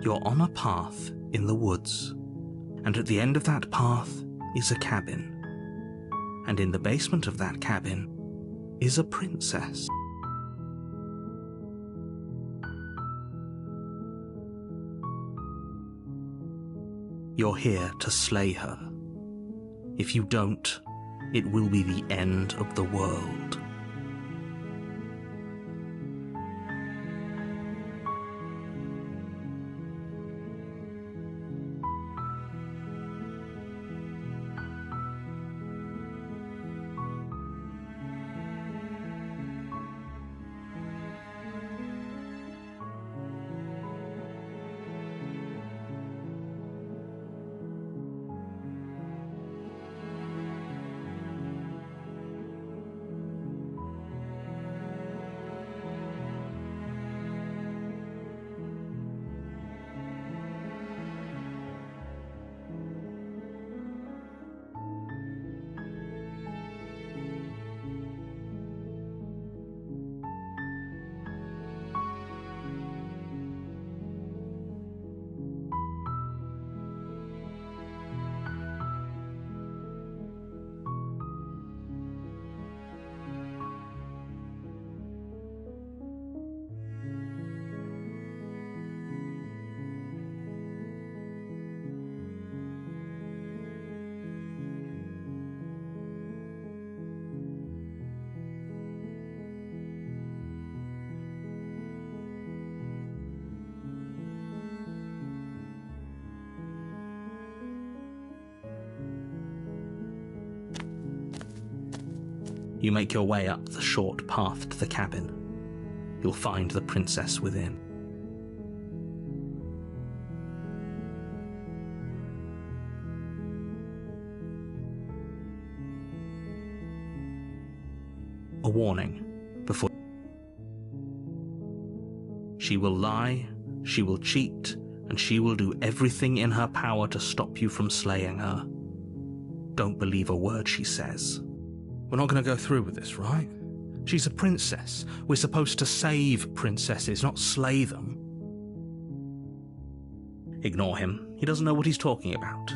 You're on a path in the woods, and at the end of that path is a cabin. And in the basement of that cabin is a princess. You're here to slay her. If you don't, it will be the end of the world. You make your way up the short path to the cabin. You'll find the princess within. A warning before. She will lie, she will cheat, and she will do everything in her power to stop you from slaying her. Don't believe a word she says. We're not going to go through with this, right? She's a princess. We're supposed to save princesses, not slay them. Ignore him. He doesn't know what he's talking about.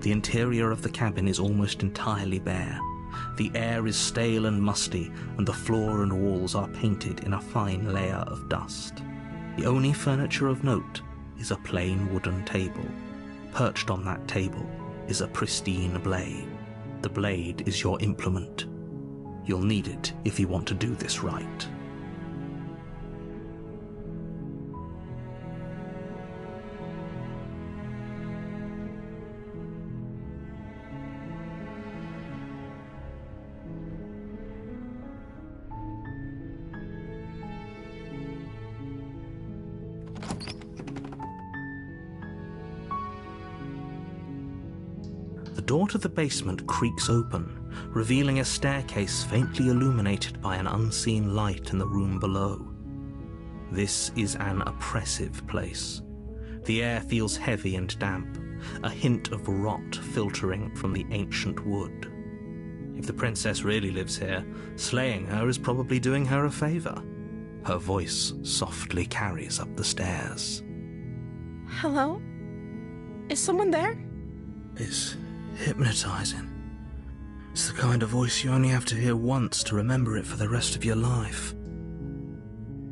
The interior of the cabin is almost entirely bare. The air is stale and musty, and the floor and walls are painted in a fine layer of dust. The only furniture of note is a plain wooden table. Perched on that table is a pristine blade. The blade is your implement. You'll need it if you want to do this right. The door to the basement creaks open, revealing a staircase faintly illuminated by an unseen light in the room below. This is an oppressive place. The air feels heavy and damp, a hint of rot filtering from the ancient wood. If the princess really lives here, slaying her is probably doing her a favor. Her voice softly carries up the stairs. Hello? Is someone there? It's hypnotizing. It's the kind of voice you only have to hear once to remember it for the rest of your life.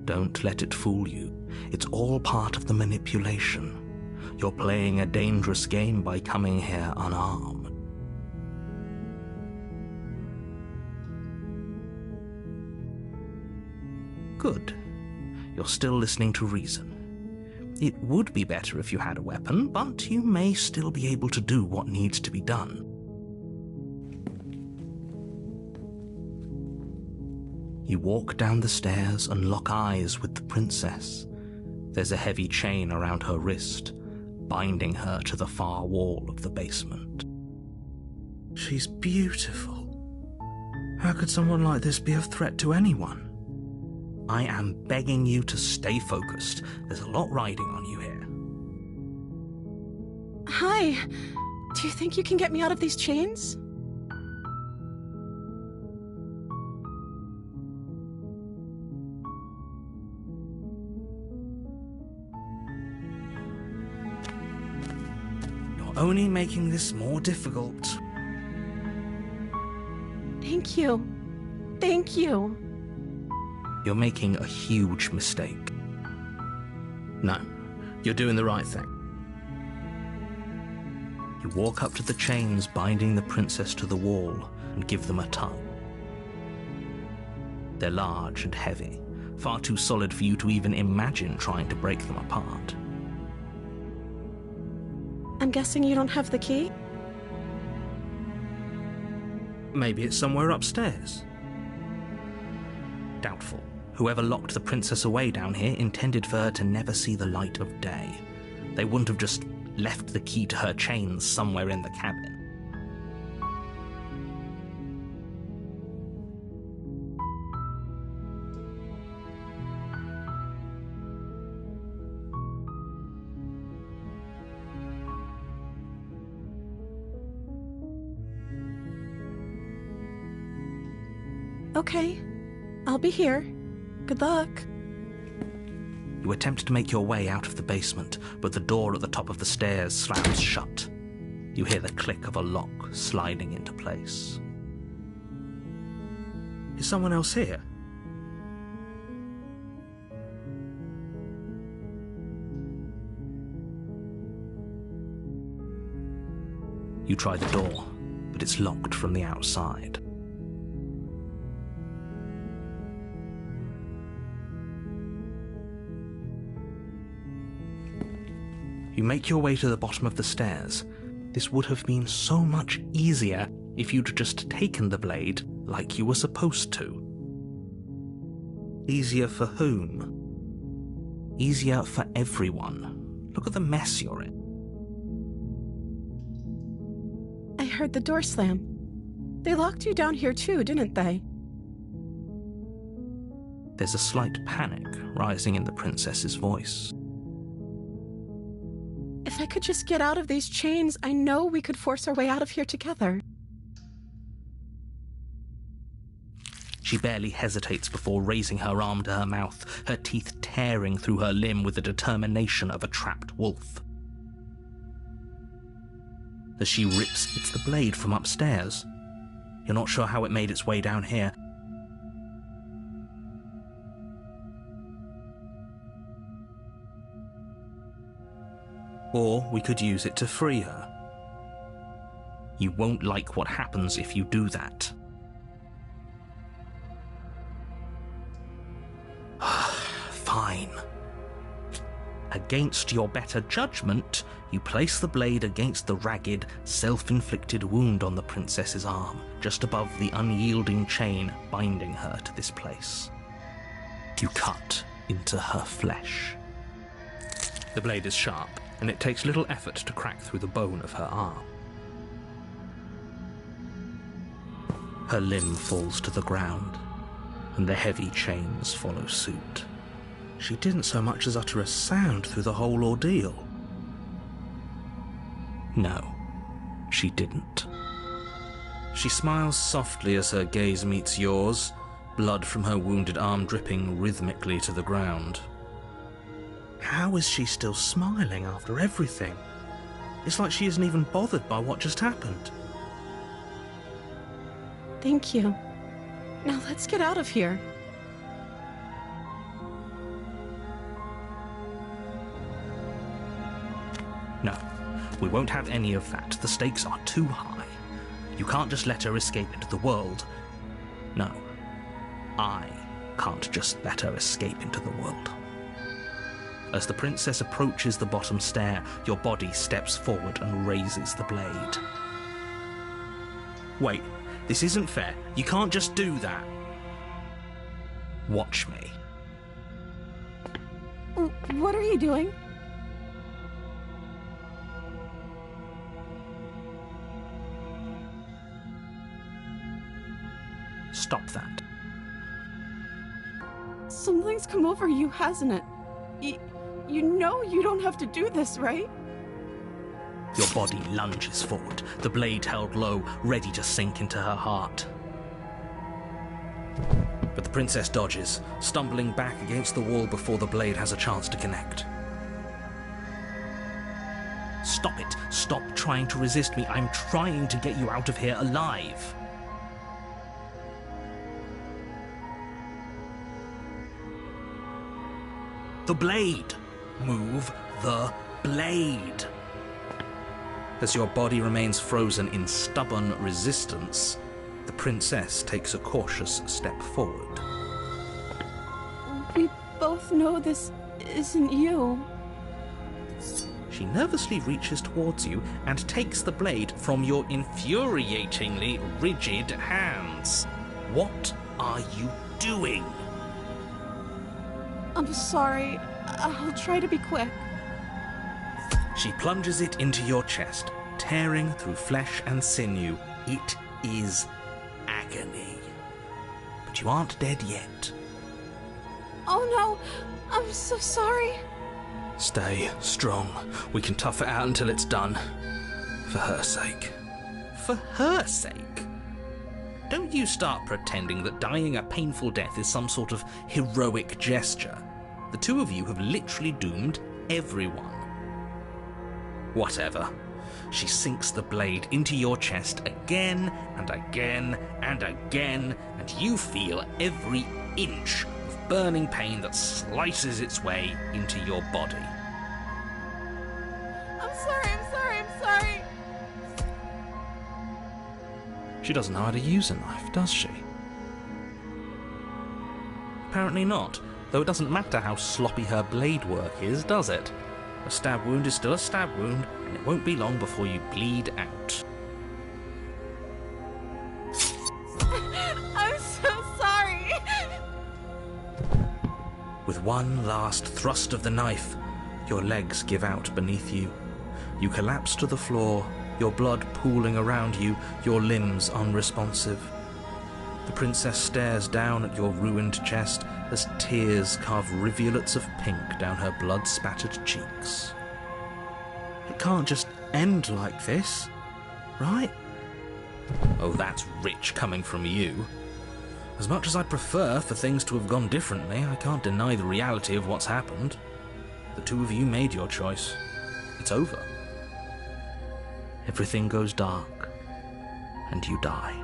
Don't let it fool you. It's all part of the manipulation. You're playing a dangerous game by coming here unarmed. Good. You're still listening to reason. It would be better if you had a weapon, but you may still be able to do what needs to be done. You walk down the stairs and lock eyes with the princess. There's a heavy chain around her wrist, binding her to the far wall of the basement. She's beautiful. How could someone like this be a threat to anyone? I am begging you to stay focused. There's a lot riding on you here. Hi. Do you think you can get me out of these chains? You're only making this more difficult. Thank you. Thank you. You're making a huge mistake. No, you're doing the right thing. You walk up to the chains binding the princess to the wall and give them a tug. They're large and heavy, far too solid for you to even imagine trying to break them apart. I'm guessing you don't have the key? Maybe it's somewhere upstairs. Doubtful. Whoever locked the princess away down here intended for her to never see the light of day. They wouldn't have just left the key to her chains somewhere in the cabin. Okay. I'll be here. Good luck. You attempt to make your way out of the basement, but the door at the top of the stairs slams shut. You hear the click of a lock sliding into place. Is someone else here? You try the door, but it's locked from the outside. You make your way to the bottom of the stairs. This would have been so much easier if you'd just taken the blade like you were supposed to. Easier for whom? Easier for everyone. Look at the mess you're in. I heard the door slam. They locked you down here too, didn't they? There's a slight panic rising in the princess's voice. If I could just get out of these chains, I know we could force our way out of here together. She barely hesitates before raising her arm to her mouth, her teeth tearing through her limb with the determination of a trapped wolf. As she rips, it's the blade from upstairs. You're not sure how it made its way down here. Or we could use it to free her. You won't like what happens if you do that. Fine. Against your better judgment, you place the blade against the ragged, self-inflicted wound on the princess's arm, just above the unyielding chain binding her to this place. You cut into her flesh. The blade is sharp, and it takes little effort to crack through the bone of her arm. Her limb falls to the ground, and the heavy chains follow suit. She didn't so much as utter a sound through the whole ordeal. No, she didn't. She smiles softly as her gaze meets yours, blood from her wounded arm dripping rhythmically to the ground. How is she still smiling after everything? It's like she isn't even bothered by what just happened. Thank you. Now let's get out of here. No, we won't have any of that. The stakes are too high. You can't just let her escape into the world. No, I can't just let her escape into the world. As the princess approaches the bottom stair, your body steps forward and raises the blade. Wait, this isn't fair. You can't just do that. Watch me. What are you doing? Stop that. Something's come over you, hasn't it? You know you don't have to do this, right? Your body lunges forward, the blade held low, ready to sink into her heart. But the princess dodges, stumbling back against the wall before the blade has a chance to connect. Stop it. Stop trying to resist me. I'm trying to get you out of here alive. The blade. Move the blade. As your body remains frozen in stubborn resistance, the princess takes a cautious step forward. We both know this isn't you. She nervously reaches towards you and takes the blade from your infuriatingly rigid hands. What are you doing? I'm sorry. I'll try to be quick. She plunges it into your chest, tearing through flesh and sinew. It is agony. But you aren't dead yet. Oh no, I'm so sorry. Stay strong. We can tough it out until it's done. For her sake. For her sake? Don't you start pretending that dying a painful death is some sort of heroic gesture. The two of you have literally doomed everyone. Whatever. She sinks the blade into your chest again and again and again, and you feel every inch of burning pain that slices its way into your body. I'm sorry. She doesn't know how to use a knife, does she? Apparently not, though it doesn't matter how sloppy her blade work is, does it? A stab wound is still a stab wound, and it won't be long before you bleed out. I'm so sorry. With one last thrust of the knife, your legs give out beneath you. You collapse to the floor, your blood pooling around you, your limbs unresponsive. The princess stares down at your ruined chest as tears carve rivulets of pink down her blood-spattered cheeks. It can't just end like this, right? Oh, that's rich coming from you. As much as I'd prefer for things to have gone differently, I can't deny the reality of what's happened. The two of you made your choice. It's over. Everything goes dark, and you die.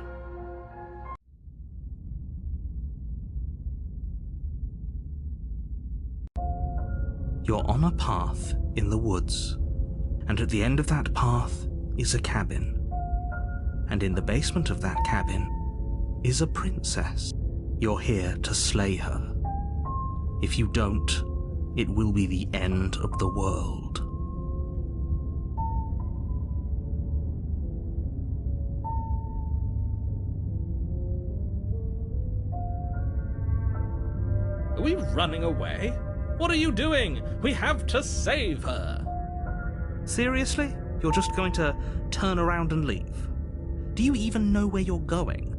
You're on a path in the woods, and at the end of that path is a cabin. And in the basement of that cabin is a princess. You're here to slay her. If you don't, it will be the end of the world. Are we running away? What are you doing? We have to save her. Seriously? You're just going to turn around and leave? Do you even know where you're going?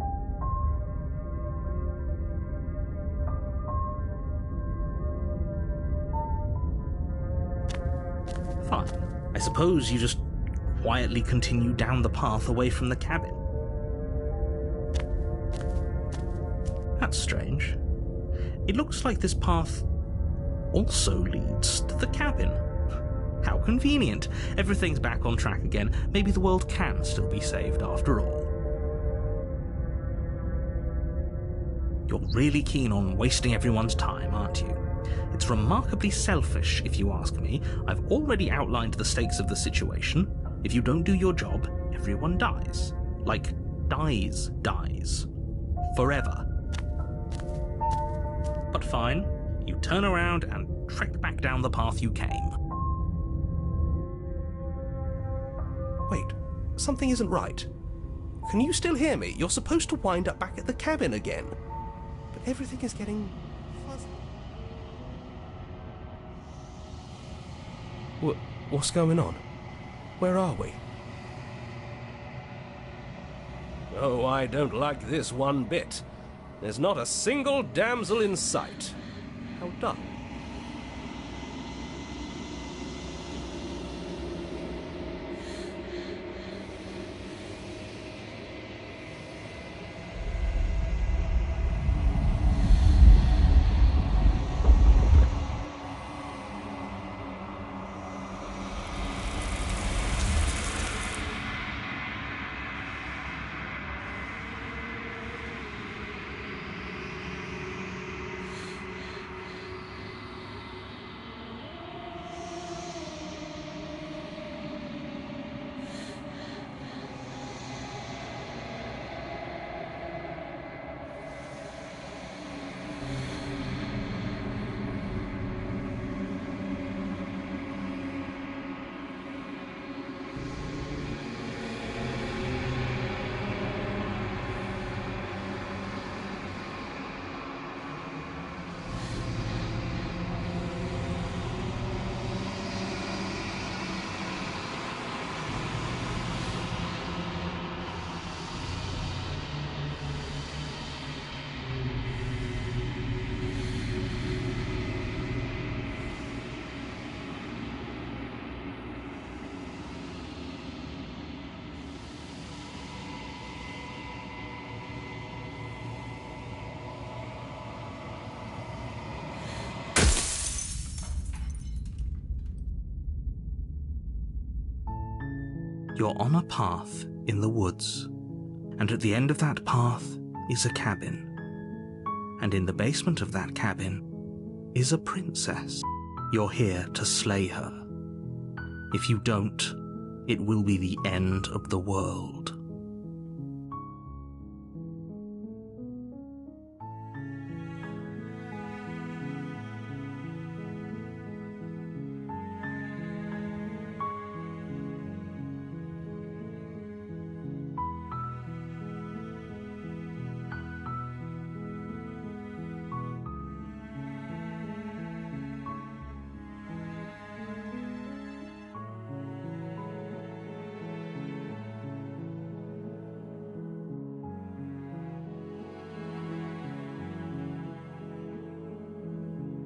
Fine. I suppose you just quietly continue down the path away from the cabin. That's strange. It looks like this path also leads to the cabin. How convenient. Everything's back on track again. Maybe the world can still be saved after all. You're really keen on wasting everyone's time, aren't you? It's remarkably selfish, if you ask me. I've already outlined the stakes of the situation. If you don't do your job, everyone dies. Like, dies. Forever. But fine. You turn around and trek back down the path you came. Wait, something isn't right. Can you still hear me? You're supposed to wind up back at the cabin again. But everything is getting fuzzy. What's going on? Where are we? Oh, I don't like this one bit. There's not a single damsel in sight. How dull. You're on a path in the woods, and at the end of that path is a cabin. And in the basement of that cabin is a princess. You're here to slay her. If you don't, it will be the end of the world.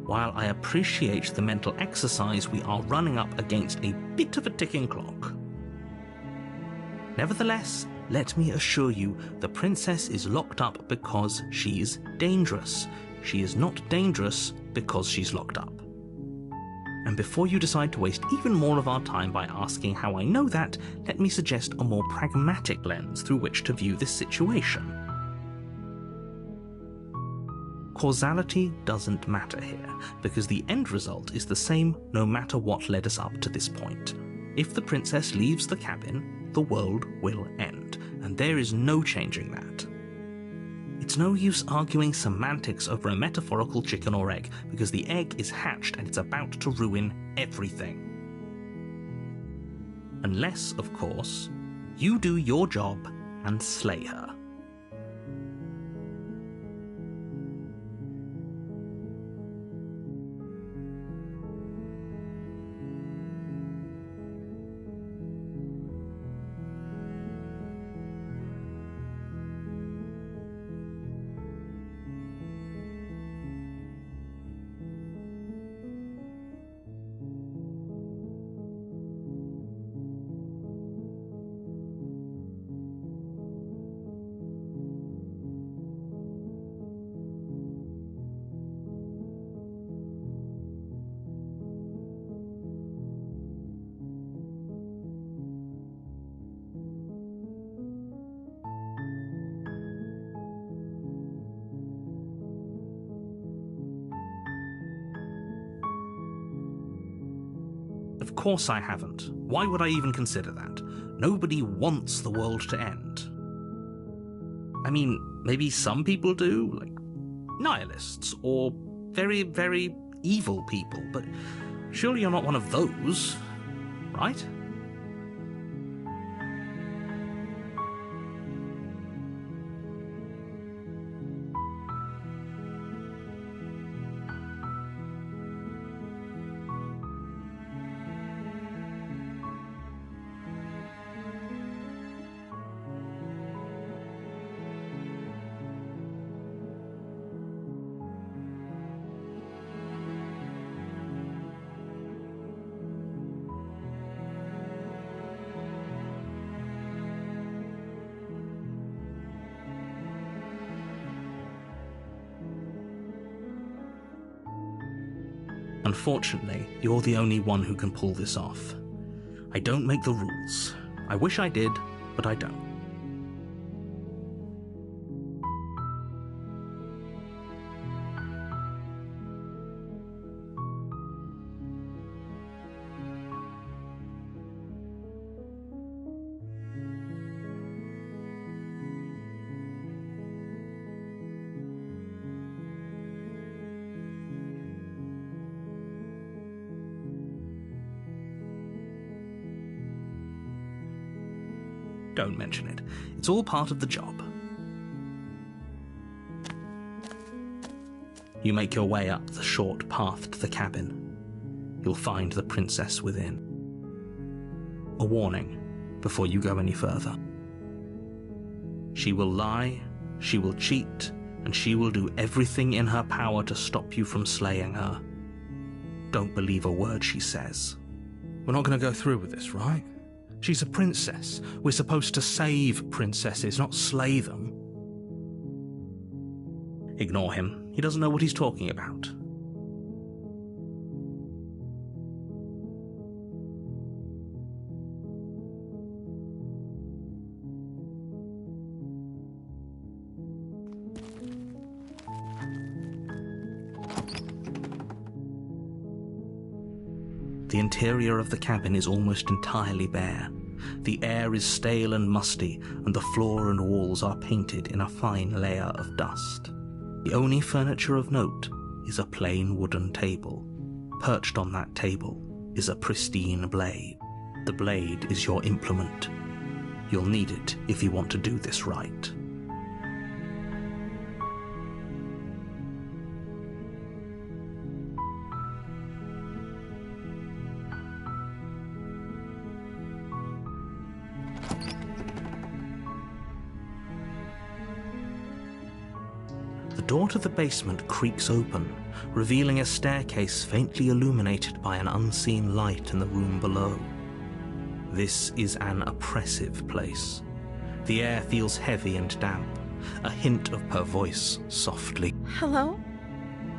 While I appreciate the mental exercise, we are running up against a bit of a ticking clock. Nevertheless, let me assure you, the princess is locked up because she's dangerous. She is not dangerous because she's locked up. And before you decide to waste even more of our time by asking how I know that, let me suggest a more pragmatic lens through which to view this situation. Causality doesn't matter here, because the end result is the same no matter what led us up to this point. If the princess leaves the cabin, the world will end, and there is no changing that. It's no use arguing semantics over a metaphorical chicken or egg, because the egg is hatched and it's about to ruin everything. Unless, of course, you do your job and slay her. Of course I haven't. Why would I even consider that? Nobody wants the world to end. I mean, maybe some people do, like nihilists, or very, very evil people, but surely you're not one of those, right? Unfortunately, you're the only one who can pull this off. I don't make the rules. I wish I did, but I don't. Don't mention it. It's all part of the job. You make your way up the short path to the cabin. You'll find the princess within. A warning before you go any further. She will lie, she will cheat, and she will do everything in her power to stop you from slaying her. Don't believe a word she says. We're not going to go through with this, right? She's a princess. We're supposed to save princesses, not slay them. Ignore him. He doesn't know what he's talking about. The interior of the cabin is almost entirely bare. The air is stale and musty, and the floor and walls are painted in a fine layer of dust. The only furniture of note is a plain wooden table. Perched on that table is a pristine blade. The blade is your implement. You'll need it if you want to do this right. The door to the basement creaks open, revealing a staircase faintly illuminated by an unseen light in the room below. This is an oppressive place. The air feels heavy and damp, a hint of her voice softly. Hello?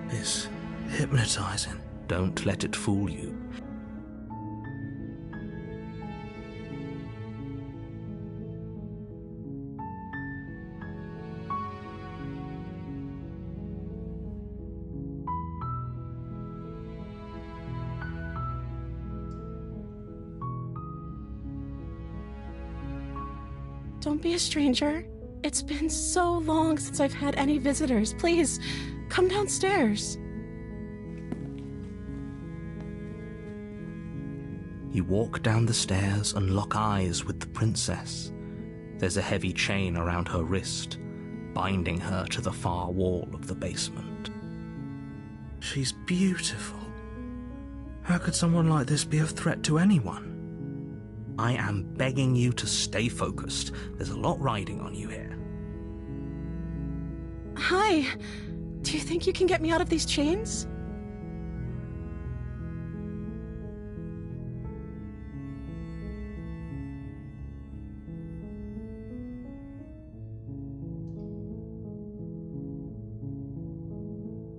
It's hypnotizing. Don't let it fool you. Don't be a stranger. It's been so long since I've had any visitors. Please, come downstairs. You walk down the stairs and lock eyes with the princess. There's a heavy chain around her wrist, binding her to the far wall of the basement. She's beautiful. How could someone like this be a threat to anyone? I am begging you to stay focused. There's a lot riding on you here. Hi. Do you think you can get me out of these chains?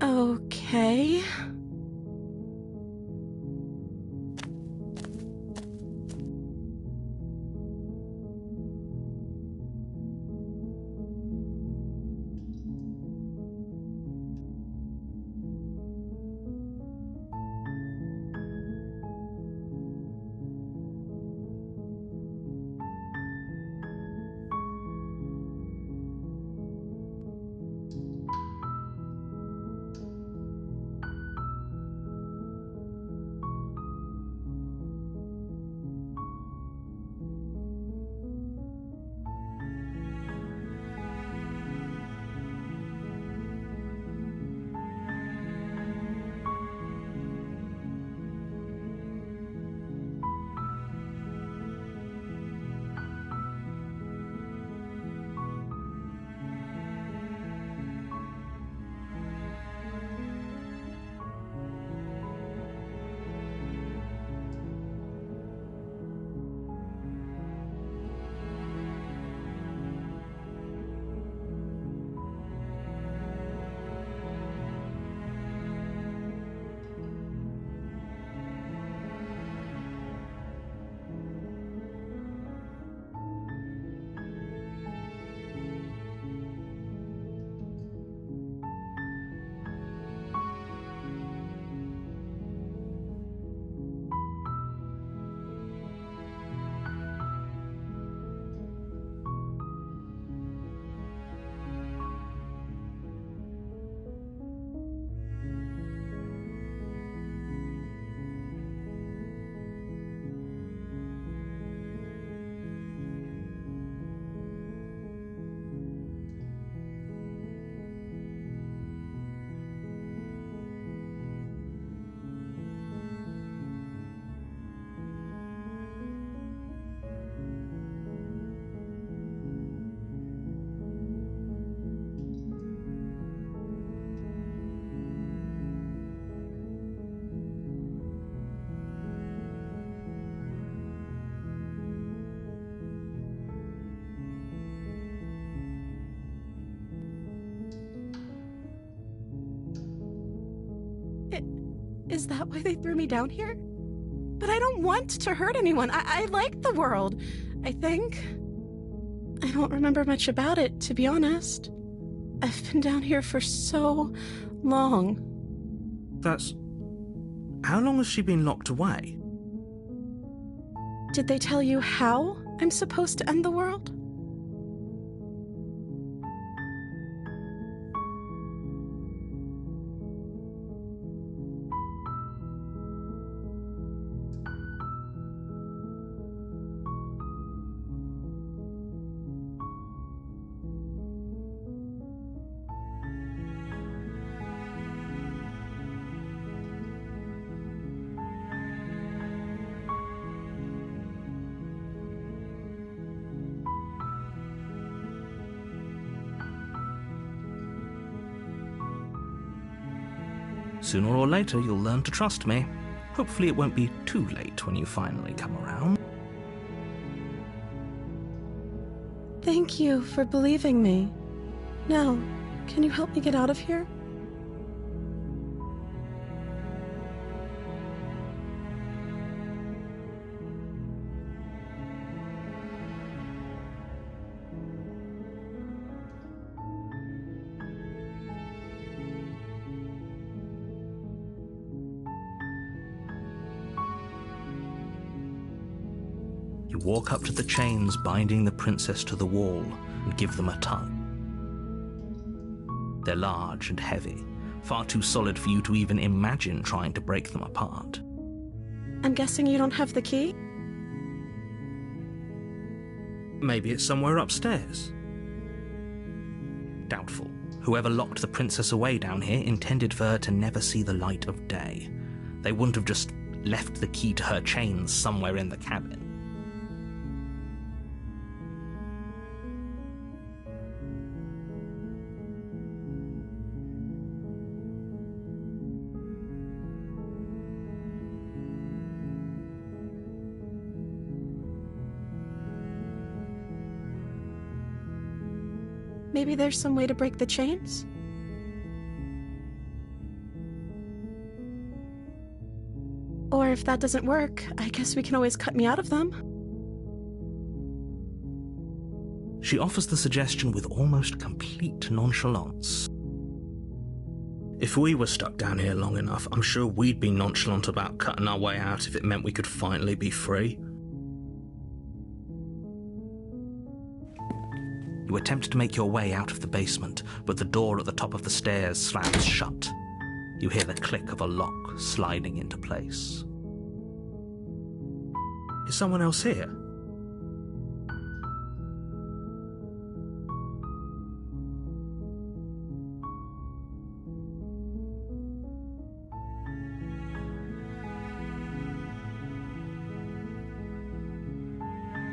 Okay. Is that why they threw me down here? But I don't want to hurt anyone. I like the world, I think. I don't remember much about it, to be honest. I've been down here for so long. That's... How long has she been locked away? Did they tell you how I'm supposed to end the world? Sooner or later, you'll learn to trust me. Hopefully it won't be too late when you finally come around. Thank you for believing me. Now, can you help me get out of here? You walk up to the chains binding the princess to the wall and give them a tug. They're large and heavy, far too solid for you to even imagine trying to break them apart. I'm guessing you don't have the key? Maybe it's somewhere upstairs. Doubtful. Whoever locked the princess away down here intended for her to never see the light of day. They wouldn't have just left the key to her chains somewhere in the cabin. Maybe there's some way to break the chains? Or if that doesn't work, I guess we can always cut me out of them. She offers the suggestion with almost complete nonchalance. If we were stuck down here long enough, I'm sure we'd be nonchalant about cutting our way out if it meant we could finally be free. You attempt to make your way out of the basement, but the door at the top of the stairs slams shut. You hear the click of a lock sliding into place. Is someone else here?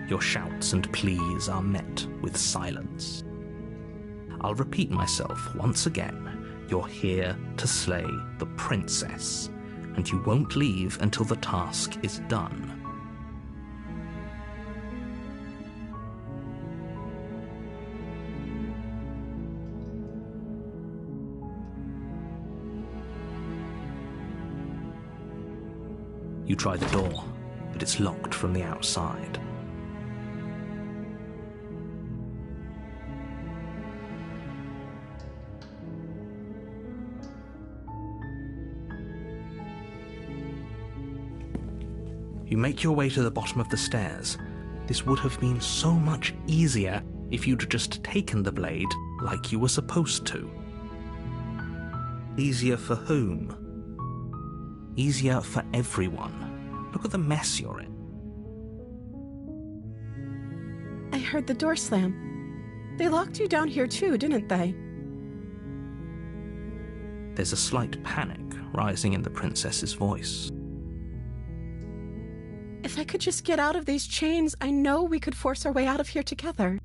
Your shouts and pleas are met with silence. I'll repeat myself once again. You're here to slay the princess, and you won't leave until the task is done. You try the door, but it's locked from the outside. You make your way to the bottom of the stairs. This would have been so much easier if you'd just taken the blade like you were supposed to. Easier for whom? Easier for everyone. Look at the mess you're in. I heard the door slam. They locked you down here too, didn't they? There's a slight panic rising in the princess's voice. If I could just get out of these chains, I know we could force our way out of here together.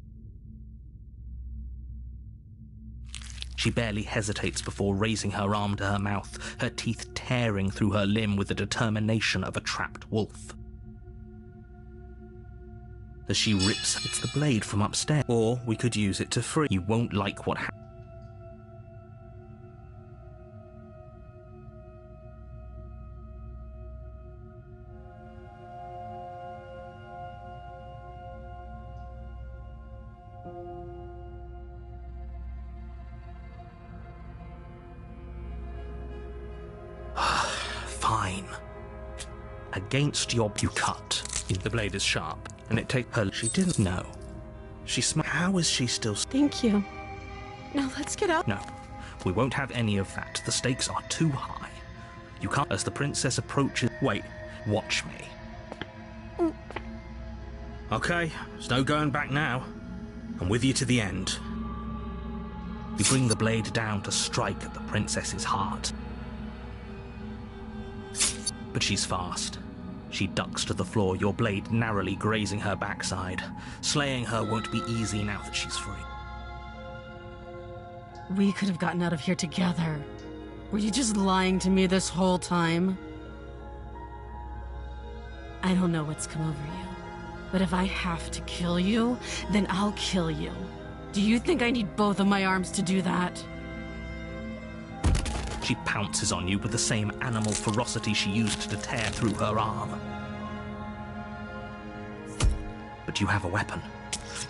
She barely hesitates before raising her arm to her mouth, her teeth tearing through her limb with the determination of a trapped wolf. As she rips, it's the blade from upstairs. Or we could use it to free. You won't like what happens. against your... You cut. The blade is sharp, and it takes her... She didn't know. She How is she still... Thank you. Now let's get out. No, we won't have any of that. The stakes are too high. You can't... As the princess approaches... Wait, watch me. Okay, there's no going back now. I'm with you to the end. You bring the blade down to strike at the princess's heart. But she's fast. She ducks to the floor, your blade narrowly grazing her backside. Slaying her won't be easy now that she's free. We could have gotten out of here together. Were you just lying to me this whole time? I don't know what's come over you, but if I have to kill you, then I'll kill you. Do you think I need both of my arms to do that? She pounces on you with the same animal ferocity she used to tear through her arm. But you have a weapon.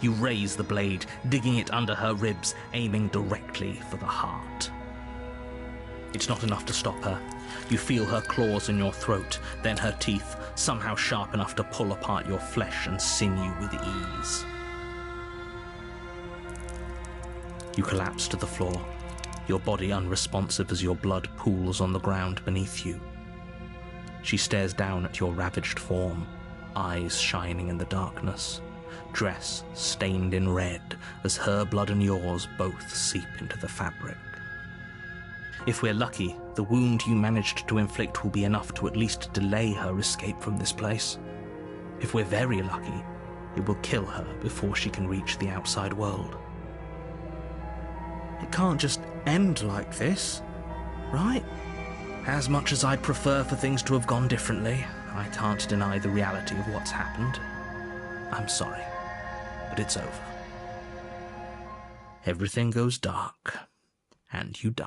You raise the blade, digging it under her ribs, aiming directly for the heart. It's not enough to stop her. You feel her claws in your throat, then her teeth, somehow sharp enough to pull apart your flesh and sinew with ease. You collapse to the floor, your body unresponsive as your blood pools on the ground beneath you. She stares down at your ravaged form, eyes shining in the darkness, dress stained in red as her blood and yours both seep into the fabric. If we're lucky, the wound you managed to inflict will be enough to at least delay her escape from this place. If we're very lucky, it will kill her before she can reach the outside world. It can't just end like this, right? As much as I'd prefer for things to have gone differently, I can't deny the reality of what's happened. I'm sorry, but it's over. Everything goes dark, and you die.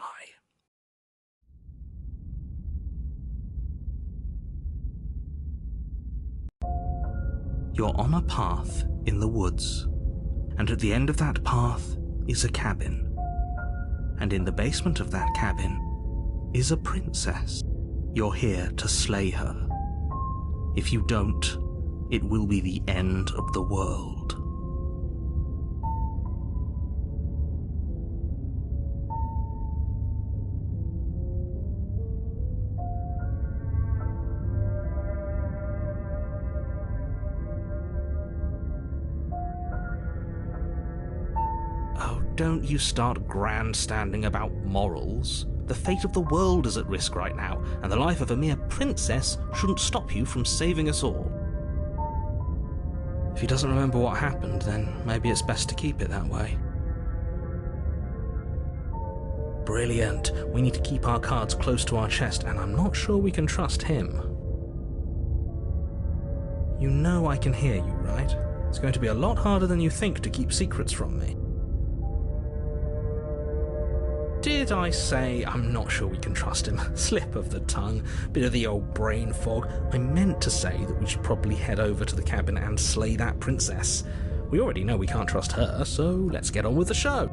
You're on a path in the woods, and at the end of that path is a cabin. And in the basement of that cabin is a princess. You're here to slay her. If you don't, it will be the end of the world. Don't you start grandstanding about morals. The fate of the world is at risk right now, and the life of a mere princess shouldn't stop you from saving us all. If he doesn't remember what happened, then maybe it's best to keep it that way. Brilliant. We need to keep our cards close to our chest, and I'm not sure we can trust him. You know I can hear you, right? It's going to be a lot harder than you think to keep secrets from me. Did I say I'm not sure we can trust him? Slip of the tongue, bit of the old brain fog. I meant to say that we should probably head over to the cabin and slay that princess. We already know we can't trust her, so let's get on with the show.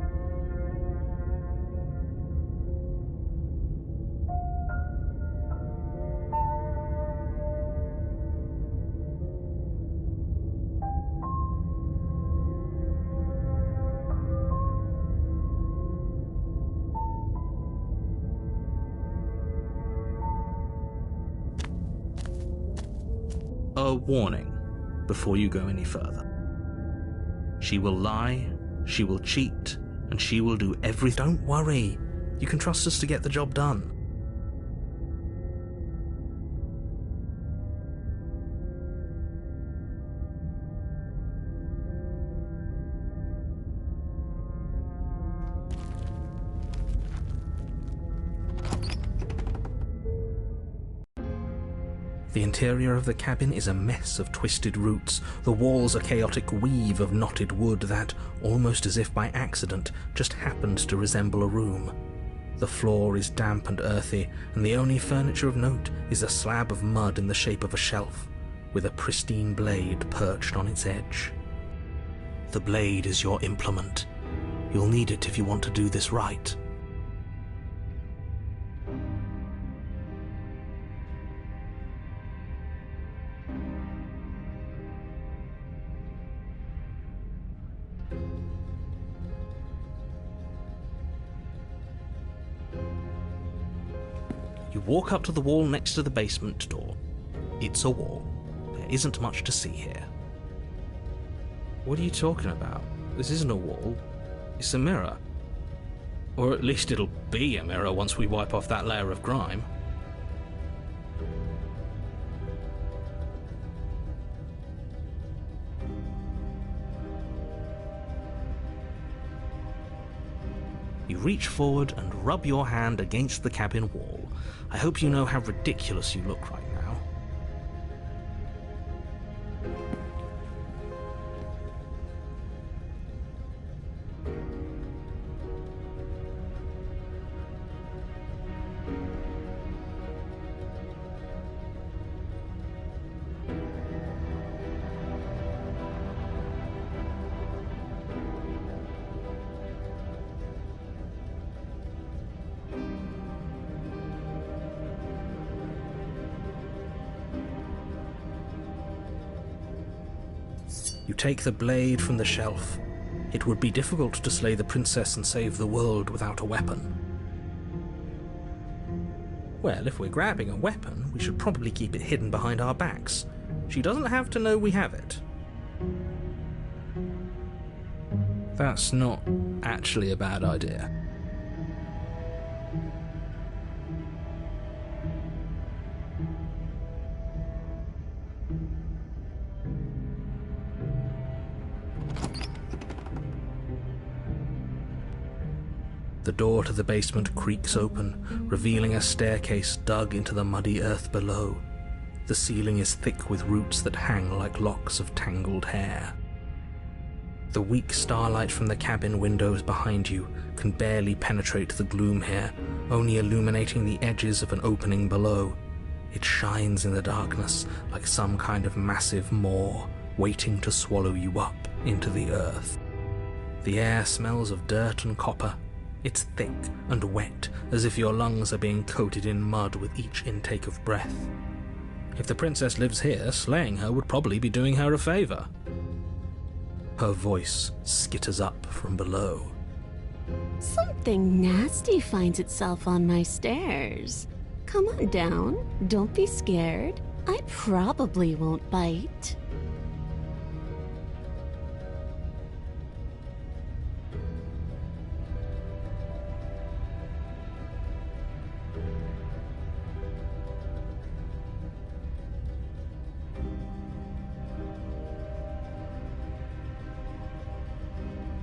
A warning before you go any further. She will lie, she will cheat, and she will do everything. Don't worry, you can trust us to get the job done. The interior of the cabin is a mess of twisted roots, the walls a chaotic weave of knotted wood that, almost as if by accident, just happens to resemble a room. The floor is damp and earthy, and the only furniture of note is a slab of mud in the shape of a shelf, with a pristine blade perched on its edge. The blade is your implement. You'll need it if you want to do this right. walk up to the wall next to the basement door. It's a wall. There isn't much to see here. What are you talking about? This isn't a wall. It's a mirror. Or at least it'll be a mirror once we wipe off that layer of grime. You reach forward and rub your hand against the cabin wall. I hope you know how ridiculous you look right now. You take the blade from the shelf. It would be difficult to slay the princess and save the world without a weapon. Well, if we're grabbing a weapon, we should probably keep it hidden behind our backs. She doesn't have to know we have it. That's not actually a bad idea. The door to the basement creaks open, revealing a staircase dug into the muddy earth below. The ceiling is thick with roots that hang like locks of tangled hair. The weak starlight from the cabin windows behind you can barely penetrate the gloom here, only illuminating the edges of an opening below. It shines in the darkness like some kind of massive maw, waiting to swallow you up into the earth. The air smells of dirt and copper. It's thick and wet, as if your lungs are being coated in mud with each intake of breath. If the princess lives here, slaying her would probably be doing her a favor. Her voice skitters up from below. Something nasty finds itself on my stairs. Come on down. Don't be scared. I probably won't bite.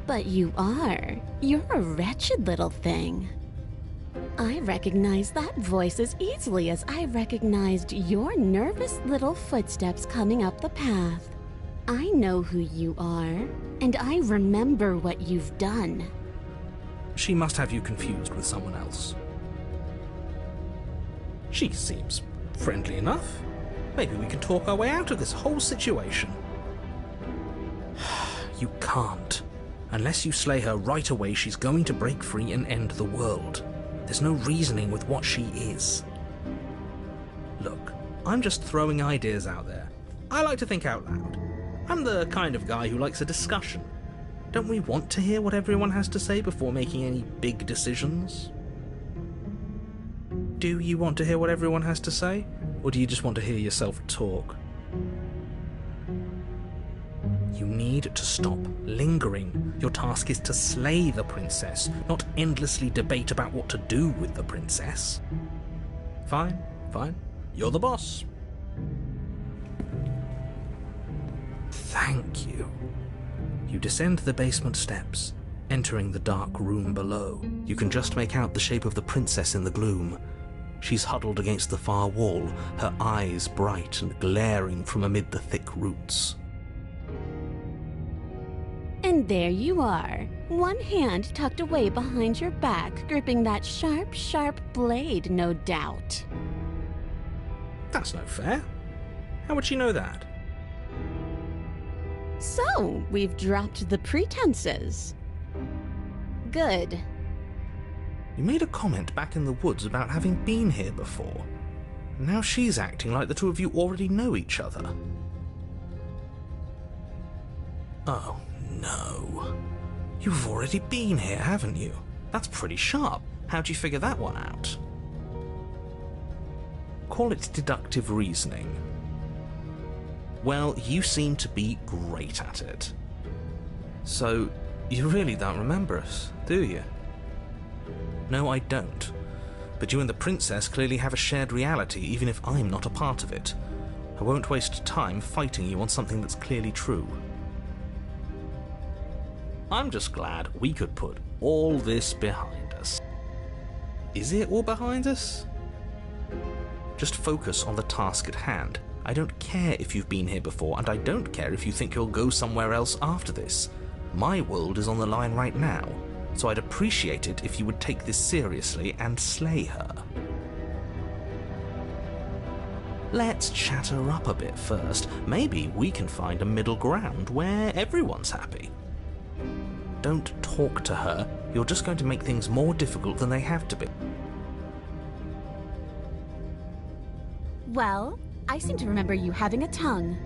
But you are. You're a wretched little thing. I recognize that voice as easily as I recognized your nervous little footsteps coming up the path. I know who you are, and I remember what you've done. She must have you confused with someone else. She seems friendly enough. Maybe we can talk our way out of this whole situation. You can't. Unless you slay her right away, she's going to break free and end the world. There's no reasoning with what she is. Look, I'm just throwing ideas out there. I like to think out loud. I'm the kind of guy who likes a discussion. Don't we want to hear what everyone has to say before making any big decisions? Do you want to hear what everyone has to say? Or do you just want to hear yourself talk? You need to stop lingering. Your task is to slay the princess, not endlessly debate about what to do with the princess. Fine, fine. You're the boss. Thank you. You descend the basement steps, entering the dark room below. You can just make out the shape of the princess in the gloom. She's huddled against the far wall, her eyes bright and glaring from amid the thick roots. And there you are, one hand tucked away behind your back, gripping that sharp, sharp blade, no doubt. That's no fair. How would she know that? So, we've dropped the pretenses. Good. You made a comment back in the woods about having been here before. Now she's acting like the two of you already know each other. Oh, no. You've already been here, haven't you? That's pretty sharp. How'd you figure that one out? Call it deductive reasoning. Well, you seem to be great at it. So, you really don't remember us, do you? No, I don't. But you and the princess clearly have a shared reality, even if I'm not a part of it. I won't waste time fighting you on something that's clearly true. I'm just glad we could put all this behind us. Is it all behind us? Just focus on the task at hand. I don't care if you've been here before, and I don't care if you think you'll go somewhere else after this. My world is on the line right now, so I'd appreciate it if you would take this seriously and slay her. Let's chat her up a bit first. Maybe we can find a middle ground where everyone's happy. Don't talk to her. You're just going to make things more difficult than they have to be. Well, I seem to remember you having a tongue.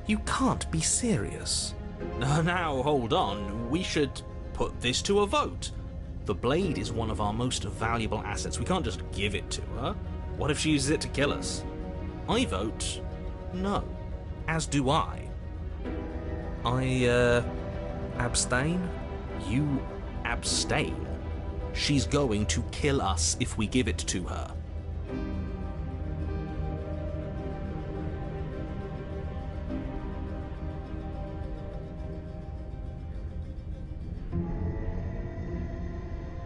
You can't be serious. Now, hold on. We should put this to a vote. The blade is one of our most valuable assets. We can't just give it to her. What if she uses it to kill us? I vote no. As do I. I, abstain? You abstain? She's going to kill us if we give it to her.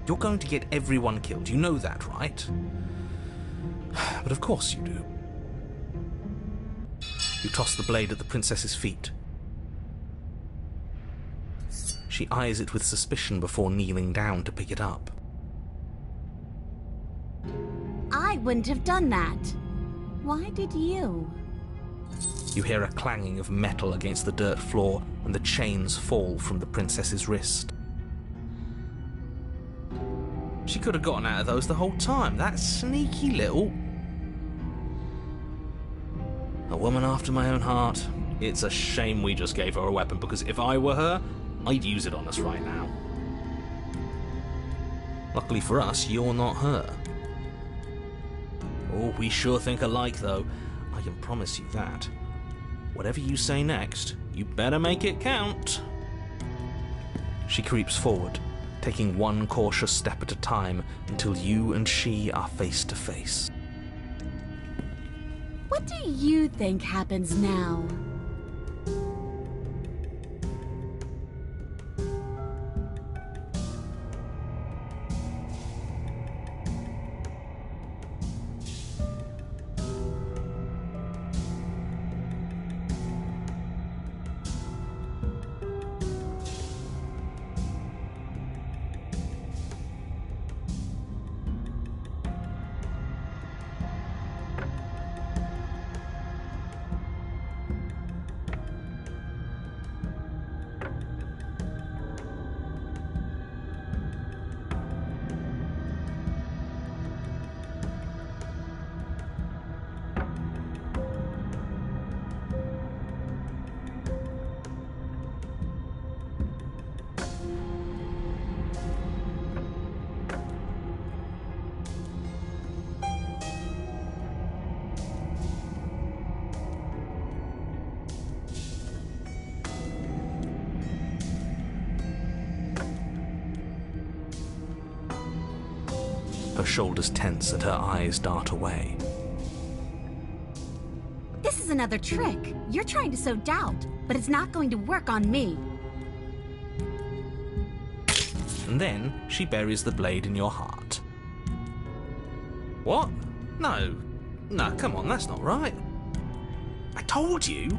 You're going to get everyone killed. You know that, right? But of course you do. You toss the blade at the princess's feet. She eyes it with suspicion before kneeling down to pick it up. I wouldn't have done that. Why did you? You hear a clanging of metal against the dirt floor, and the chains fall from the princess's wrist. She could have gotten out of those the whole time. That sneaky little... A woman after my own heart. It's a shame we just gave her a weapon, because if I were her, I'd use it on us right now. Luckily for us, you're not her. Oh, we sure think alike, though. I can promise you that. Whatever you say next, you better make it count. She creeps forward, taking one cautious step at a time until you and she are face to face. What do you think happens now? Her shoulders tense and her eyes dart away. This is another trick. You're trying to sow doubt, but it's not going to work on me. And then she buries the blade in your heart. What? No. No, come on, that's not right. I told you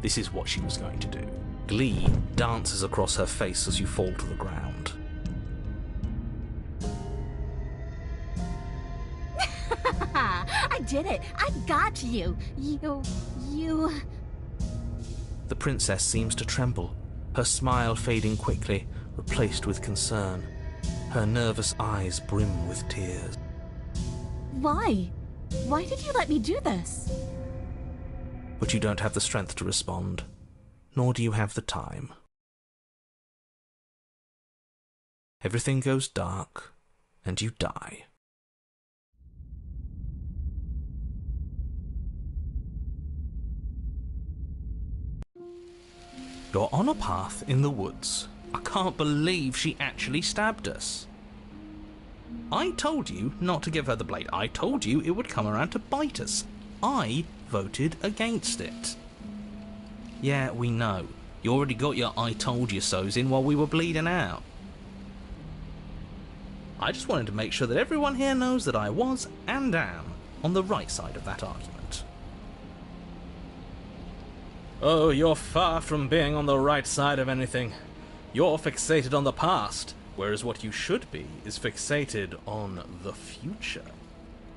this is what she was going to do. Glee dances across her face as you fall to the ground. I did it. I got you. You... The princess seems to tremble, her smile fading quickly, replaced with concern. Her nervous eyes brim with tears. Why? Why did you let me do this? But you don't have the strength to respond, nor do you have the time. Everything goes dark, and you die. You're on a path in the woods. I can't believe she actually stabbed us. I told you not to give her the blade. I told you it would come around to bite us. I voted against it. Yeah, we know. You already got your I told you so's in while we were bleeding out. I just wanted to make sure that everyone here knows that I was and am on the right side of that argument. Oh, you're far from being on the right side of anything. You're fixated on the past, whereas what you should be is fixated on the future.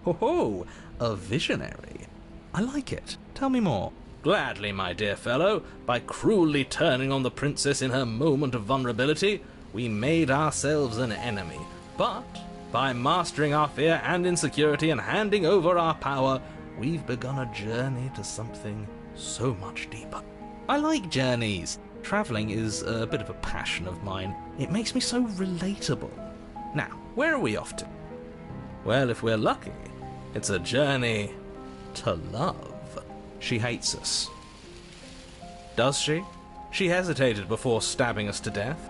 Ho ho, a visionary. I like it. Tell me more. Gladly, my dear fellow. By cruelly turning on the princess in her moment of vulnerability, we made ourselves an enemy. But by mastering our fear and insecurity and handing over our power, we've begun a journey to something so much deeper. I like journeys. Travelling is a bit of a passion of mine. It makes me so relatable. Now, where are we off to? Well, if we're lucky, it's a journey to love. She hates us. Does she? She hesitated before stabbing us to death.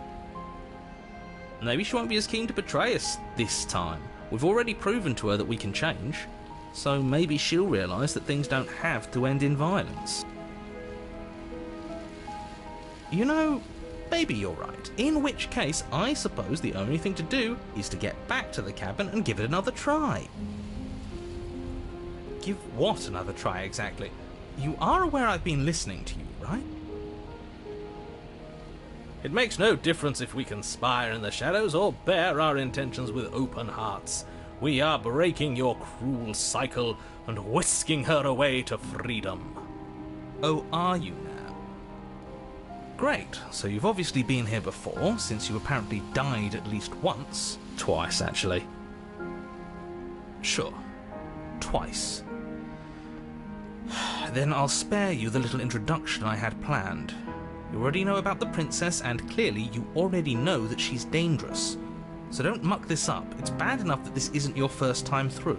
Maybe she won't be as keen to betray us this time. We've already proven to her that we can change. So maybe she'll realise that things don't have to end in violence. You know, maybe you're right. In which case, I suppose the only thing to do is to get back to the cabin and give it another try. Give what another try exactly? You are aware I've been listening to you, right? It makes no difference if we conspire in the shadows or bear our intentions with open hearts. We are breaking your cruel cycle and whisking her away to freedom. Oh, are you now? Great, so you've obviously been here before, since you apparently died at least once. Twice, actually. Sure. Twice. Then I'll spare you the little introduction I had planned. You already know about the princess, and clearly you already know that she's dangerous. So don't muck this up. It's bad enough that this isn't your first time through.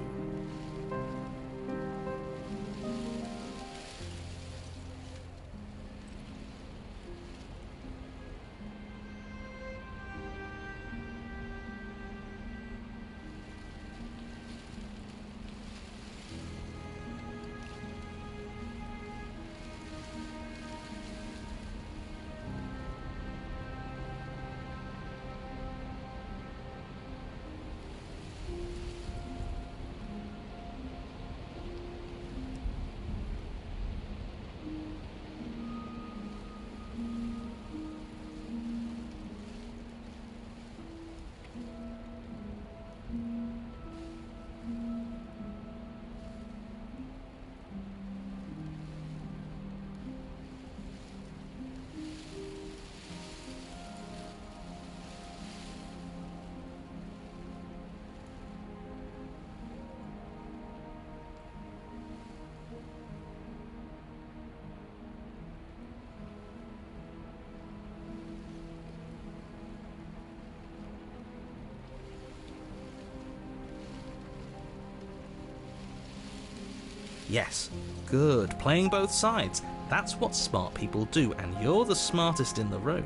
Yes, good. Playing both sides. That's what smart people do, and you're the smartest in the room.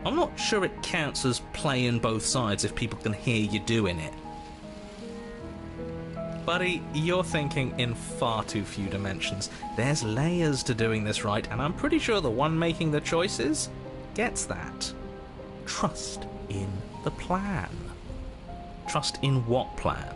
I'm not sure it counts as playing both sides if people can hear you doing it. Buddy, you're thinking in far too few dimensions. There's layers to doing this right, and I'm pretty sure the one making the choices gets that. Trust in the plan. Trust in what plan?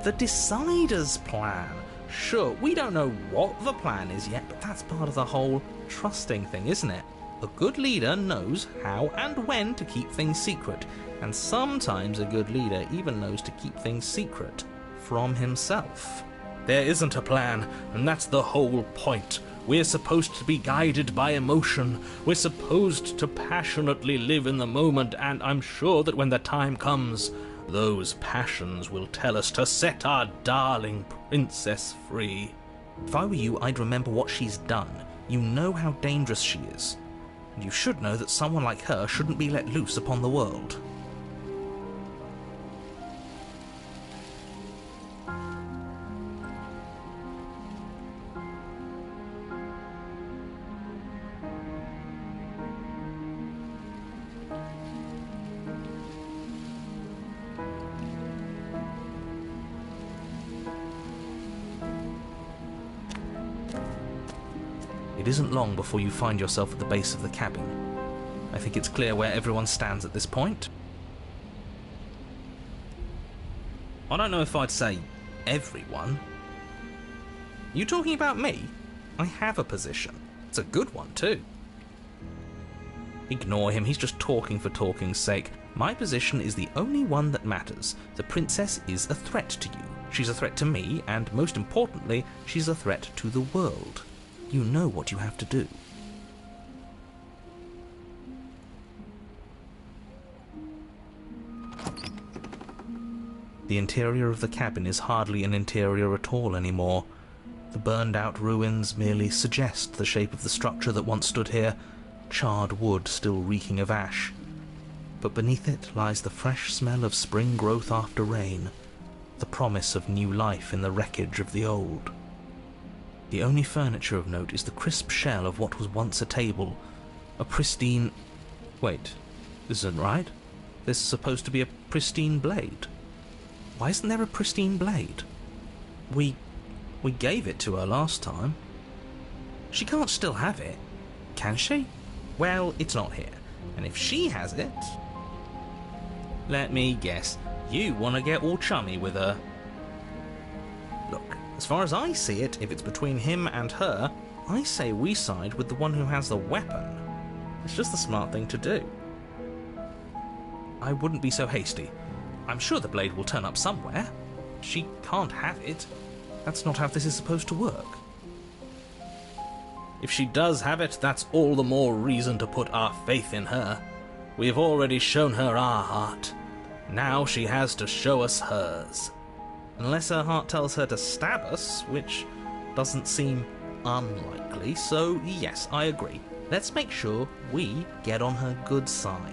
The Decider's plan. Sure, we don't know what the plan is yet, but that's part of the whole trusting thing, isn't it? A good leader knows how and when to keep things secret, and sometimes a good leader even knows to keep things secret from himself. There isn't a plan, and that's the whole point. We're supposed to be guided by emotion. We're supposed to passionately live in the moment, and I'm sure that when the time comes, those passions will tell us to set our darling princess free. If I were you, I'd remember what she's done. You know how dangerous she is. And you should know that someone like her shouldn't be let loose upon the world. It isn't long before you find yourself at the base of the cabin. I think it's clear where everyone stands at this point. I don't know if I'd say everyone. You talking about me? I have a position. It's a good one too. Ignore him, he's just talking for talking's sake. My position is the only one that matters. The princess is a threat to you. She's a threat to me, and most importantly, she's a threat to the world. You know what you have to do. The interior of the cabin is hardly an interior at all anymore. The burned-out ruins merely suggest the shape of the structure that once stood here, charred wood still reeking of ash. But beneath it lies the fresh smell of spring growth after rain, the promise of new life in the wreckage of the old. The only furniture of note is the crisp shell of what was once a table, a pristine... Wait, this isn't right. There's supposed to be a pristine blade. Why isn't there a pristine blade? We gave it to her last time. She can't still have it, can she? Well, it's not here, and if she has it... Let me guess, you want to get all chummy with her. Look, as far as I see it, if it's between him and her, I say we side with the one who has the weapon. It's just the smart thing to do. I wouldn't be so hasty. I'm sure the blade will turn up somewhere. She can't have it. That's not how this is supposed to work. If she does have it, that's all the more reason to put our faith in her. We've already shown her our heart. Now she has to show us hers. Unless her heart tells her to stab us, which doesn't seem unlikely, so yes, I agree. Let's make sure we get on her good side.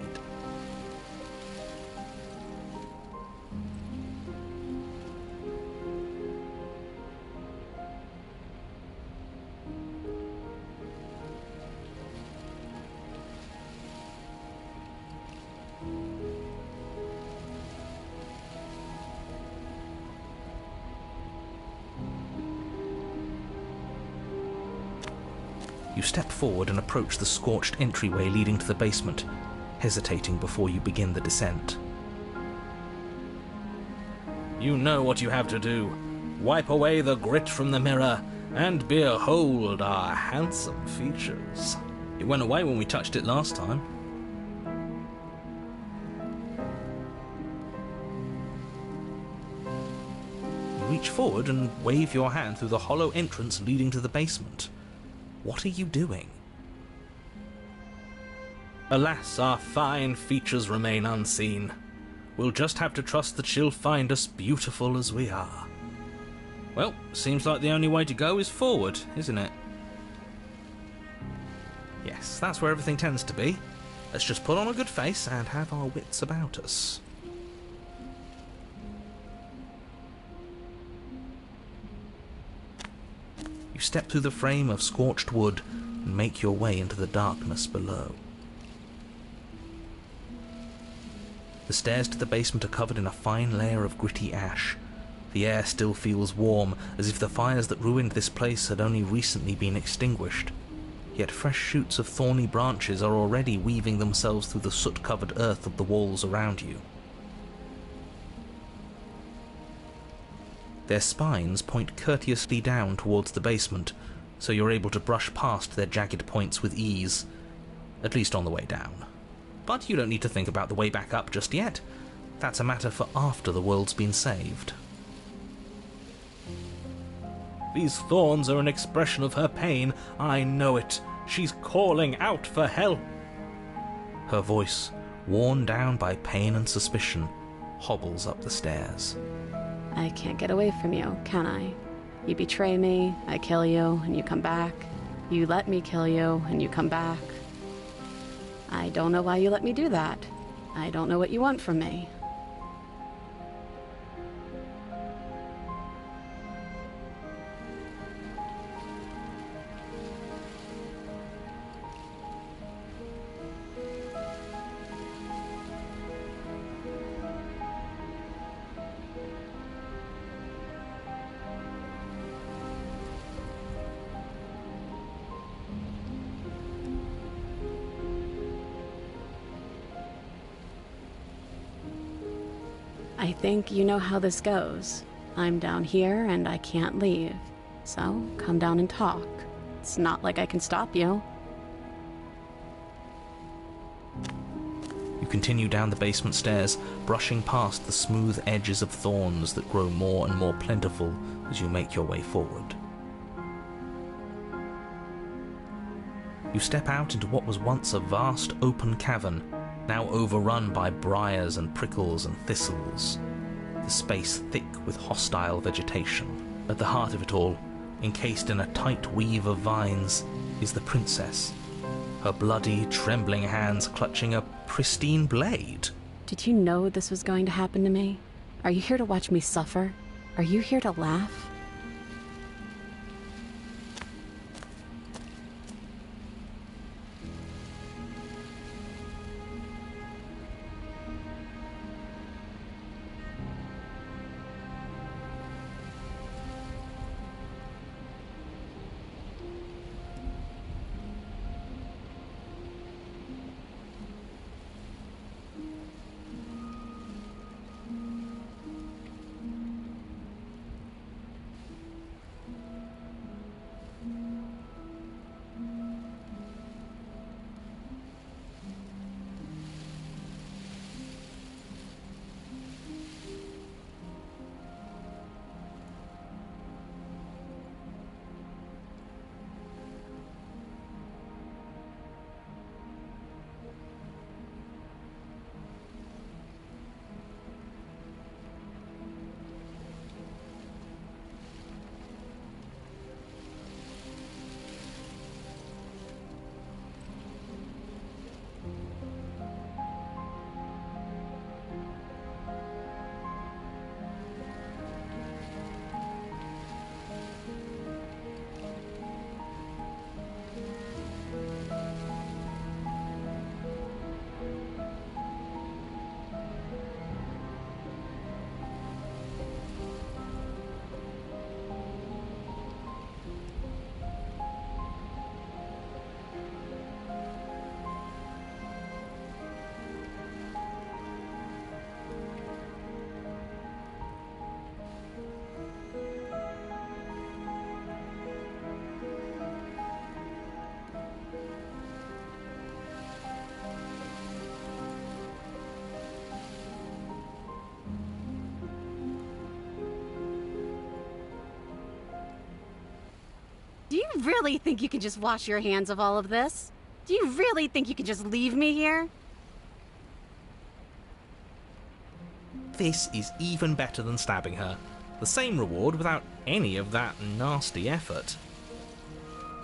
You step forward and approach the scorched entryway leading to the basement, hesitating before you begin the descent. You know what you have to do. Wipe away the grit from the mirror, and behold our handsome features. It went away when we touched it last time. You reach forward and wave your hand through the hollow entrance leading to the basement. What are you doing? Alas, our fine features remain unseen. We'll just have to trust that she'll find us beautiful as we are. Well, seems like the only way to go is forward, isn't it? Yes, that's where everything tends to be. Let's just put on a good face and have our wits about us. Step through the frame of scorched wood and make your way into the darkness below. The stairs to the basement are covered in a fine layer of gritty ash. The air still feels warm, as if the fires that ruined this place had only recently been extinguished. Yet fresh shoots of thorny branches are already weaving themselves through the soot-covered earth of the walls around you. Their spines point courteously down towards the basement, so you're able to brush past their jagged points with ease, at least on the way down. But you don't need to think about the way back up just yet. That's a matter for after the world's been saved. These thorns are an expression of her pain. I know it. She's calling out for help. Her voice, worn down by pain and suspicion, hobbles up the stairs. I can't get away from you, can I? You betray me, I kill you, and you come back. You let me kill you, and you come back. I don't know why you let me do that. I don't know what you want from me. I think you know how this goes. I'm down here and I can't leave. So, come down and talk. It's not like I can stop you. You continue down the basement stairs, brushing past the smooth edges of thorns that grow more and more plentiful as you make your way forward. You step out into what was once a vast open cavern, now overrun by briars and prickles and thistles, the space thick with hostile vegetation. At the heart of it all, encased in a tight weave of vines, is the princess, her bloody, trembling hands clutching a pristine blade. Did you know this was going to happen to me? Are you here to watch me suffer? Are you here to laugh? Do you really think you can just wash your hands of all of this? Do you really think you can just leave me here? This is even better than stabbing her. The same reward without any of that nasty effort.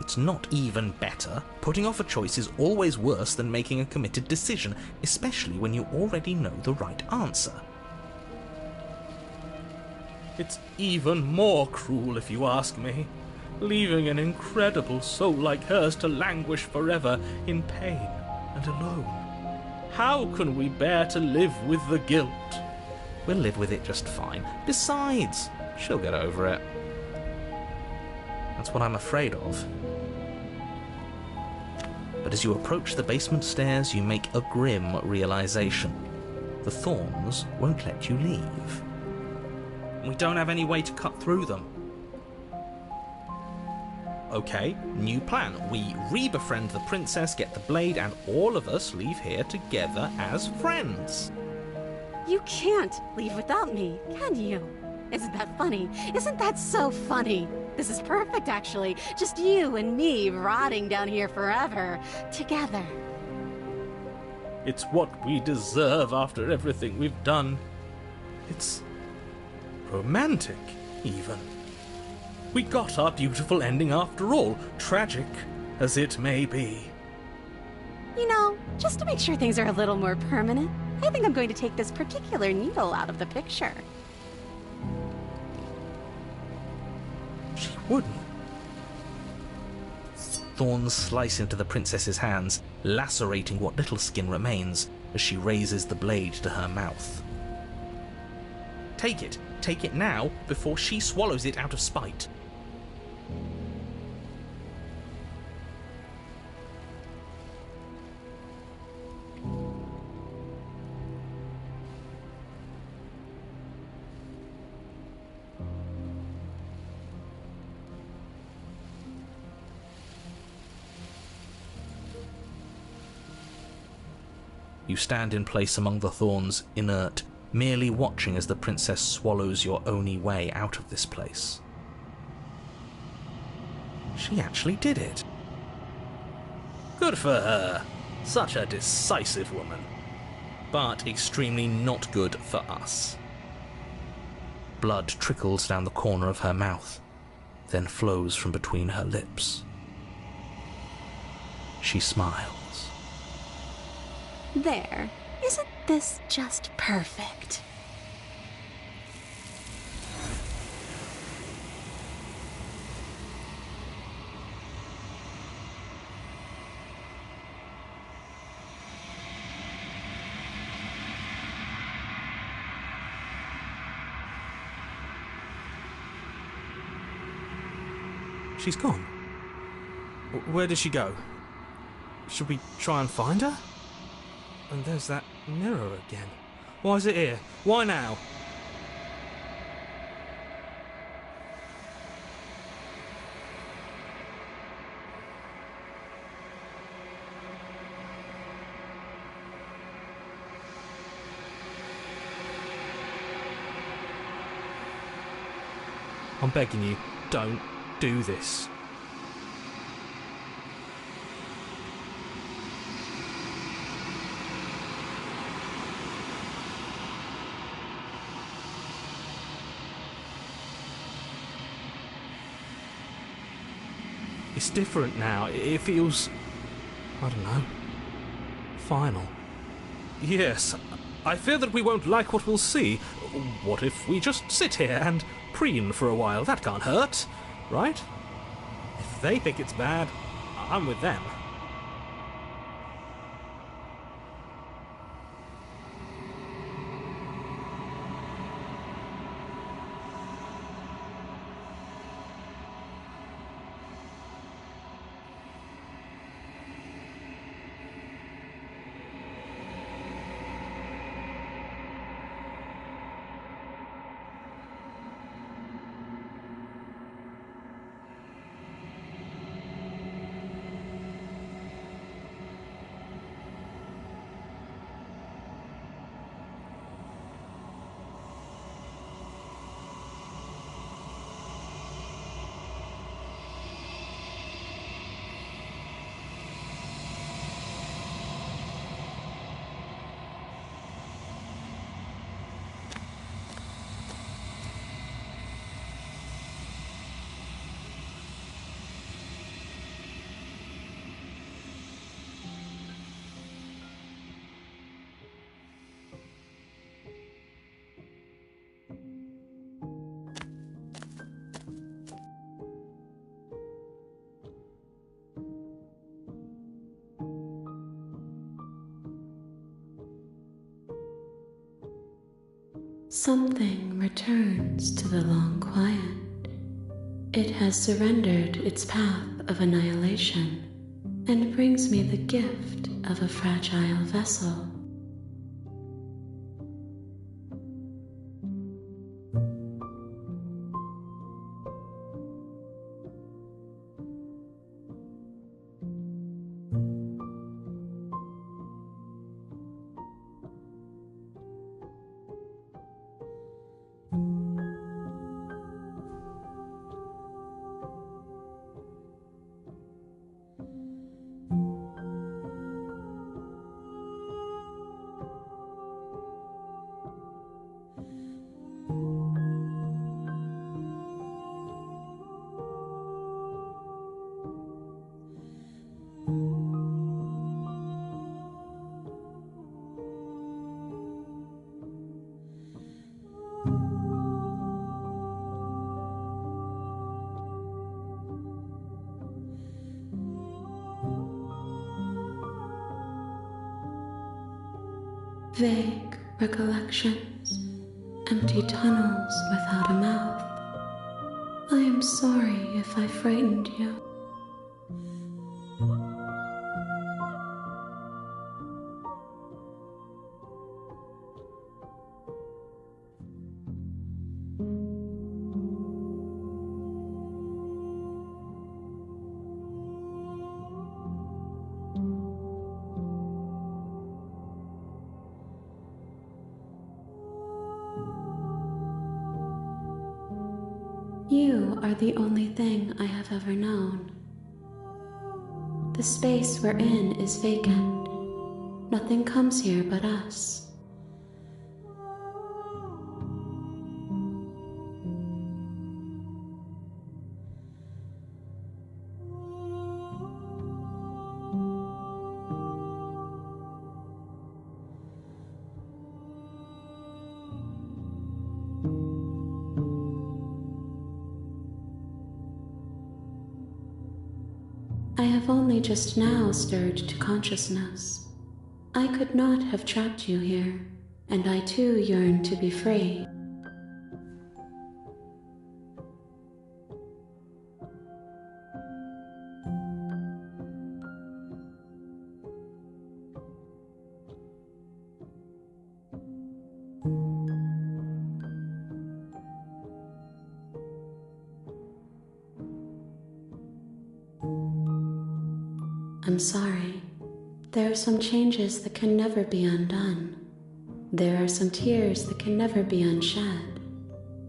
It's not even better. Putting off a choice is always worse than making a committed decision, especially when you already know the right answer. It's even more cruel if you ask me. Leaving an incredible soul like hers to languish forever in pain and alone. How can we bear to live with the guilt? We'll live with it just fine. Besides, she'll get over it. That's what I'm afraid of. But as you approach the basement stairs, you make a grim realization. The thorns won't let you leave. We don't have any way to cut through them. Okay, new plan. We re-befriend the princess, get the blade, and all of us leave here together as friends. You can't leave without me, can you? Isn't that funny? Isn't that so funny? This is perfect, actually. Just you and me rotting down here forever, together. It's what we deserve after everything we've done. It's romantic, even. We got our beautiful ending after all, tragic as it may be. You know, just to make sure things are a little more permanent, I think I'm going to take this particular needle out of the picture. She wouldn't. Thorns slice into the princess's hands, lacerating what little skin remains as she raises the blade to her mouth. Take it. Take it now, before she swallows it out of spite. You stand in place among the thorns, inert, merely watching as the princess swallows your only way out of this place. She actually did it. Good for her. Such a decisive woman. But extremely not good for us. Blood trickles down the corner of her mouth, then flows from between her lips. She smiles. There. Isn't this just perfect? She's gone. Where did she go? Should we try and find her? And there's that mirror again. Why is it here? Why now? I'm begging you, don't do this. It's different now. It feels, I don't know, final. Yes, I fear that we won't like what we'll see. What if we just sit here and preen for a while? That can't hurt, right? If they think it's bad, I'm with them. something returns to the long quiet. It has surrendered its path of annihilation and brings me the gift of a fragile vessel. Vague recollections, empty tunnels without a mouth. I am sorry if I frightened you. You are the only thing I have ever known. The space we're in is vacant. Nothing comes here but us. I have only just now stirred to consciousness. I could not have trapped you here, and I too yearn to be free. I'm sorry. There are some changes that can never be undone. There are some tears that can never be unshed.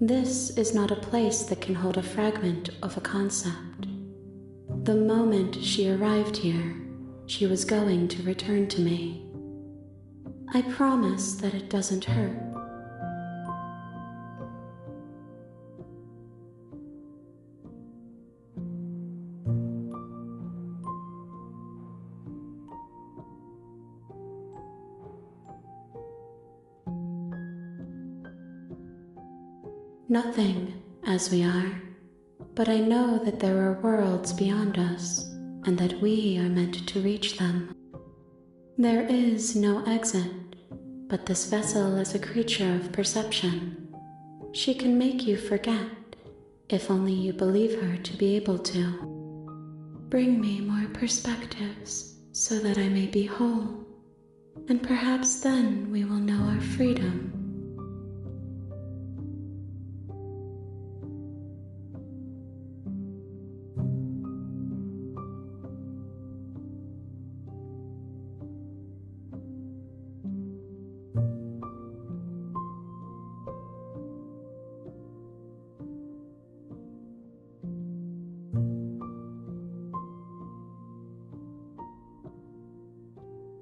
This is not a place that can hold a fragment of a concept. The moment she arrived here, she was going to return to me. I promise that it doesn't hurt. Nothing, as we are, but I know that there are worlds beyond us, and that we are meant to reach them. There is no exit, but this vessel is a creature of perception. She can make you forget, if only you believe her to be able to. Bring me more perspectives, so that I may be whole, and perhaps then we will know our freedom.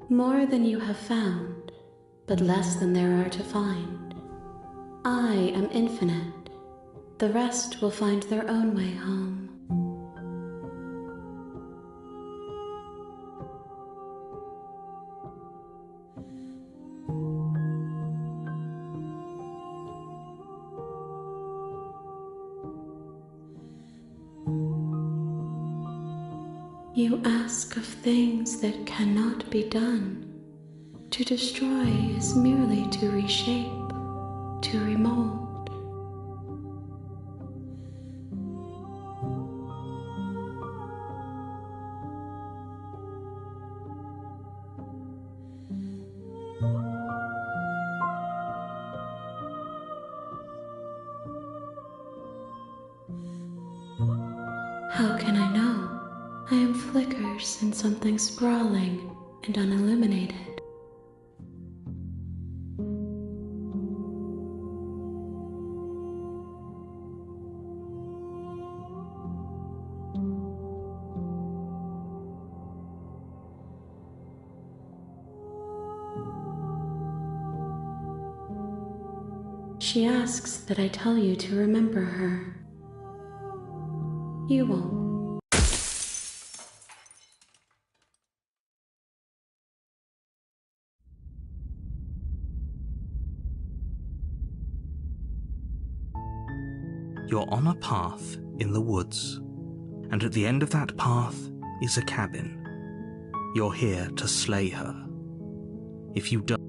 More than you have found, but less than there are to find. I am infinite. The rest will find their own way home. You ask of things that cannot be done. To destroy is merely to reshape, to remold. How can I know? I am flickers in something sprawling and unilluminated. She asks that I tell you to remember her. You won't. You're on a path in the woods, and at the end of that path is a cabin. You're here to slay her. If you don't,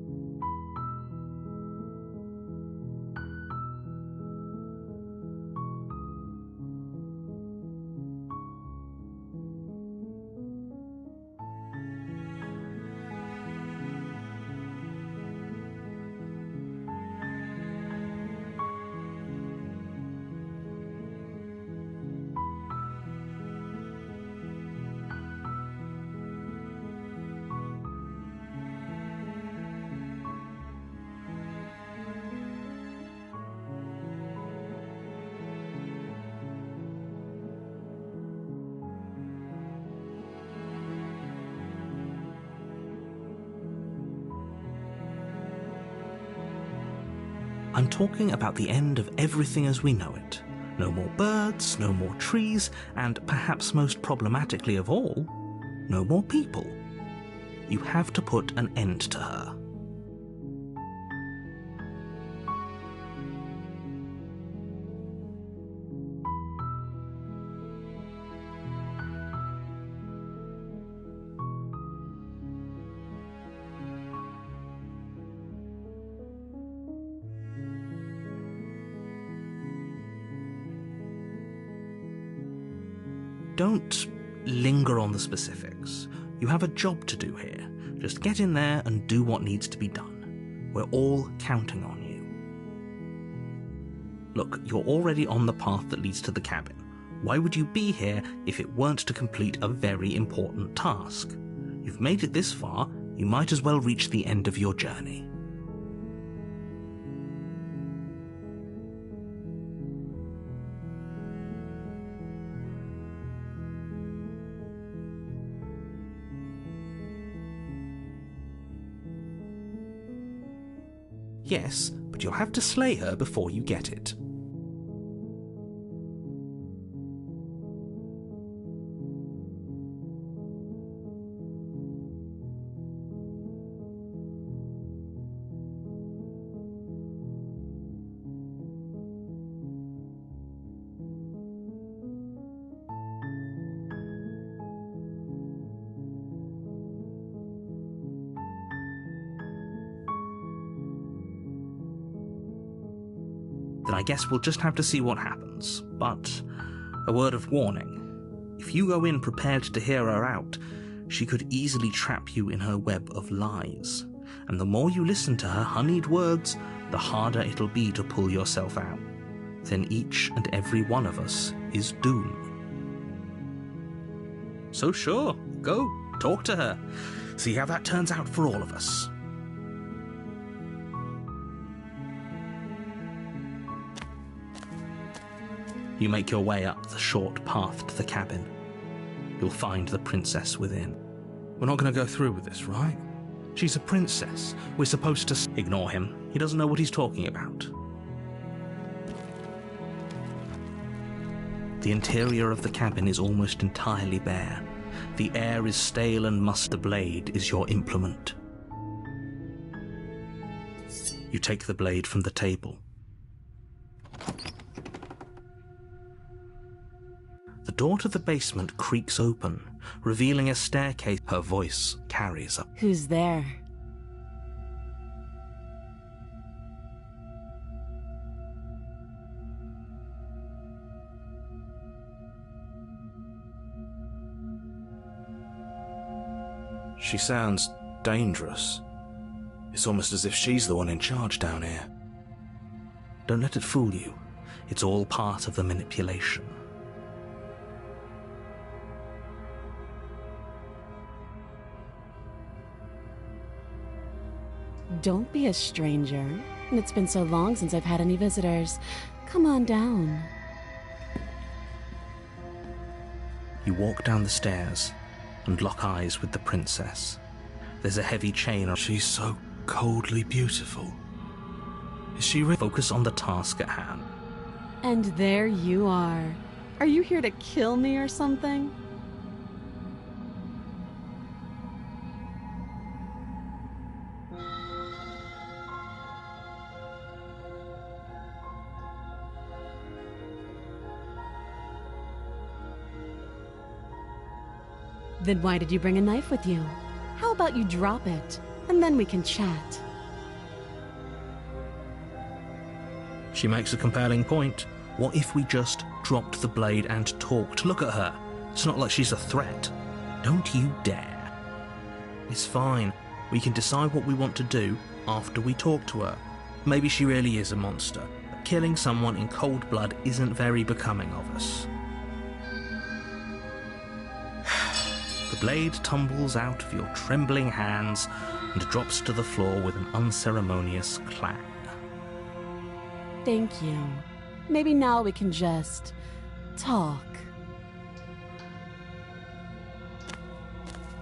I'm talking about the end of everything as we know it. No more birds, no more trees, and perhaps most problematically of all, no more people. You have to put an end to her. Don't linger on the specifics. You have a job to do here. Just get in there and do what needs to be done. We're all counting on you. Look, you're already on the path that leads to the cabin. Why would you be here if it weren't to complete a very important task? You've made it this far, you might as well reach the end of your journey. Yes, but you'll have to slay her before you get it. Then I guess we'll just have to see what happens. But a word of warning. If you go in prepared to hear her out, she could easily trap you in her web of lies. And the more you listen to her honeyed words, the harder it'll be to pull yourself out. Then each and every one of us is doomed. So sure, go, talk to her. See how that turns out for all of us. You make your way up the short path to the cabin. You'll find the princess within. We're not going to go through with this, right? She's a princess. We're supposed to ignore him. He doesn't know what he's talking about. The interior of the cabin is almost entirely bare. The air is stale and musty. The blade is your implement. You take the blade from the table. The door to the basement creaks open, revealing a staircase. Her voice carries up. Who's there? She sounds dangerous. It's almost as if she's the one in charge down here. Don't let it fool you. It's all part of the manipulation. Don't be a stranger. It's been so long since I've had any visitors. Come on down. You walk down the stairs and lock eyes with the princess. There's a heavy chain on. She's so coldly beautiful. Is she really? Focus on the task at hand. And there you are. Are you here to kill me or something? Then why did you bring a knife with you? How about you drop it, and then we can chat. She makes a compelling point. What if we just dropped the blade and talked? Look at her. It's not like she's a threat. Don't you dare. It's fine. We can decide what we want to do after we talk to her. Maybe she really is a monster. But killing someone in cold blood isn't very becoming of us. The blade tumbles out of your trembling hands and drops to the floor with an unceremonious clang. Thank you. Maybe now we can just talk.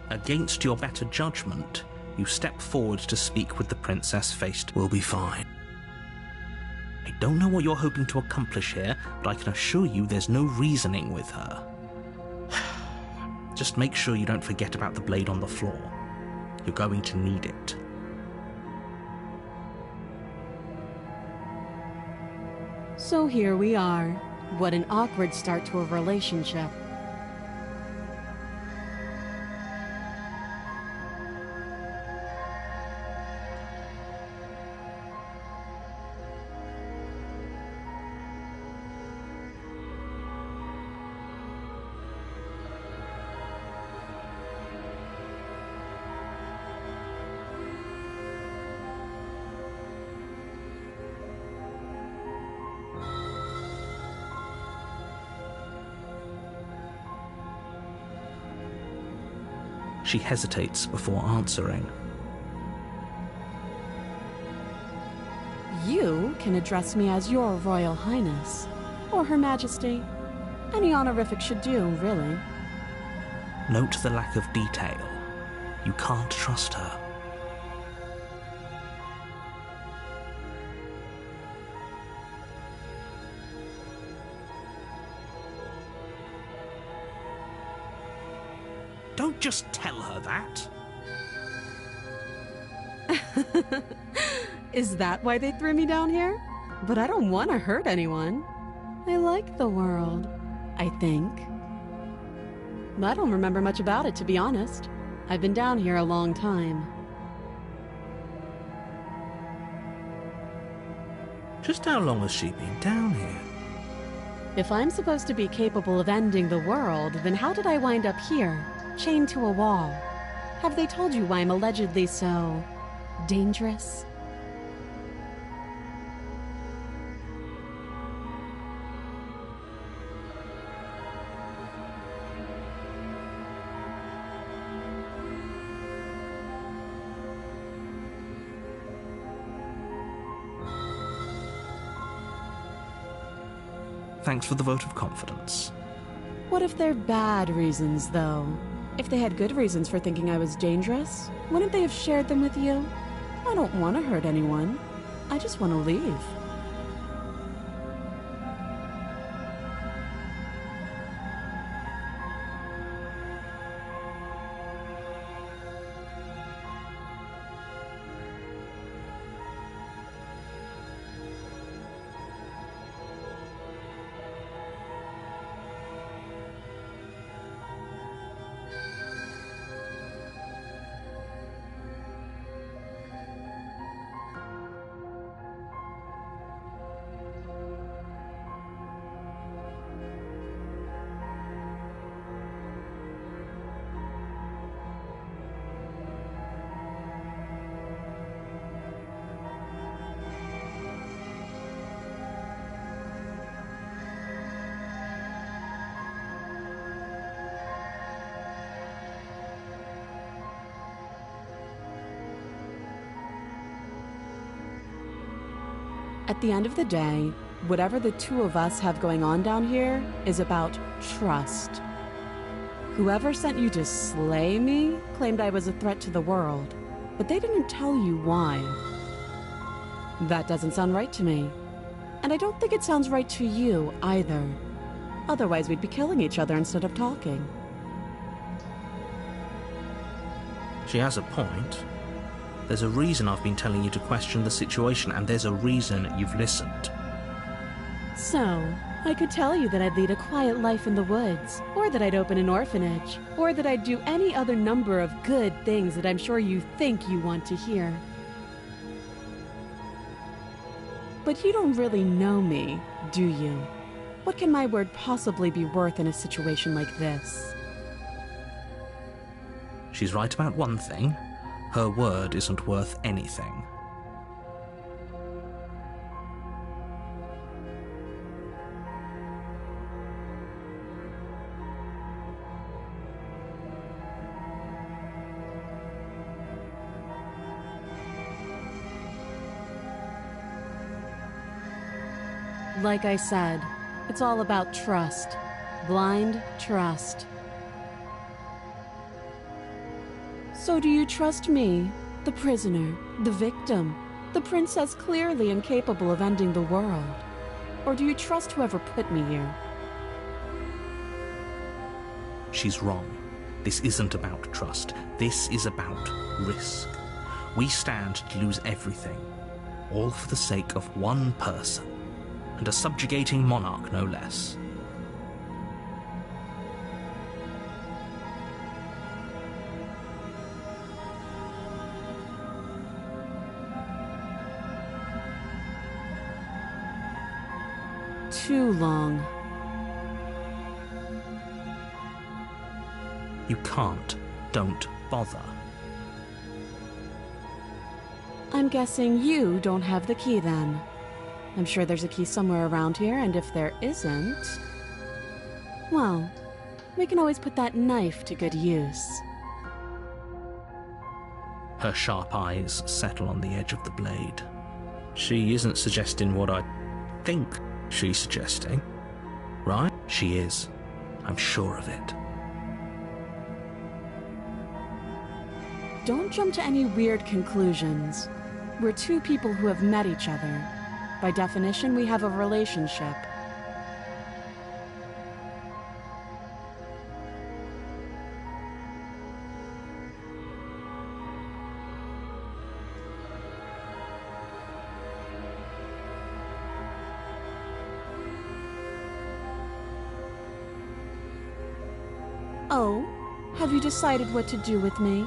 Against your better judgment, you step forward to speak with the princess faced. We'll be fine. I don't know what you're hoping to accomplish here, but I can assure you there's no reasoning with her. Just make sure you don't forget about the blade on the floor. You're going to need it. So here we are. What an awkward start to a relationship. She hesitates before answering. You can address me as Your Royal Highness, or Her Majesty. Any honorific should do, really. Note the lack of detail. You can't trust her. Don't just tell her that. Is that why they threw me down here? But I don't want to hurt anyone. I like the world, I think. I don't remember much about it, to be honest. I've been down here a long time. Just how long has she been down here? If I'm supposed to be capable of ending the world, then how did I wind up here, chained to a wall? Have they told you why I'm allegedly so dangerous? Thanks for the vote of confidence. What if they're bad reasons, though? If they had good reasons for thinking I was dangerous, wouldn't they have shared them with you? I don't want to hurt anyone. I just want to leave. At the end of the day, whatever the two of us have going on down here is about trust. Whoever sent you to slay me claimed I was a threat to the world, but they didn't tell you why. That doesn't sound right to me. And I don't think it sounds right to you either. Otherwise, we'd be killing each other instead of talking. She has a point. There's a reason I've been telling you to question the situation, and there's a reason you've listened. So, I could tell you that I'd lead a quiet life in the woods, or that I'd open an orphanage, or that I'd do any other number of good things that I'm sure you think you want to hear. But you don't really know me, do you? What can my word possibly be worth in a situation like this? She's right about one thing. Her word isn't worth anything. Like I said, it's all about trust. Blind trust. So do you trust me, the prisoner, the victim, the princess clearly incapable of ending the world? Or do you trust whoever put me here? She's wrong. This isn't about trust. This is about risk. We stand to lose everything, all for the sake of one person, and a subjugating monarch no less. Too long. You can't. Don't bother. I'm guessing you don't have the key then. I'm sure there's a key somewhere around here, and if there isn't, well, we can always put that knife to good use. Her sharp eyes settle on the edge of the blade. She isn't suggesting what I think she's suggesting, right? She is. I'm sure of it. Don't jump to any weird conclusions. We're two people who have met each other. By definition, we have a relationship. Oh, have you decided what to do with me?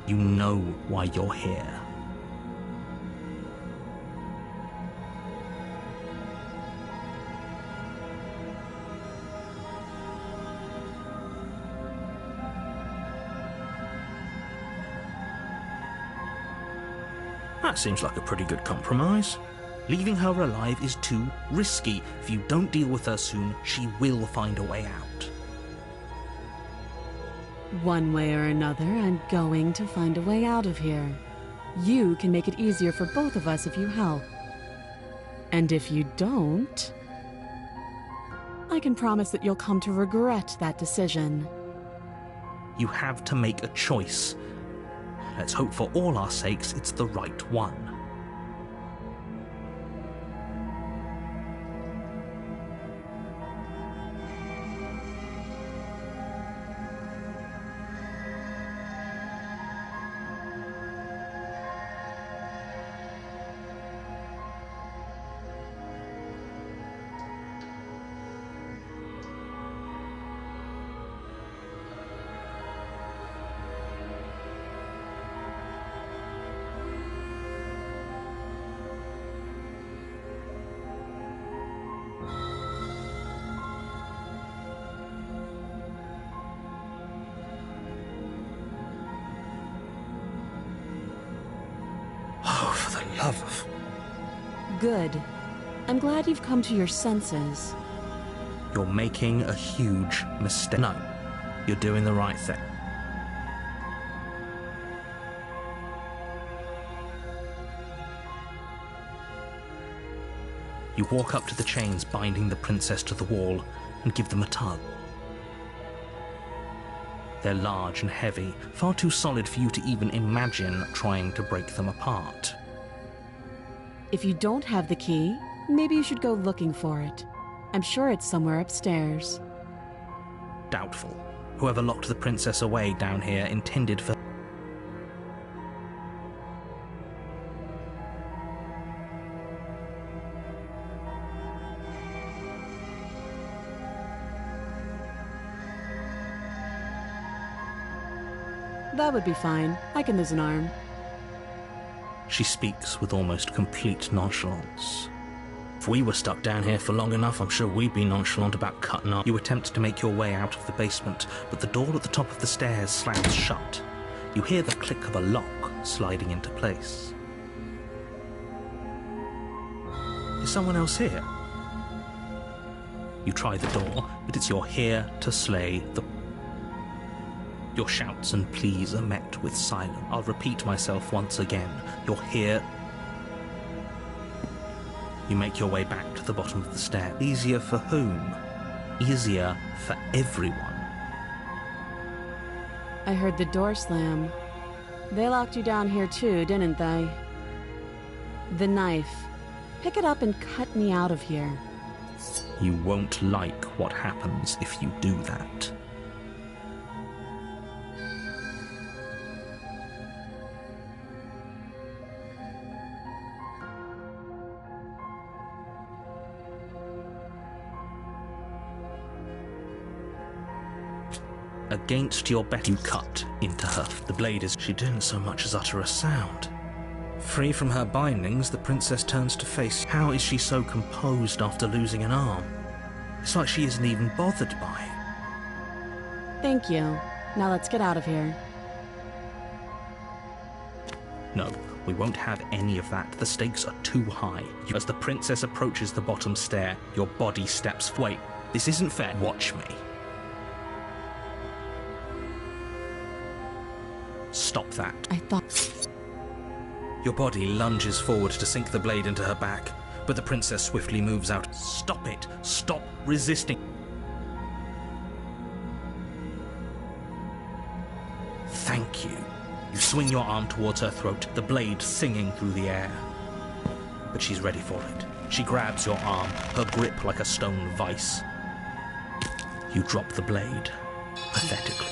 You know why you're here. That seems like a pretty good compromise. Leaving her alive is too risky. If you don't deal with her soon, she will find a way out. One way or another, I'm going to find a way out of here. You can make it easier for both of us if you help. And if you don't, I can promise that you'll come to regret that decision. You have to make a choice. Let's hope for all our sakes it's the right one. Love of... Good. I'm glad you've come to your senses. You're making a huge mistake. No, you're doing the right thing. You walk up to the chains binding the princess to the wall and give them a tug. They're large and heavy, far too solid for you to even imagine trying to break them apart. If you don't have the key, maybe you should go looking for it. I'm sure it's somewhere upstairs. Doubtful. Whoever locked the princess away down here intended for... That would be fine. I can lose an arm. She speaks with almost complete nonchalance. If we were stuck down here for long enough, I'm sure we'd be nonchalant about cutting up. You attempt to make your way out of the basement, but the door at the top of the stairs slams shut. You hear the click of a lock sliding into place. Is someone else here? You try the door, but it's your here to slay the... Your shouts and pleas are met with silence. I'll repeat myself once again. You're here. You make your way back to the bottom of the stair. Easier for whom? Easier for everyone. I heard the door slam. They locked you down here too, didn't they? The knife. Pick it up and cut me out of here. You won't like what happens if you do that. Against your bet, you cut into her. The blade is... She didn't so much as utter a sound. Free from her bindings, the princess turns to face. How is she so composed after losing an arm? It's like she isn't even bothered by it. Thank you. Now let's get out of here. No, we won't have any of that. The stakes are too high. As the princess approaches the bottom stair, your body steps... Wait, this isn't fair. Watch me. Stop that. I thought... Your body lunges forward to sink the blade into her back, but the princess swiftly moves out. Stop it! Stop resisting! Thank you. You swing your arm towards her throat, the blade singing through the air. But she's ready for it. She grabs your arm, her grip like a stone vice. You drop the blade, pathetically.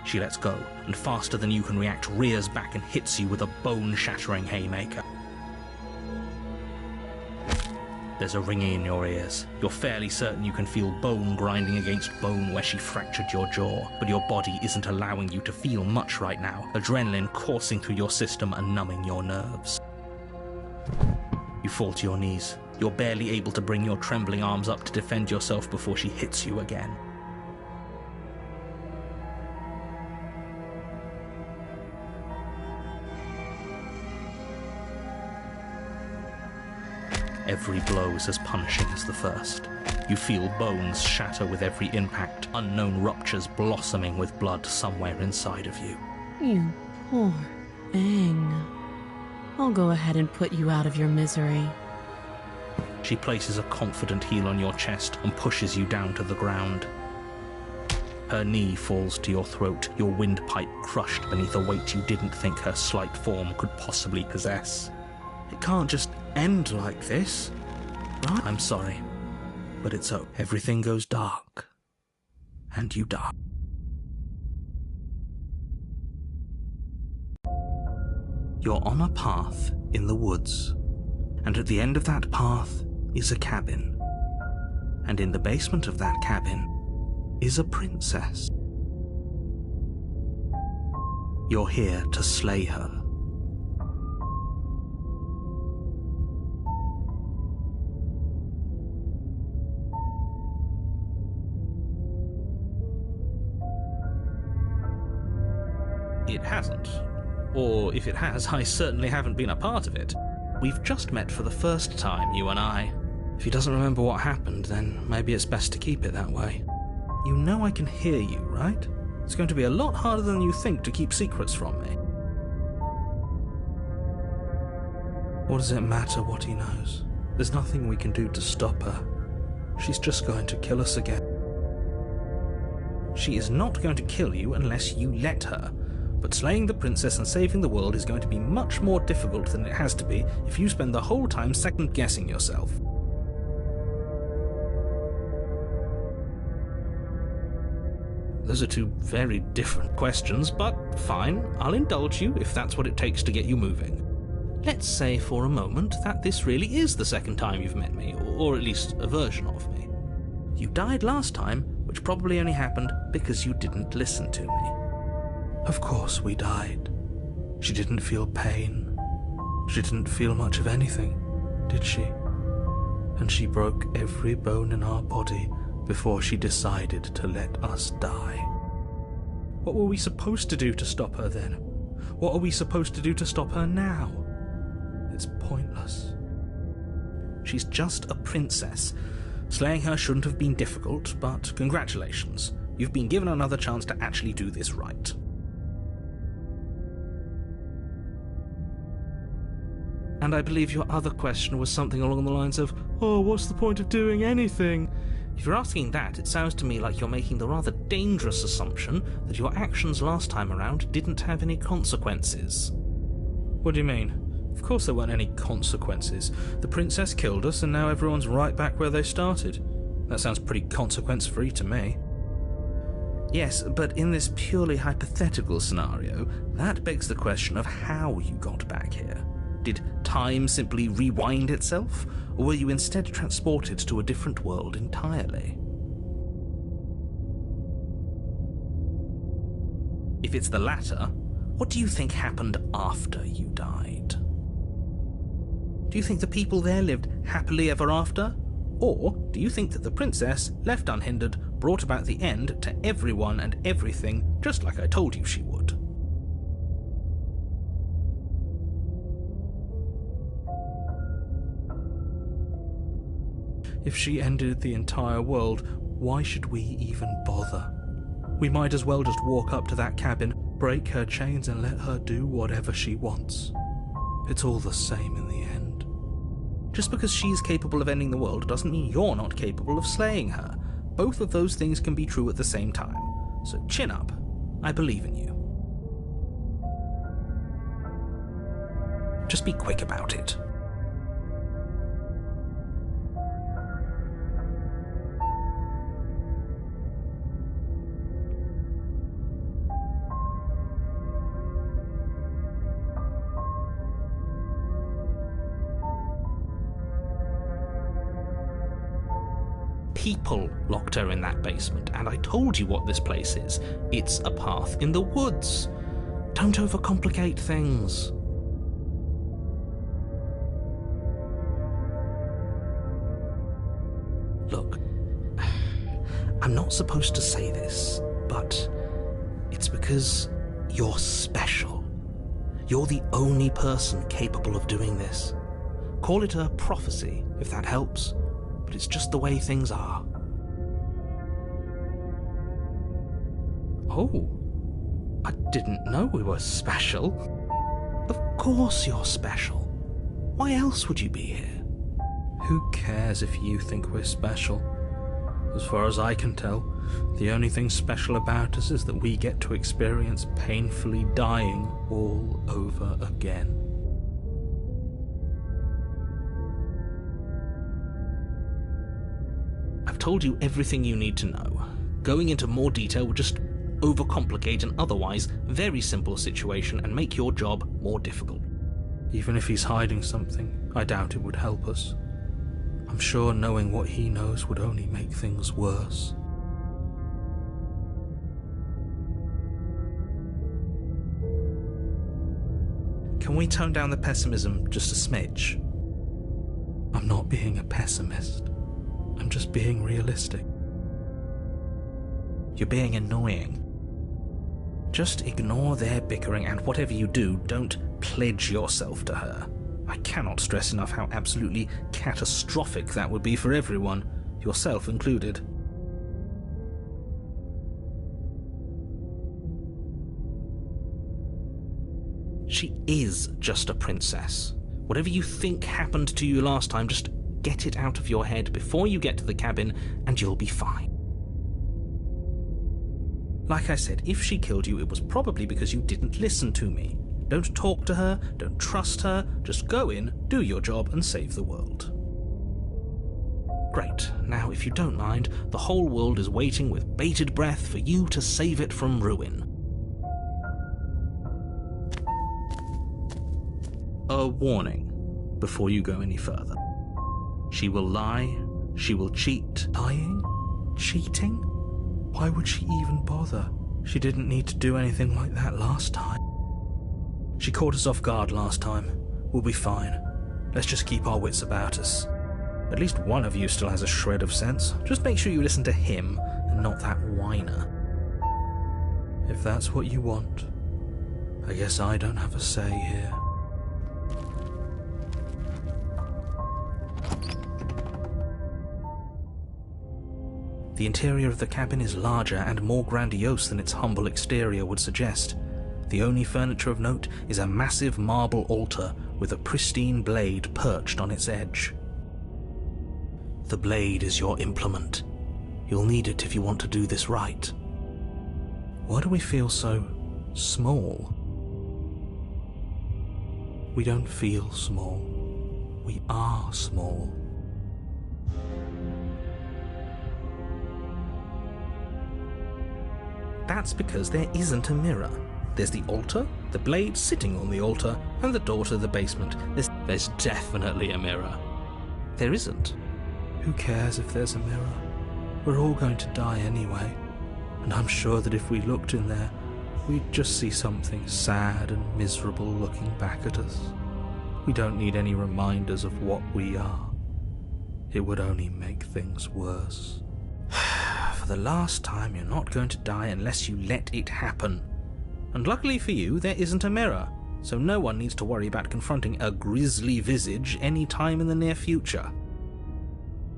She lets go, and faster than you can react, rears back and hits you with a bone-shattering haymaker. There's a ringing in your ears. You're fairly certain you can feel bone grinding against bone where she fractured your jaw, but your body isn't allowing you to feel much right now, adrenaline coursing through your system and numbing your nerves. You fall to your knees. You're barely able to bring your trembling arms up to defend yourself before she hits you again. Every blow is as punishing as the first. You feel bones shatter with every impact, unknown ruptures blossoming with blood somewhere inside of you. You poor thing. I'll go ahead and put you out of your misery. She places a confident heel on your chest and pushes you down to the ground. Her knee falls to your throat, your windpipe crushed beneath a weight you didn't think her slight form could possibly possess. It can't just end like this, right? I'm sorry, but it's over. Everything goes dark, and you die. You're on a path in the woods, and at the end of that path is a cabin. And in the basement of that cabin is a princess. You're here to slay her. It hasn't. Or if it has, I certainly haven't been a part of it. We've just met for the first time, you and I. If he doesn't remember what happened, then maybe it's best to keep it that way. You know I can hear you, right? It's going to be a lot harder than you think to keep secrets from me. What does it matter what he knows? There's nothing we can do to stop her. She's just going to kill us again. She is not going to kill you unless you let her. But slaying the princess and saving the world is going to be much more difficult than it has to be if you spend the whole time second-guessing yourself. Those are two very different questions, but fine, I'll indulge you if that's what it takes to get you moving. Let's say for a moment that this really is the second time you've met me, or at least a version of me. You died last time, which probably only happened because you didn't listen to me. Of course we died. She didn't feel pain. She didn't feel much of anything, did she? And she broke every bone in our body before she decided to let us die. What were we supposed to do to stop her then? What are we supposed to do to stop her now? It's pointless. She's just a princess. Slaying her shouldn't have been difficult, but congratulations. You've been given another chance to actually do this right. And I believe your other question was something along the lines of, oh, what's the point of doing anything? If you're asking that, it sounds to me like you're making the rather dangerous assumption that your actions last time around didn't have any consequences. What do you mean? Of course there weren't any consequences. The princess killed us and now everyone's right back where they started. That sounds pretty consequence-free to me. Yes, but in this purely hypothetical scenario, that begs the question of how you got back here. Did time simply rewind itself, or were you instead transported to a different world entirely? If it's the latter, what do you think happened after you died? Do you think the people there lived happily ever after? Or do you think that the princess, left unhindered, brought about the end to everyone and everything, just like I told you she would? If she ended the entire world, why should we even bother? We might as well just walk up to that cabin, break her chains and let her do whatever she wants. It's all the same in the end. Just because she's capable of ending the world doesn't mean you're not capable of slaying her. Both of those things can be true at the same time. So chin up. I believe in you. Just be quick about it. People locked her in that basement, and I told you what this place is. It's a path in the woods. Don't overcomplicate things. Look, I'm not supposed to say this, but it's because you're special. You're the only person capable of doing this. Call it a prophecy, if that helps. But it's just the way things are. Oh, I didn't know we were special. Of course you're special. Why else would you be here? Who cares if you think we're special? As far as I can tell, the only thing special about us is that we get to experience painfully dying all over again. I've told you everything you need to know. Going into more detail would just overcomplicate an otherwise very simple situation and make your job more difficult. Even if he's hiding something, I doubt it would help us. I'm sure knowing what he knows would only make things worse. Can we tone down the pessimism just a smidge? I'm not being a pessimist. I'm just being realistic. You're being annoying. Just ignore their bickering, and whatever you do, don't pledge yourself to her. I cannot stress enough how absolutely catastrophic that would be for everyone, yourself included. She is just a princess. Whatever you think happened to you last time, just get it out of your head before you get to the cabin and you'll be fine. Like I said, if she killed you, it was probably because you didn't listen to me. Don't talk to her, don't trust her, just go in, do your job and save the world. Great, now if you don't mind, the whole world is waiting with bated breath for you to save it from ruin. A warning before you go any further. She will lie, she will cheat. Lying? Cheating? Why would she even bother? She didn't need to do anything like that last time. She caught us off guard last time. We'll be fine. Let's just keep our wits about us. At least one of you still has a shred of sense. Just make sure you listen to him and not that whiner. If that's what you want, I guess I don't have a say here. The interior of the cabin is larger and more grandiose than its humble exterior would suggest. The only furniture of note is a massive marble altar with a pristine blade perched on its edge. The blade is your implement. You'll need it if you want to do this right. Why do we feel so small? We don't feel small. We are small. That's because there isn't a mirror. There's the altar, the blade sitting on the altar, and the door to the basement. There's definitely a mirror. There isn't. Who cares if there's a mirror? We're all going to die anyway. And I'm sure that if we looked in there, we'd just see something sad and miserable looking back at us. We don't need any reminders of what we are. It would only make things worse. For the last time, you're not going to die unless you let it happen. And luckily for you, there isn't a mirror, so no one needs to worry about confronting a grisly visage any time in the near future.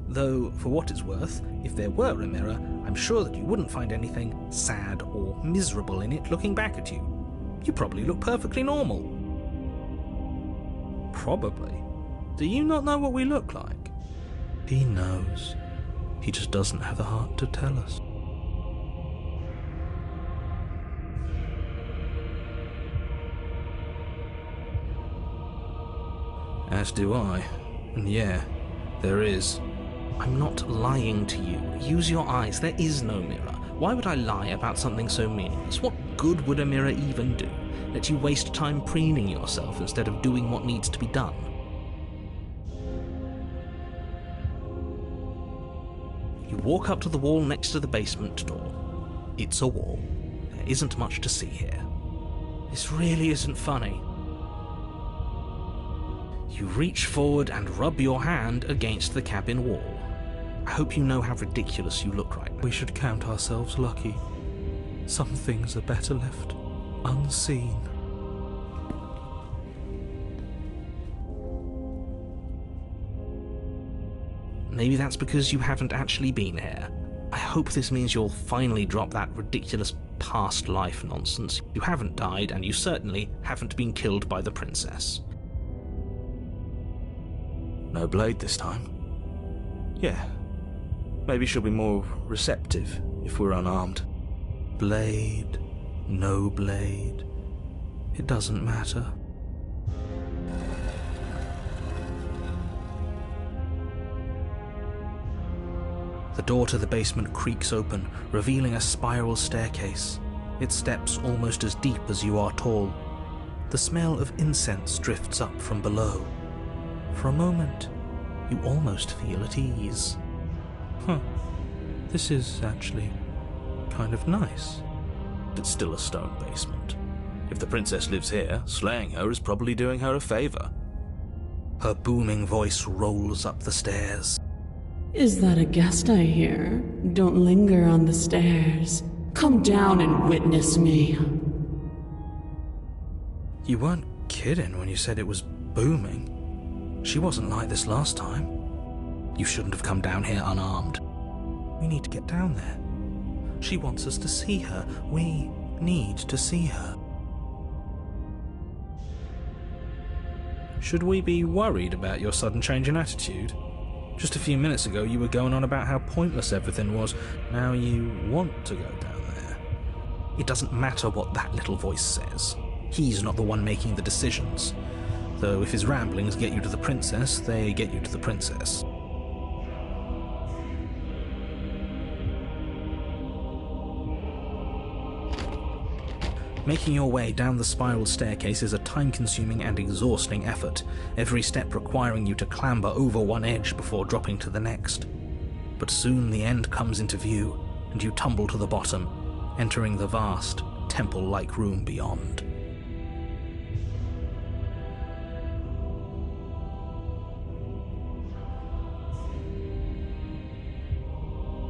Though, for what it's worth, if there were a mirror, I'm sure that you wouldn't find anything sad or miserable in it looking back at you. You probably look perfectly normal. Probably. Do you not know what we look like? He knows. He just doesn't have the heart to tell us. As do I. And yeah, there is. I'm not lying to you. Use your eyes. There is no mirror. Why would I lie about something so meaningless? What good would a mirror even do? Let you waste time preening yourself instead of doing what needs to be done. You walk up to the wall next to the basement door. It's a wall. There isn't much to see here. This really isn't funny. You reach forward and rub your hand against the cabin wall. I hope you know how ridiculous you look right now. We should count ourselves lucky. Some things are better left unseen. Maybe that's because you haven't actually been here. I hope this means you'll finally drop that ridiculous past life nonsense. You haven't died, and you certainly haven't been killed by the princess. No blade this time. Yeah. Maybe she'll be more receptive if we're unarmed. Blade, no blade. It doesn't matter. The door to the basement creaks open, revealing a spiral staircase. Its steps almost as deep as you are tall. The smell of incense drifts up from below. For a moment, you almost feel at ease. This is actually kind of nice. It's still a stone basement. If the princess lives here, slaying her is probably doing her a favor. Her booming voice rolls up the stairs. Is that a guest I hear? Don't linger on the stairs. Come down and witness me. You weren't kidding when you said it was booming. She wasn't like this last time. You shouldn't have come down here unarmed. We need to get down there. She wants us to see her. We need to see her. Should we be worried about your sudden change in attitude? Just a few minutes ago you were going on about how pointless everything was. Now you want to go down there. It doesn't matter what that little voice says. He's not the one making the decisions. Though if his ramblings get you to the princess, they get you to the princess. Making your way down the spiral staircase is a time-consuming and exhausting effort, every step requiring you to clamber over one edge before dropping to the next. But soon the end comes into view, and you tumble to the bottom, entering the vast, temple-like room beyond.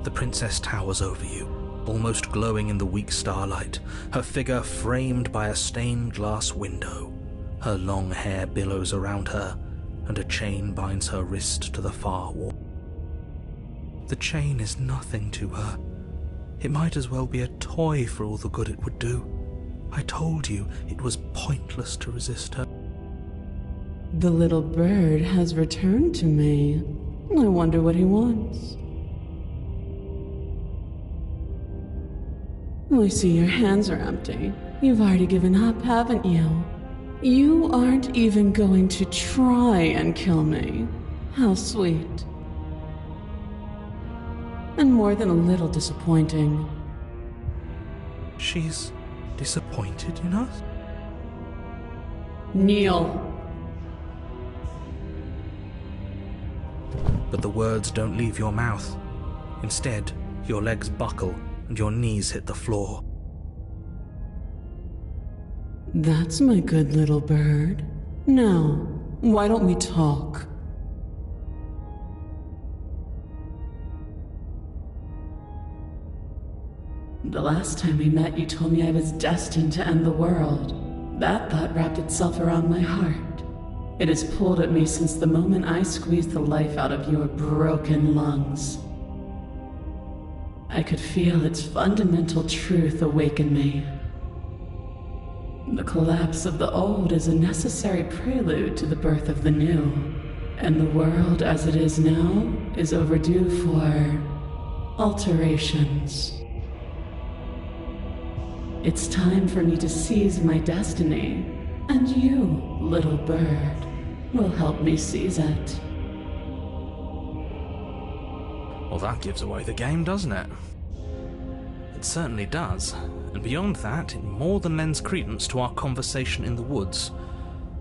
The princess towers over you, almost glowing in the weak starlight, her figure framed by a stained glass window. Her long hair billows around her, and a chain binds her wrist to the far wall. The chain is nothing to her. It might as well be a toy for all the good it would do. I told you it was pointless to resist her. The little bird has returned to me. I wonder what he wants. I see your hands are empty. You've already given up, haven't you? You aren't even going to try and kill me. How sweet. And more than a little disappointing. She's disappointed in us? Kneel. But the words don't leave your mouth. Instead, your legs buckle and your knees hit the floor. That's my good little bird. Now, why don't we talk? The last time we met, you told me I was destined to end the world. That thought wrapped itself around my heart. It has pulled at me since the moment I squeezed the life out of your broken lungs. I could feel its fundamental truth awaken me. The collapse of the old is a necessary prelude to the birth of the new, and the world as it is now is overdue for alterations. It's time for me to seize my destiny, and you, little bird, will help me seize it. Well, that gives away the game, doesn't it? It certainly does. And beyond that, it more than lends credence to our conversation in the woods.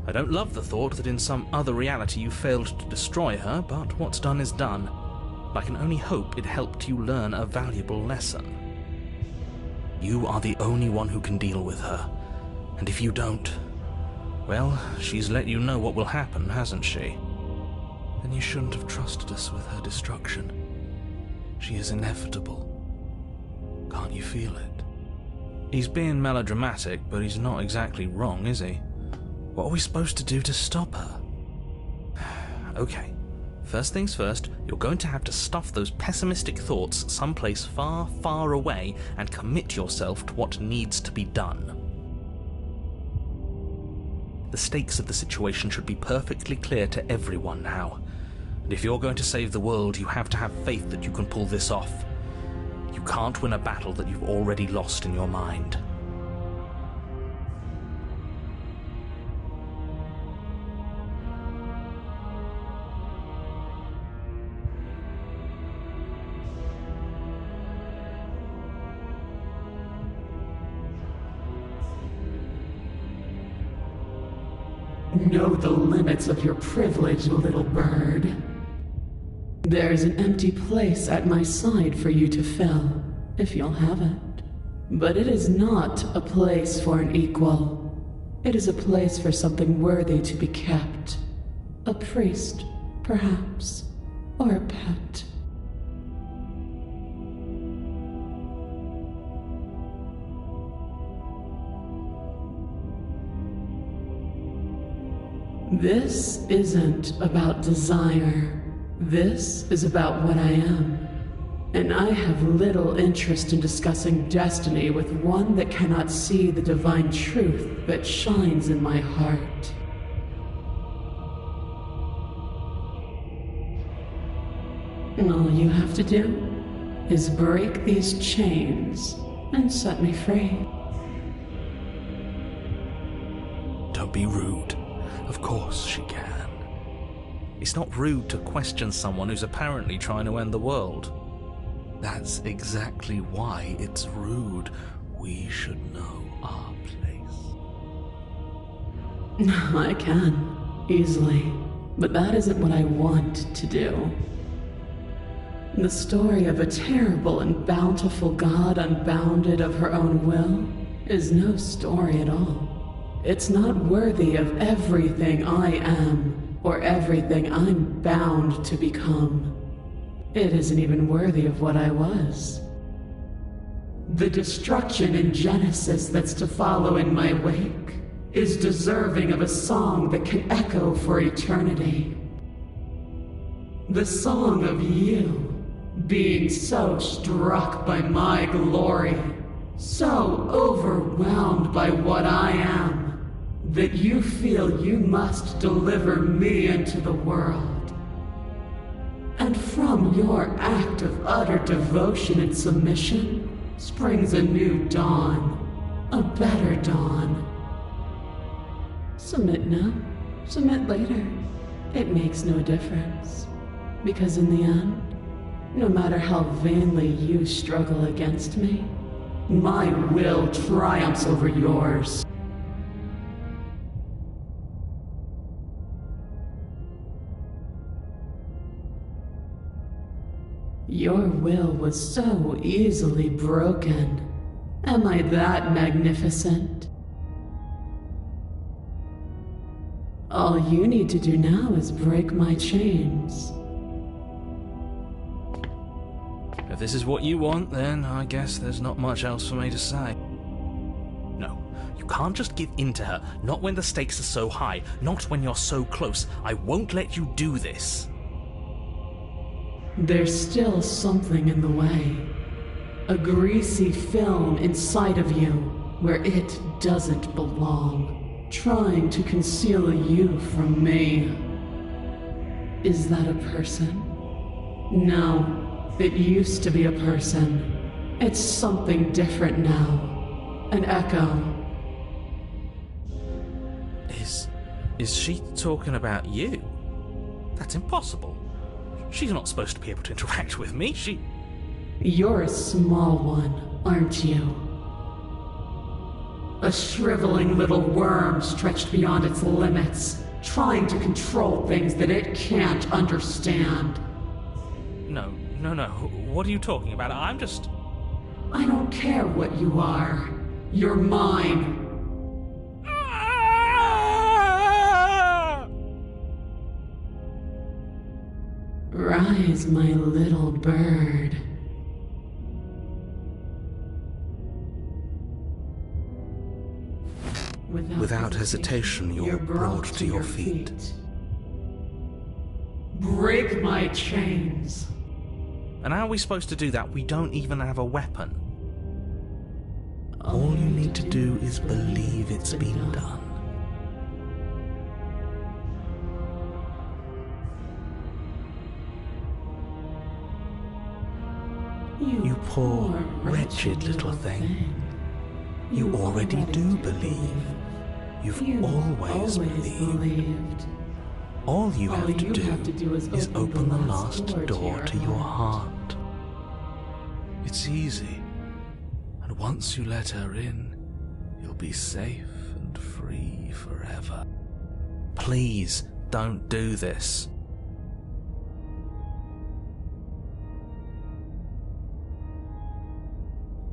I don't love the thought that in some other reality you failed to destroy her, but what's done is done. I can only hope it helped you learn a valuable lesson. You are the only one who can deal with her. And if you don't, well, she's let you know what will happen, hasn't she? Then you shouldn't have trusted us with her destruction. She is inevitable. Can't you feel it? He's being melodramatic, but he's not exactly wrong, is he? What are we supposed to do to stop her? Okay, first things first, you're going to have to stuff those pessimistic thoughts someplace far, far away and commit yourself to what needs to be done. The stakes of the situation should be perfectly clear to everyone now. And if you're going to save the world, you have to have faith that you can pull this off. You can't win a battle that you've already lost in your mind. Know the limits of your privilege, little bird. There is an empty place at my side for you to fill, if you'll have it. But it is not a place for an equal. It is a place for something worthy to be kept. A priest, perhaps, or a pet. This isn't about desire. This is about what I am. And I have little interest in discussing destiny with one that cannot see the divine truth that shines in my heart. All you have to do is break these chains and set me free. Don't be rude. Of course she can. It's not rude to question someone who's apparently trying to end the world. That's exactly why it's rude. We should know our place. I can, easily, but that isn't what I want to do. The story of a terrible and bountiful god unbounded of her own will is no story at all. It's not worthy of everything I am or everything I'm bound to become. It isn't even worthy of what I was. The destruction in Genesis that's to follow in my wake is deserving of a song that can echo for eternity. The song of you being so struck by my glory, so overwhelmed by what I am, that you feel you must deliver me into the world. And from your act of utter devotion and submission springs a new dawn, a better dawn. Submit now, submit later. It makes no difference. Because in the end, no matter how vainly you struggle against me, my will triumphs over yours. Your will was so easily broken. Am I that magnificent? All you need to do now is break my chains. If this is what you want, then I guess there's not much else for me to say. No, you can't just give in to her. Not when the stakes are so high. Not when you're so close. I won't let you do this. There's still something in the way. A greasy film inside of you where it doesn't belong, trying to conceal you from me. Is that a person? No. It used to be a person. It's something different now. An echo. Is she talking about you? That's impossible. She's not supposed to be able to interact with me. You're a small one, aren't you? A shriveling little worm stretched beyond its limits, trying to control things that it can't understand. No. What are you talking about? I don't care what you are. You're mine. Rise, my little bird. Without hesitation, you're brought to your feet. Break my chains. And how are we supposed to do that? We don't even have a weapon. All you need to do is believe it's been done. You poor, wretched little thing. You already do believe. You've always believed. All you have to do is open the last door to your heart. It's easy. And once you let her in, you'll be safe and free forever. Please, don't do this.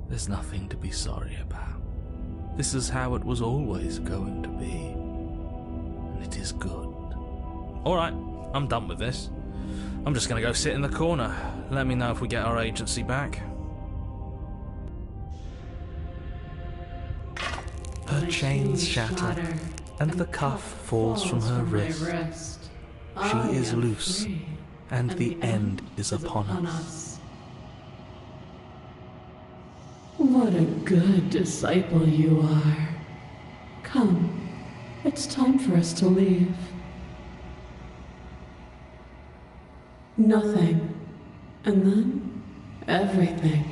There's nothing to be sorry about. This is how it was always going to be. And it is good. Alright, I'm done with this. I'm just gonna go sit in the corner. Let me know if we get our agency back. Her chains shatter, and the cuff falls from her wrist. She is loose, and the end is upon us. What a good disciple you are. Come, it's time for us to leave. Nothing, And then, everything.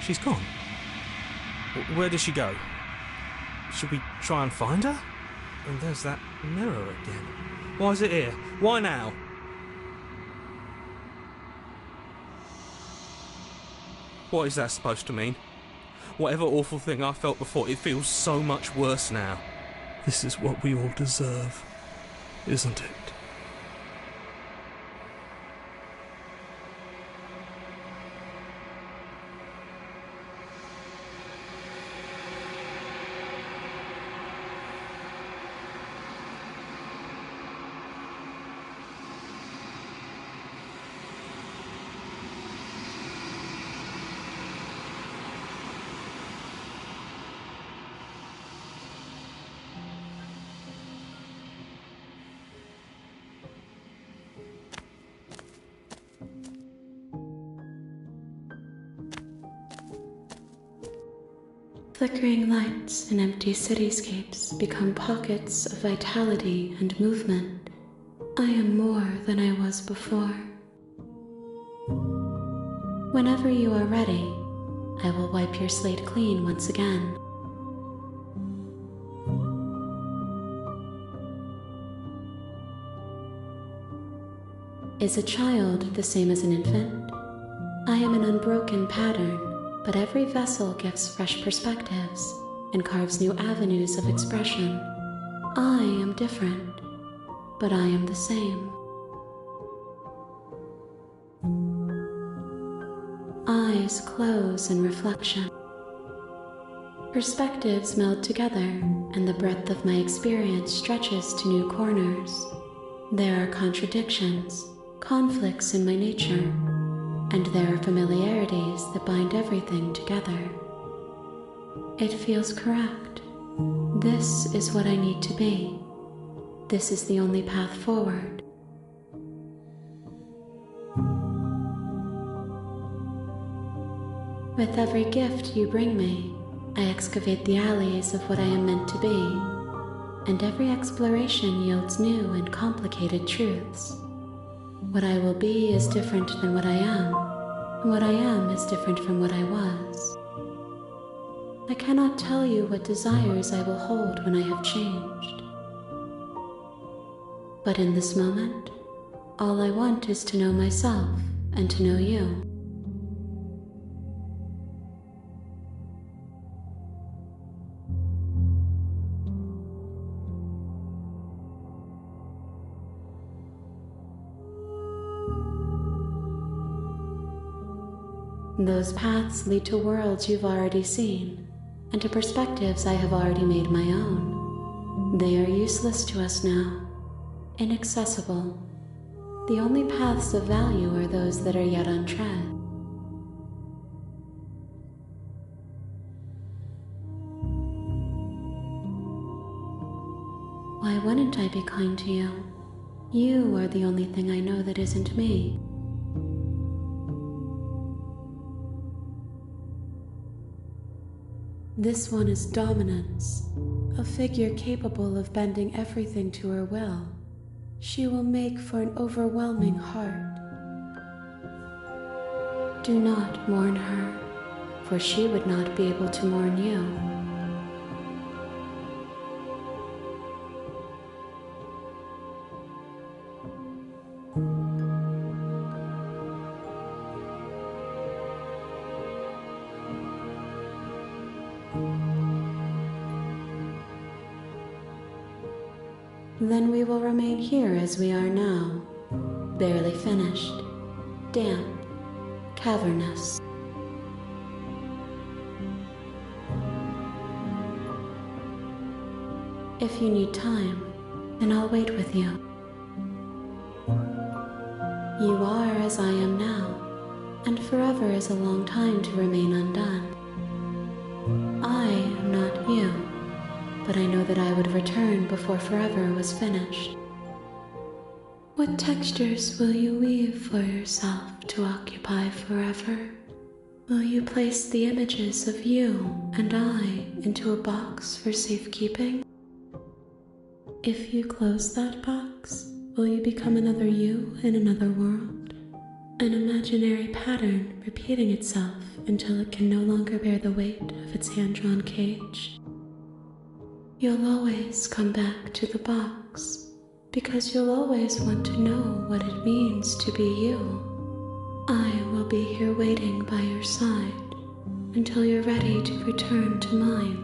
She's gone. Where did she go? Should we try and find her? And there's that mirror again. Why is it here? Why now? What is that supposed to mean? Whatever awful thing I felt before, it feels so much worse now. This is what we all deserve, isn't it? Flickering lights and empty cityscapes become pockets of vitality and movement. I am more than I was before. Whenever you are ready, I will wipe your slate clean once again. Is a child the same as an infant? I am an unbroken pattern, but every vessel gives fresh perspectives and carves new avenues of expression. I am different, but I am the same. Eyes close in reflection. Perspectives meld together, and the breadth of my experience stretches to new corners. There are contradictions, conflicts in my nature, and there are familiarities that bind everything together. It feels correct. This is what I need to be. This is the only path forward. With every gift you bring me, I excavate the alleys of what I am meant to be, and every exploration yields new and complicated truths. What I will be is different than what I am, and what I am is different from what I was. I cannot tell you what desires I will hold when I have changed. But in this moment, all I want is to know myself and to know you. Those paths lead to worlds you've already seen, and to perspectives I have already made my own. They are useless to us now, inaccessible. The only paths of value are those that are yet untread. Why wouldn't I be kind to you? You are the only thing I know that isn't me. This one is dominance, a figure capable of bending everything to her will. She will make for an overwhelming heart. Do not mourn her, for she would not be able to mourn you. Then we will remain here as we are now, barely finished, damp, cavernous. If you need time, then I'll wait with you. You are as I am now, and forever is a long time to remain undone. I am not you, but I know that I would return before forever was finished. What textures will you weave for yourself to occupy forever? Will you place the images of you and I into a box for safekeeping? If you close that box, will you become another you in another world? An imaginary pattern repeating itself until it can no longer bear the weight of its hand-drawn cage? You'll always come back to the box, because you'll always want to know what it means to be you. I will be here waiting by your side until you're ready to return to mine.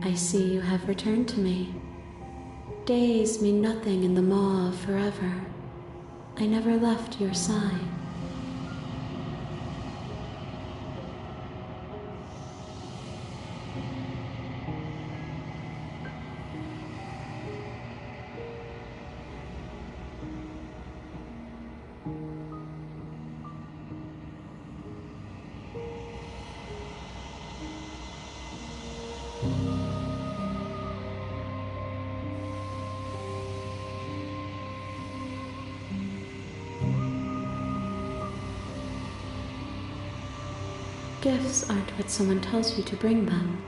I see you have returned to me. Days mean nothing in the maw of forever. I never left your side. Gifts aren't what someone tells you to bring them.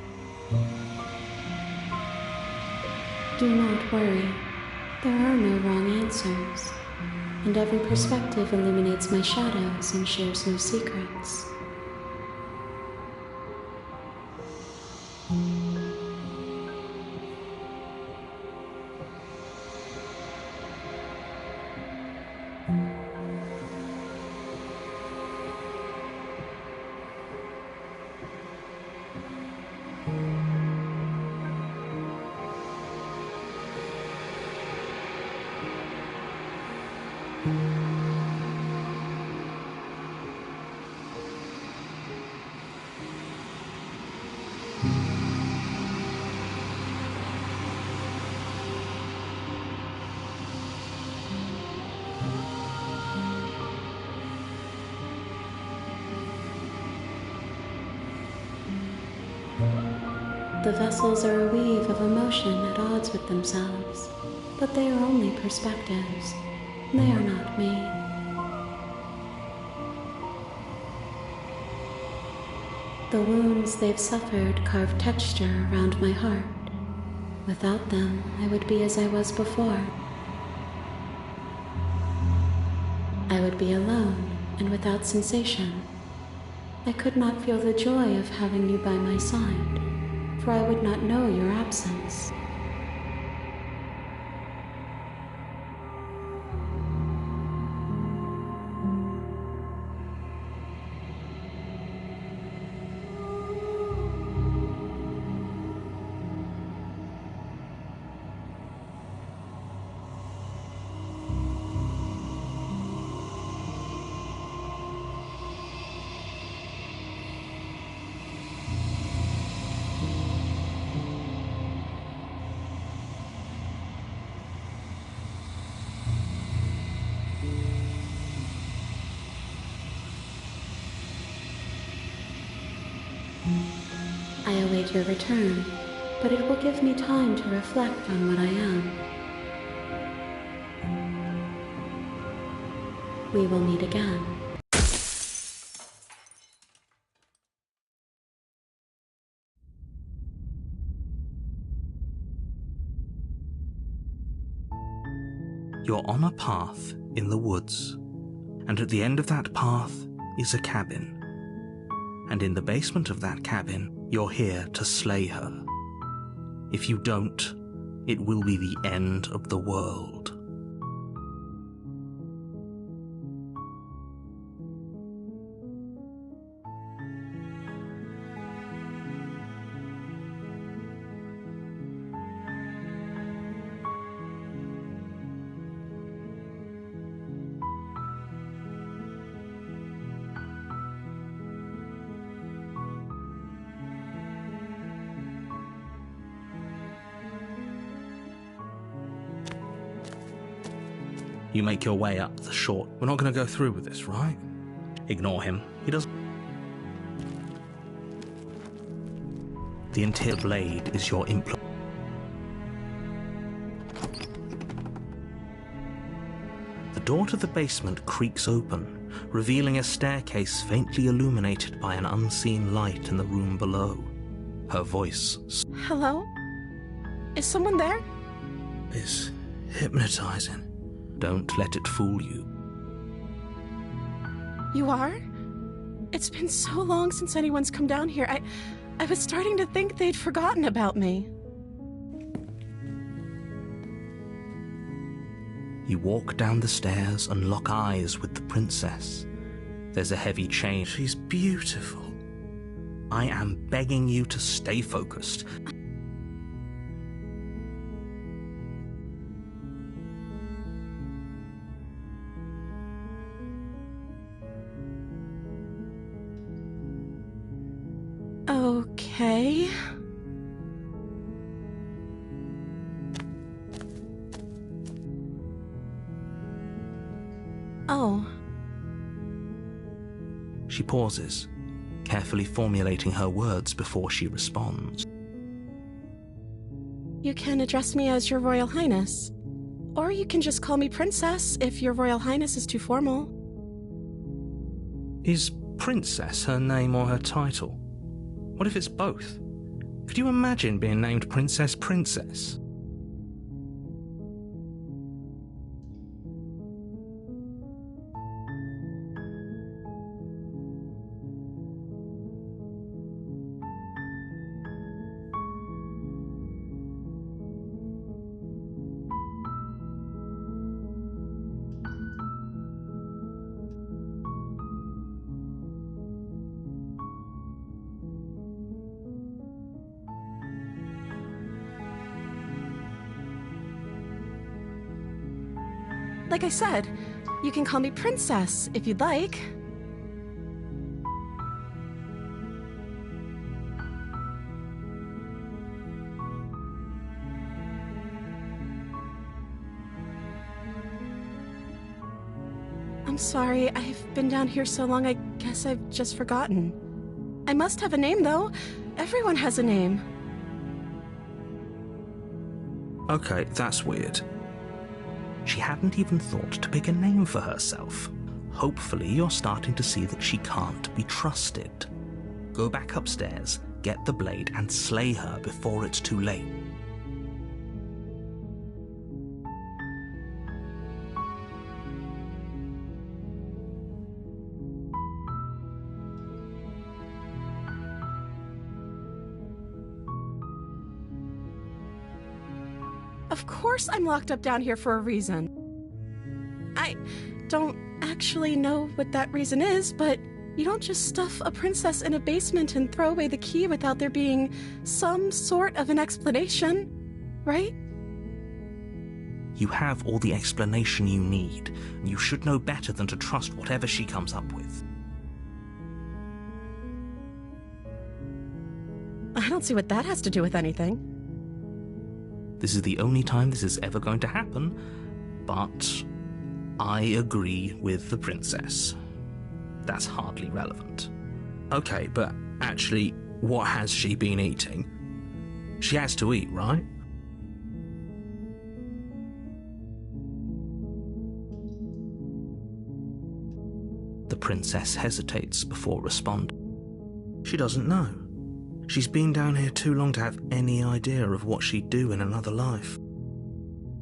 Do not worry. There are no wrong answers, and every perspective illuminates my shadows and shares no secrets. The vessels are a weave of emotion at odds with themselves, but they are only perspectives. They are not me. The wounds they've suffered carve texture around my heart. Without them, I would be as I was before. I would be alone and without sensation. I could not feel the joy of having you by my side, for I would not know your absence. I await your return, but it will give me time to reflect on what I am. We will meet again. You're on a path in the woods, and at the end of that path is a cabin. And in the basement of that cabin, you're here to slay her. If you don't, it will be the end of the world. You make your way up the short. We're not going to go through with this, right? Ignore him. He doesn't. The interior blade is your implement. The door to the basement creaks open, revealing a staircase faintly illuminated by an unseen light in the room below. Her voice. Hello? Is someone there? Is hypnotizing. Don't let it fool you. You are? It's been so long since anyone's come down here. I was starting to think they'd forgotten about me. You walk down the stairs and lock eyes with the princess. There's a heavy chain. She's beautiful. I am begging you to stay focused. Okay. Oh. She pauses, carefully formulating her words before she responds. You can address me as Your Royal Highness. Or you can just call me Princess if Your Royal Highness is too formal. Is Princess her name or her title? What if it's both? Could you imagine being named Princess Princess? Like I said, you can call me Princess if you'd like. I'm sorry, I've been down here so long, I guess I've just forgotten. I must have a name, though. Everyone has a name. Okay, that's weird. She hadn't even thought to pick a name for herself. Hopefully you're starting to see that she can't be trusted. Go back upstairs, get the blade, and slay her before it's too late. Of course I'm locked up down here for a reason. I don't actually know what that reason is, but you don't just stuff a princess in a basement and throw away the key without there being some sort of an explanation, right? You have all the explanation you need, and you should know better than to trust whatever she comes up with. I don't see what that has to do with anything. This is the only time this is ever going to happen, but I agree with the princess. That's hardly relevant. Okay, but actually, what has she been eating? She has to eat, right? The princess hesitates before responding. She doesn't know. She's been down here too long to have any idea of what she'd do in another life.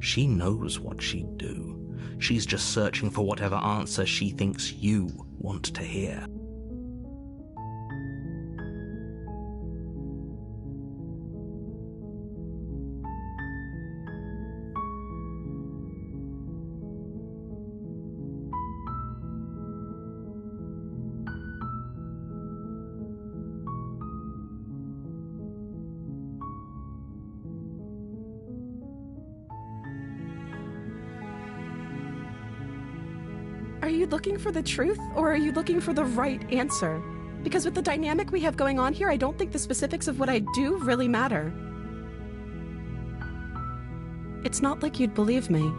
She knows what she'd do. She's just searching for whatever answer she thinks you want to hear. Are you looking for the truth, or are you looking for the right answer? Because with the dynamic we have going on here, I don't think the specifics of what I do really matter. It's not like you'd believe me.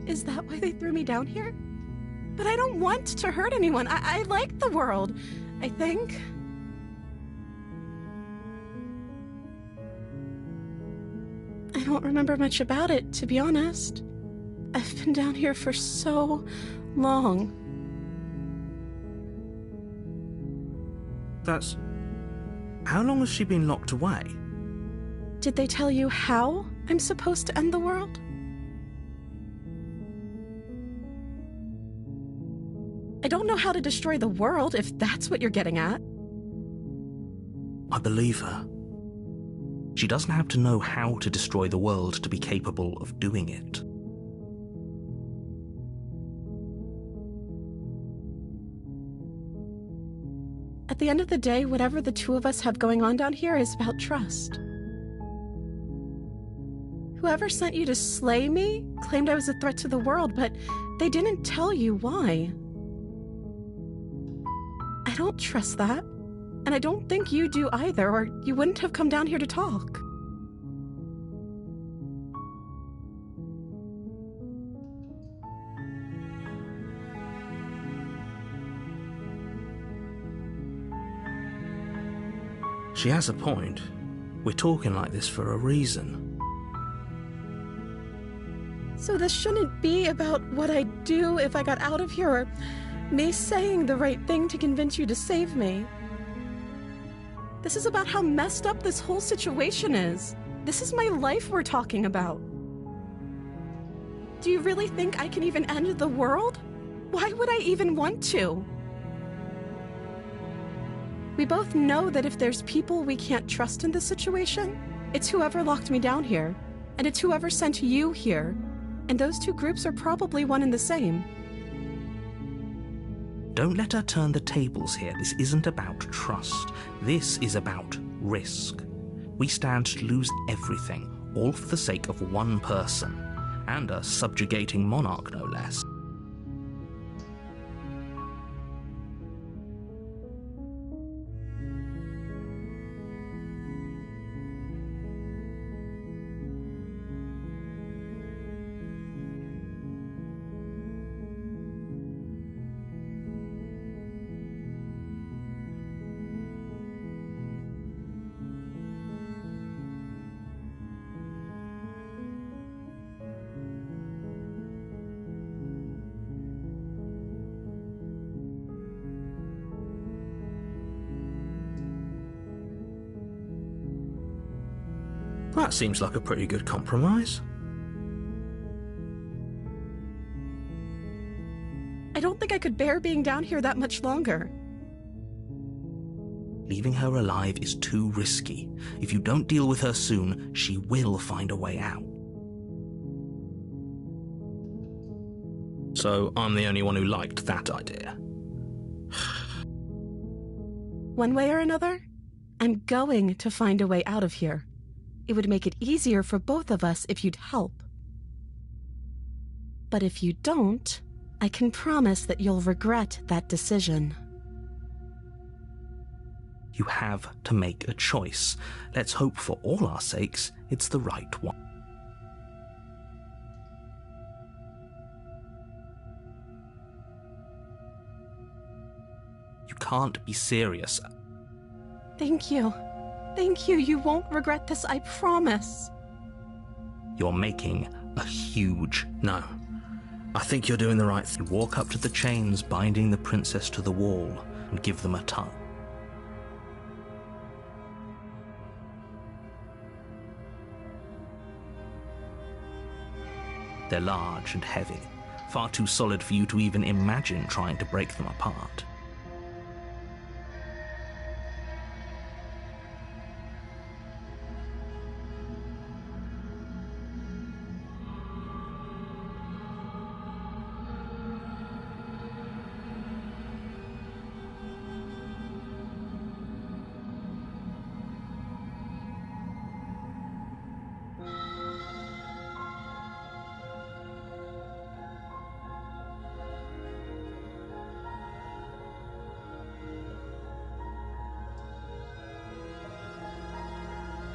Is that why they threw me down here? But I don't want to hurt anyone. I like the world, I think. don't remember much about it, to be honest. I've been down here for so long. That's... How long has she been locked away? Did they tell you how I'm supposed to end the world? I don't know how to destroy the world, if that's what you're getting at. I believe her. She doesn't have to know how to destroy the world to be capable of doing it. At the end of the day, whatever the two of us have going on down here is about trust. Whoever sent you to slay me claimed I was a threat to the world, but they didn't tell you why. I don't trust that, and I don't think you do either, or you wouldn't have come down here to talk. She has a point. We're talking like this for a reason. So this shouldn't be about what I'd do if I got out of here, or me saying the right thing to convince you to save me. This is about how messed up this whole situation is. This is my life we're talking about. Do you really think I can even end the world? Why would I even want to? We both know that if there's people we can't trust in this situation, it's whoever locked me down here, and it's whoever sent you here. And those two groups are probably one and the same. Don't let her turn the tables here. This isn't about trust. This is about risk. We stand to lose everything, all for the sake of one person, and a subjugating monarch, no less. That seems like a pretty good compromise. I don't think I could bear being down here that much longer. Leaving her alive is too risky. If you don't deal with her soon, she will find a way out. So I'm the only one who liked that idea. One way or another, I'm going to find a way out of here. It would make it easier for both of us if you'd help. But if you don't, I can promise that you'll regret that decision. You have to make a choice. Let's hope for all our sakes it's the right one. You can't be serious. Thank you. Thank you. You won't regret this, I promise. You're making a huge... No. I think you're doing the right thing. Walk up to the chains binding the princess to the wall and give them a tug. They're large and heavy, far too solid for you to even imagine trying to break them apart.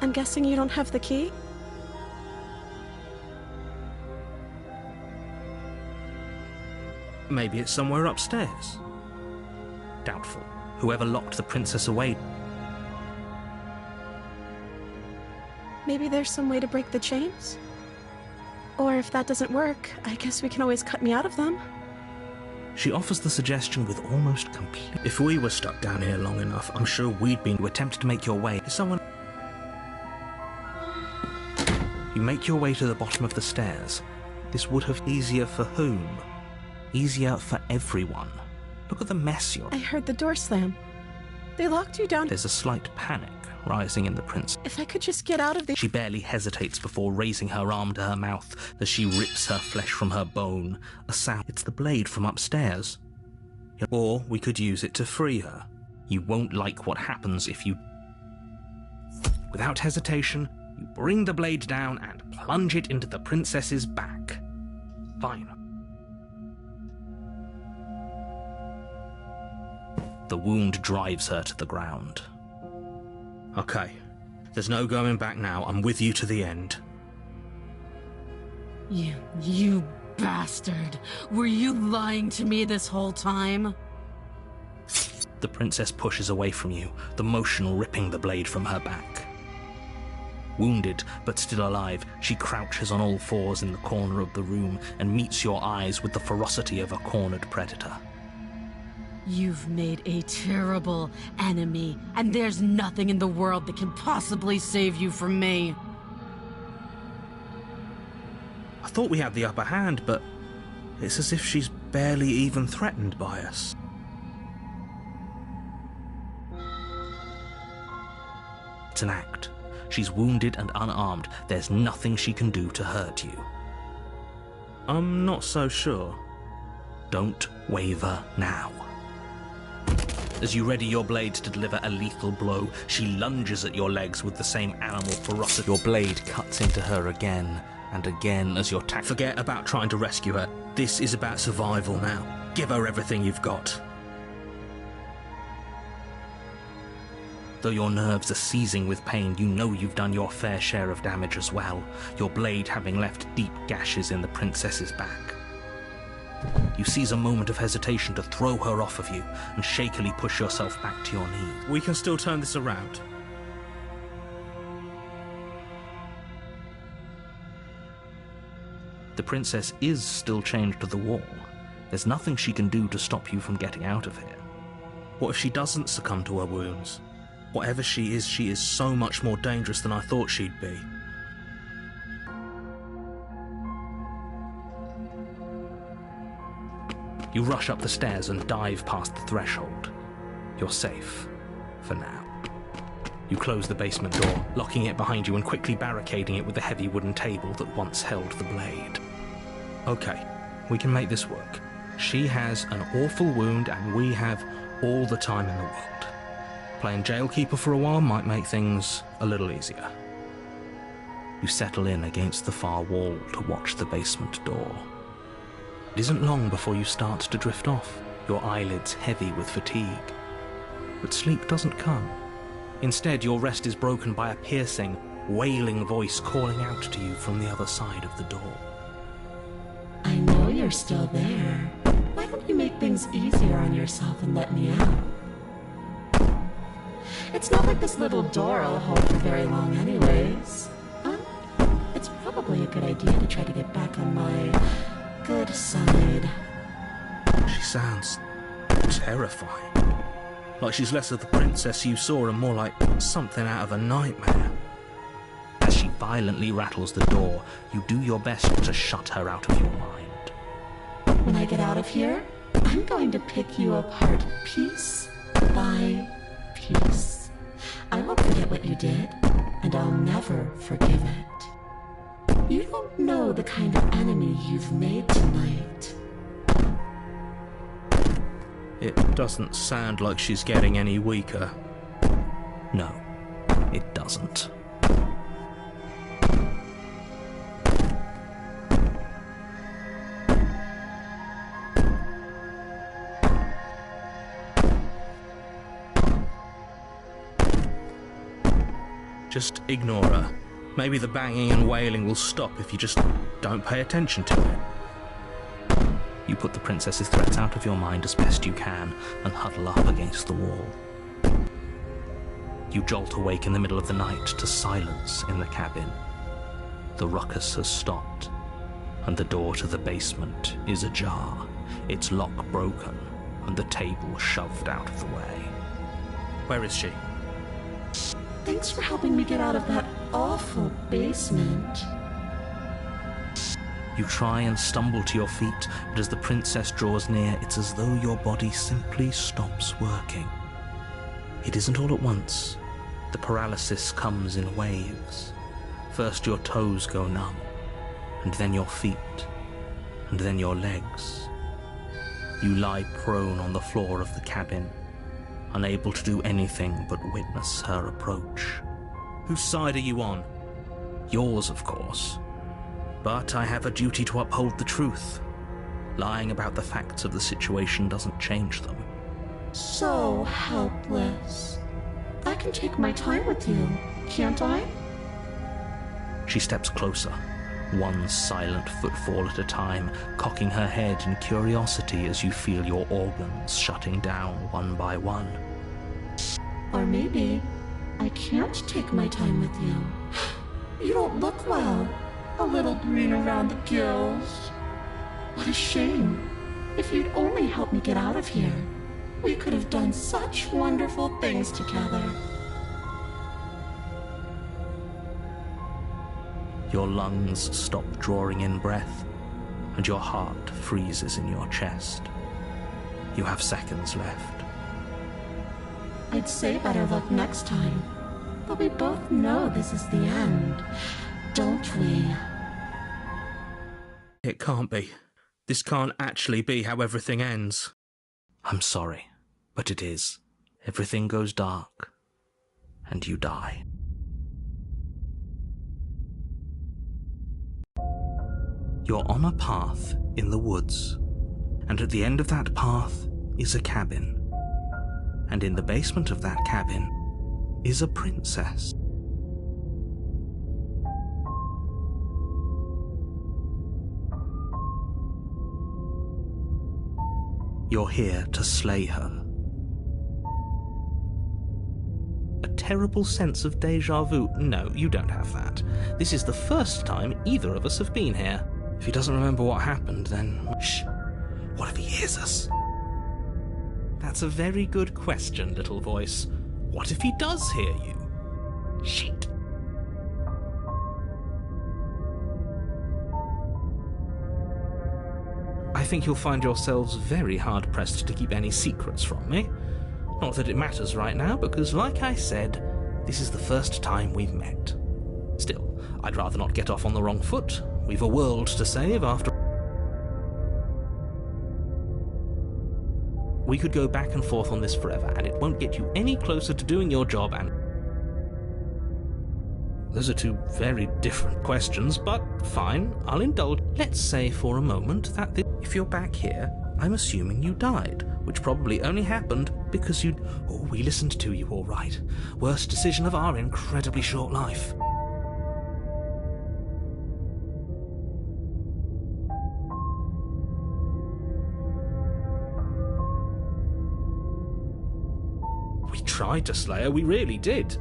I'm guessing you don't have the key? Maybe it's somewhere upstairs. Doubtful. Whoever locked the princess away... Maybe there's some way to break the chains? Or if that doesn't work, I guess we can always cut me out of them. She offers the suggestion with almost complete... If we were stuck down here long enough, I'm sure we'd been to attempt to make your way. Someone... You make your way to the bottom of the stairs. This would have easier for whom? Easier for everyone. Look at the mess you're... I heard the door slam. They locked you down. There's a slight panic rising in the princess. If I could just get out of the... She barely hesitates before raising her arm to her mouth as she rips her flesh from her bone. A sound. It's the blade from upstairs. Or we could use it to free her. You won't like what happens if you... Without hesitation, you bring the blade down and plunge it into the princess's back. Fine. The wound drives her to the ground. Okay. There's no going back now. I'm with you to the end. You bastard! Were you lying to me this whole time? The princess pushes away from you, the motion ripping the blade from her back. Wounded, but still alive, she crouches on all fours in the corner of the room and meets your eyes with the ferocity of a cornered predator. You've made a terrible enemy, and there's nothing in the world that can possibly save you from me. I thought we had the upper hand, but it's as if she's barely even threatened by us. It's an act. She's wounded and unarmed. There's nothing she can do to hurt you. I'm not so sure. Don't waver now. As you ready your blade to deliver a lethal blow, she lunges at your legs with the same animal ferocity. Your blade cuts into her again and again as your tack. Forget about trying to rescue her. This is about survival now. Give her everything you've got. Though your nerves are seizing with pain, you know you've done your fair share of damage as well, your blade having left deep gashes in the princess's back. You seize a moment of hesitation to throw her off of you and shakily push yourself back to your knees. We can still turn this around. The princess is still chained to the wall. There's nothing she can do to stop you from getting out of here. What if she doesn't succumb to her wounds? Whatever she is so much more dangerous than I thought she'd be. You rush up the stairs and dive past the threshold. You're safe. For now. You close the basement door, locking it behind you and quickly barricading it with the heavy wooden table that once held the blade. Okay, we can make this work. She has an awful wound and we have all the time in the world. Playing jailkeeper for a while might make things a little easier. You settle in against the far wall to watch the basement door. It isn't long before you start to drift off, your eyelids heavy with fatigue. But sleep doesn't come. Instead, your rest is broken by a piercing, wailing voice calling out to you from the other side of the door. I know you're still there. Why don't you make things easier on yourself and let me out? It's not like this little door will hold for very long anyways. It's probably a good idea to try to get back on my good side. She sounds terrifying. Like she's less of the princess you saw and more like something out of a nightmare. As she violently rattles the door, you do your best to shut her out of your mind. When I get out of here, I'm going to pick you apart piece by piece. I won't forget what you did, and I'll never forgive it. You don't know the kind of enemy you've made tonight. It doesn't sound like she's getting any weaker. No, it doesn't. Just ignore her. Maybe the banging and wailing will stop if you just don't pay attention to it. You put the princess's threats out of your mind as best you can and huddle up against the wall. You jolt awake in the middle of the night to silence in the cabin. The ruckus has stopped, and the door to the basement is ajar, its lock broken, and the table shoved out of the way. Where is she? Thanks for helping me get out of that awful basement. You try and stumble to your feet, but as the princess draws near, it's as though your body simply stops working. It isn't all at once. The paralysis comes in waves. First your toes go numb, and then your feet, and then your legs. You lie prone on the floor of the cabin, unable to do anything but witness her approach. Whose side are you on? Yours, of course. But I have a duty to uphold the truth. Lying about the facts of the situation doesn't change them. So helpless. I can take my time with you, can't I? She steps closer, one silent footfall at a time, cocking her head in curiosity as you feel your organs shutting down one by one. Or maybe I can't take my time with you. You don't look well. A little green around the gills. What a shame. If you'd only helped me get out of here, we could have done such wonderful things together. Your lungs stop drawing in breath, and your heart freezes in your chest. You have seconds left. I'd say better luck next time, but we both know this is the end, don't we? It can't be. This can't actually be how everything ends. I'm sorry, but it is. Everything goes dark, and you die. You're on a path in the woods, and at the end of that path is a cabin. And in the basement of that cabin is a princess. You're here to slay her. A terrible sense of déjà vu. No, you don't have that. This is the first time either of us have been here. If he doesn't remember what happened, then... Shh! What if he hears us? That's a very good question, little voice. What if he does hear you? Shit! I think you'll find yourselves very hard-pressed to keep any secrets from me. Not that it matters right now, because like I said, this is the first time we've met. Still, I'd rather not get off on the wrong foot. We've a world to save after... We could go back and forth on this forever, and it won't get you any closer to doing your job, and... Those are two very different questions, but fine, I'll indulge. Let's say for a moment that if you're back here, I'm assuming you died, which probably only happened because you... Oh, we listened to you all right. Worst decision of our incredibly short life. We tried to slay her, we really did.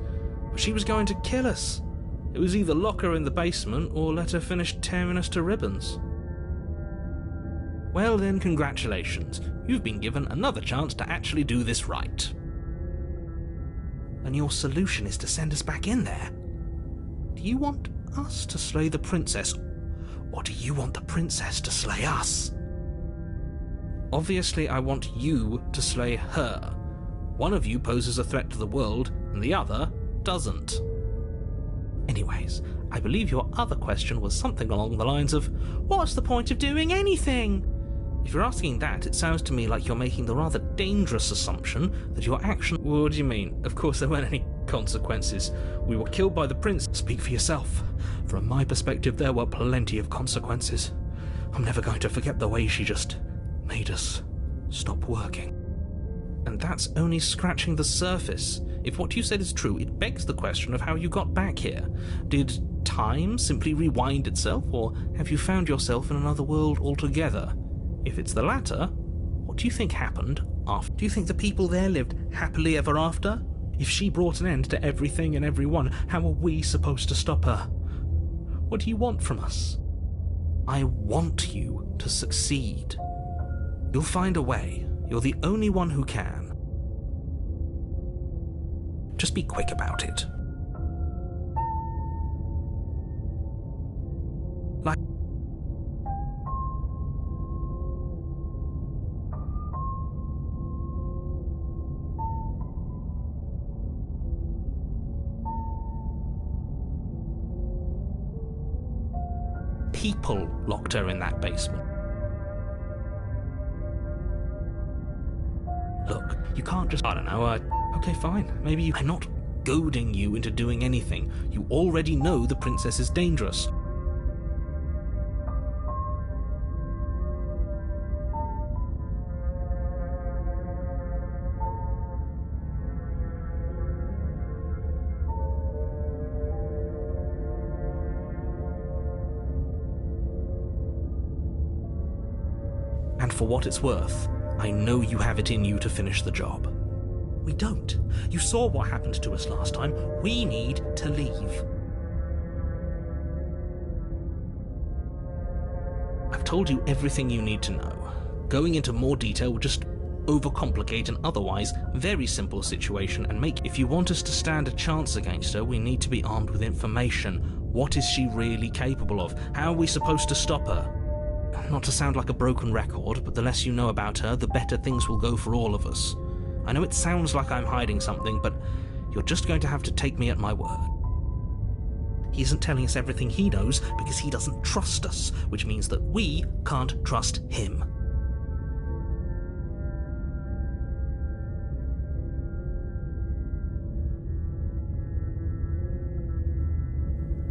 But she was going to kill us. It was either lock her in the basement or let her finish tearing us to ribbons. Well then, congratulations. You've been given another chance to actually do this right. And your solution is to send us back in there. Do you want us to slay the princess, or do you want the princess to slay us? Obviously, I want you to slay her. One of you poses a threat to the world, and the other doesn't. Anyways, I believe your other question was something along the lines of, what's the point of doing anything? If you're asking that, it sounds to me like you're making the rather dangerous assumption that your action... What do you mean? Of course there weren't any consequences. We were killed by the prince. Speak for yourself. From my perspective, there were plenty of consequences. I'm never going to forget the way she just made us stop working. And that's only scratching the surface. If what you said is true, it begs the question of how you got back here. Did time simply rewind itself, or have you found yourself in another world altogether? If it's the latter, what do you think happened after? Do you think the people there lived happily ever after? If she brought an end to everything and everyone, how are we supposed to stop her? What do you want from us? I want you to succeed. You'll find a way. You're the only one who can. Just be quick about it. Like... People locked her in that basement. Look, you can't just... I don't know, okay, fine. Maybe I'm not goading you into doing anything. You already know the princess is dangerous. And for what it's worth, I know you have it in you to finish the job. We don't. You saw what happened to us last time. We need to leave. I've told you everything you need to know. Going into more detail would just overcomplicate an otherwise very simple situation and make... If you want us to stand a chance against her, we need to be armed with information. What is she really capable of? How are we supposed to stop her? Not to sound like a broken record, but the less you know about her, the better things will go for all of us. I know it sounds like I'm hiding something, but you're just going to have to take me at my word. He isn't telling us everything he knows because he doesn't trust us, which means that we can't trust him.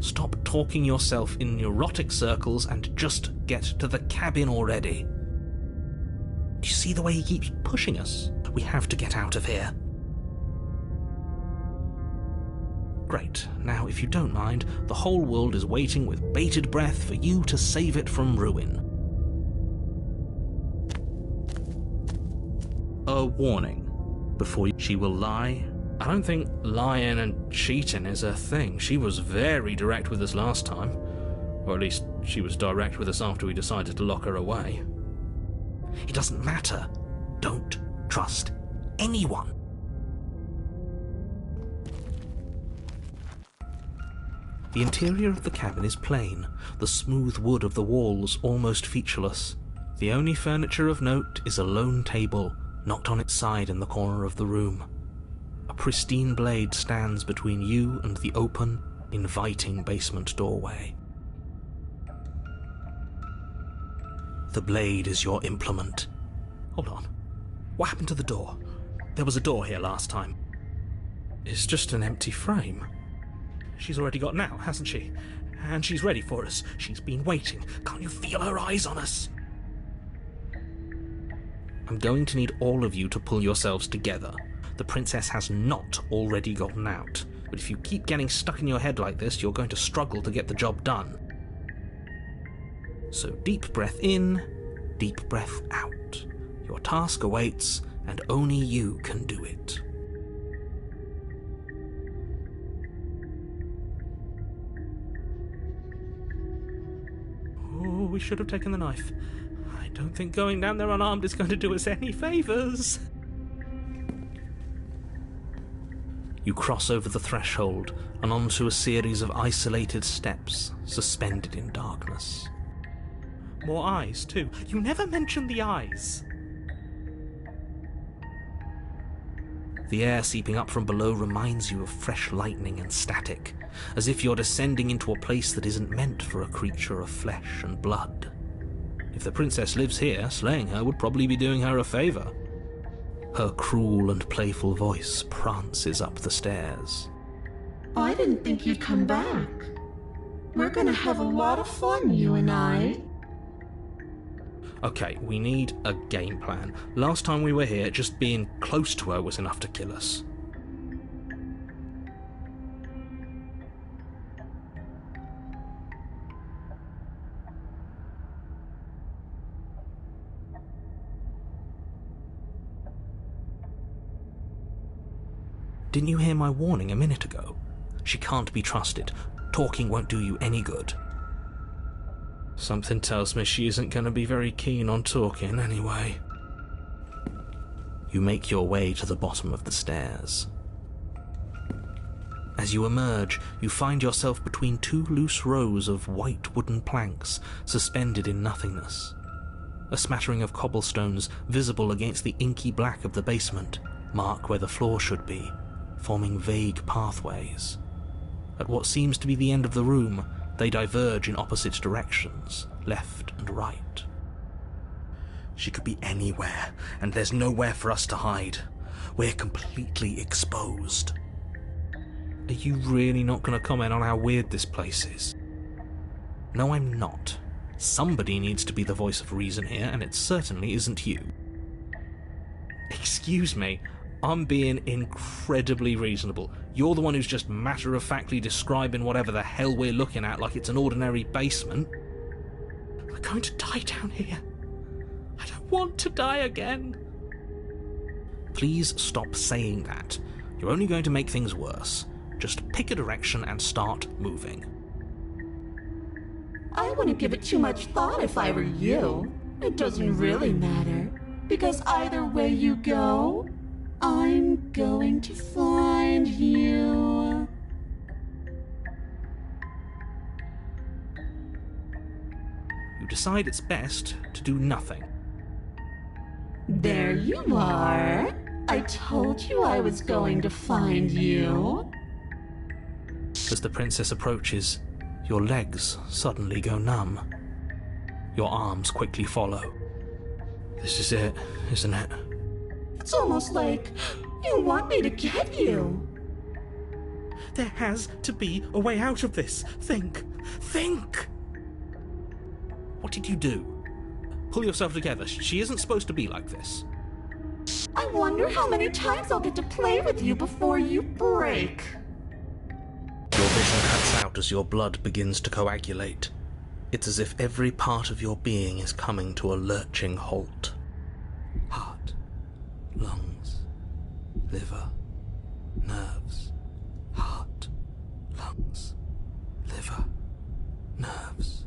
Stop talking yourself in neurotic circles and just get to the cabin already. Do you see the way he keeps pushing us? We have to get out of here. Great. Now, if you don't mind, the whole world is waiting with bated breath for you to save it from ruin. A warning. Before she will lie, I don't think lying and cheating is her thing. She was very direct with us last time. Or at least, she was direct with us after we decided to lock her away. It doesn't matter. Don't trust anyone. The interior of the cabin is plain, the smooth wood of the walls almost featureless. The only furniture of note is a lone table, knocked on its side in the corner of the room. A pristine blade stands between you and the open, inviting basement doorway. The blade is your implement. Hold on. What happened to the door? There was a door here last time. It's just an empty frame. She's already got an out, hasn't she? And she's ready for us. She's been waiting. Can't you feel her eyes on us? I'm going to need all of you to pull yourselves together. The princess has not already gotten out. But if you keep getting stuck in your head like this, you're going to struggle to get the job done. So deep breath in, deep breath out. Your task awaits, and only you can do it. Oh, we should have taken the knife. I don't think going down there unarmed is going to do us any favours. You cross over the threshold and onto a series of isolated steps, suspended in darkness. More eyes, too. You never mention the eyes. The air seeping up from below reminds you of fresh lightning and static, as if you're descending into a place that isn't meant for a creature of flesh and blood. If the princess lives here, slaying her would probably be doing her a favour. Her cruel and playful voice prances up the stairs. I didn't think you'd come back. We're gonna have a lot of fun, you and I. Okay, we need a game plan. Last time we were here, just being close to her was enough to kill us. Didn't you hear my warning a minute ago? She can't be trusted. Talking won't do you any good. Something tells me she isn't going to be very keen on talking anyway. You make your way to the bottom of the stairs. As you emerge, you find yourself between two loose rows of white wooden planks suspended in nothingness. A smattering of cobblestones visible against the inky black of the basement mark where the floor should be, forming vague pathways. At what seems to be the end of the room, they diverge in opposite directions, left and right. She could be anywhere, and there's nowhere for us to hide. We're completely exposed. Are you really not going to comment on how weird this place is? No, I'm not. Somebody needs to be the voice of reason here, and it certainly isn't you. Excuse me, I'm being incredibly reasonable. You're the one who's just matter-of-factly describing whatever the hell we're looking at like it's an ordinary basement. We're going to die down here. I don't want to die again. Please stop saying that. You're only going to make things worse. Just pick a direction and start moving. I wouldn't give it too much thought if I were you. It doesn't really matter, because either way you go, I'm going to find you. You decide it's best to do nothing. There you are. I told you I was going to find you. As the princess approaches, your legs suddenly go numb. Your arms quickly follow. This is it, isn't it? It's almost like you want me to get you. There has to be a way out of this. Think! Think! What did you do? Pull yourself together. She isn't supposed to be like this. I wonder how many times I'll get to play with you before you break. Your vision cuts out as your blood begins to coagulate. It's as if every part of your being is coming to a lurching halt. Heart, lungs, liver, nerves. Heart, lungs, liver, nerves.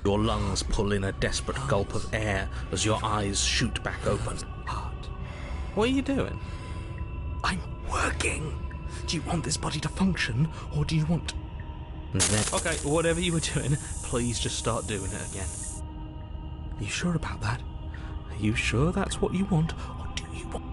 Your lungs pull in a desperate gulp of air as your eyes shoot back open. Heart. What are you doing? I'm working. Do you want this body to function, or do you want... Okay, whatever you were doing, please just start doing it again. Are you sure about that? Are you sure that's what you want, or do you want...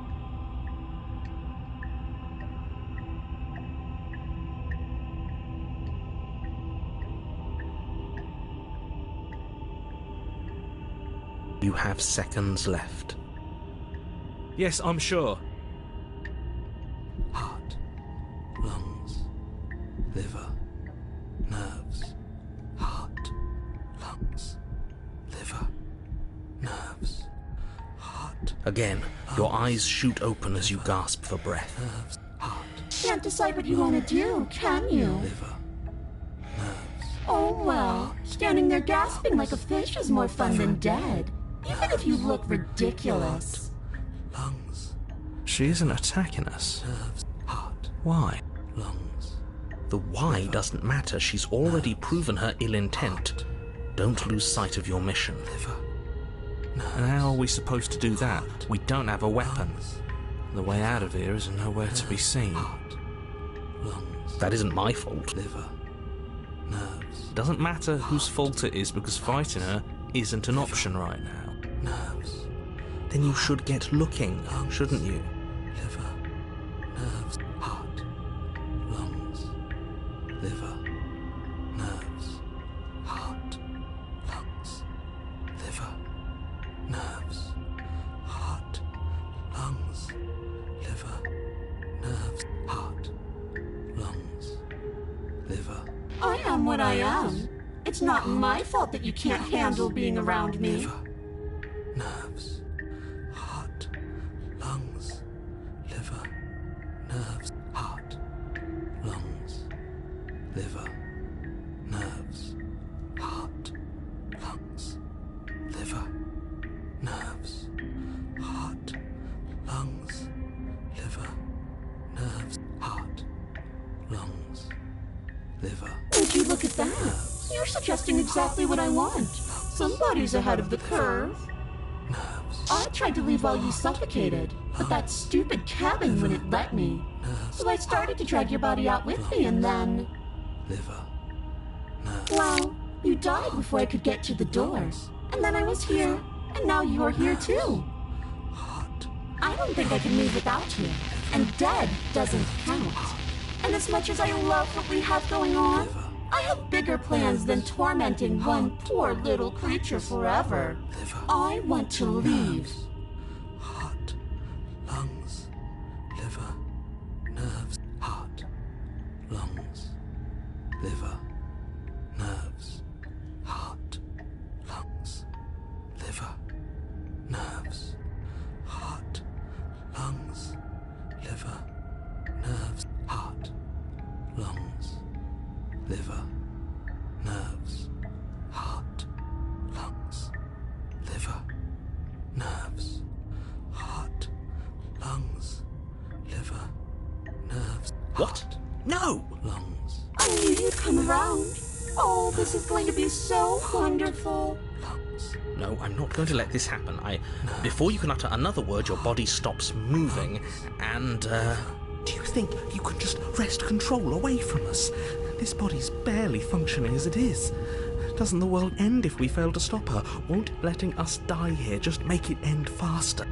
You have seconds left. Yes, I'm sure. Heart, lungs, liver, nerves. Heart, lungs, liver, nerves. Heart. Again, your eyes shoot open as you gasp for breath. Heart, Can't decide what you want to do, can you? liver, nerves. Oh well, standing there gasping like a fish is more fun than dead. Even if you look ridiculous. Lungs, She isn't attacking us. nerves, heart. Why? Lungs. The why doesn't matter. She's already proven her ill intent. Don't lose sight of your mission. Liver. And how are we supposed to do that? We don't have a weapon. The way out of here is nowhere to be seen. Heart. Lungs. That isn't my fault. Liver. Nerves. Doesn't matter whose fault it is, because fighting her isn't an option right now. Nerves. Then you should get looking, shouldn't you? Liver. Nerves. Heart. Lungs. Liver. Nerves. Heart. Lungs. Liver. Nerves. Heart. Lungs. Liver. Nerves. Heart. Lungs. Liver. I am what I am. It's not my fault that you can't handle being around me. Liver. Nerves. Heart. Lungs. Liver. Nerves. Heart. Lungs. Liver. Nerves. Heart. Lungs. Liver. Nerves. Heart. Lungs. Liver. Nerves. nerves, heart, lungs, liver. Would you look at that? You're suggesting exactly what I want. Somebody's ahead of the curve. Nerves, I tried to leave while you suffocated, but that stupid cabin wouldn't let me. So I started to drag your body out with me, and then... liver, nerves. Well, you died before I could get to the doors. And then I was here, and now you're here too. I don't think I can move without you, and dead doesn't count. And as much as I love what we have going on, I have bigger plans than tormenting one poor little creature forever. I want to leave. Heart, lungs, liver, nerves, heart, lungs, liver, nerves, heart, lungs, liver, nerves, heart, lungs, liver, nerves, heart, lungs, liver, nerves, heart, lungs, liver, nerves, heart, lungs, liver, nerves. What? No! Lungs, I knew you'd come around. Oh, this is going to be so wonderful. lungs. No, I'm not going to let this happen. Before you can utter another word, your body stops moving, and, Do you think you could just wrest control away from us? This body's barely functioning as it is. Doesn't the world end if we fail to stop her? Won't letting us die here just make it end faster?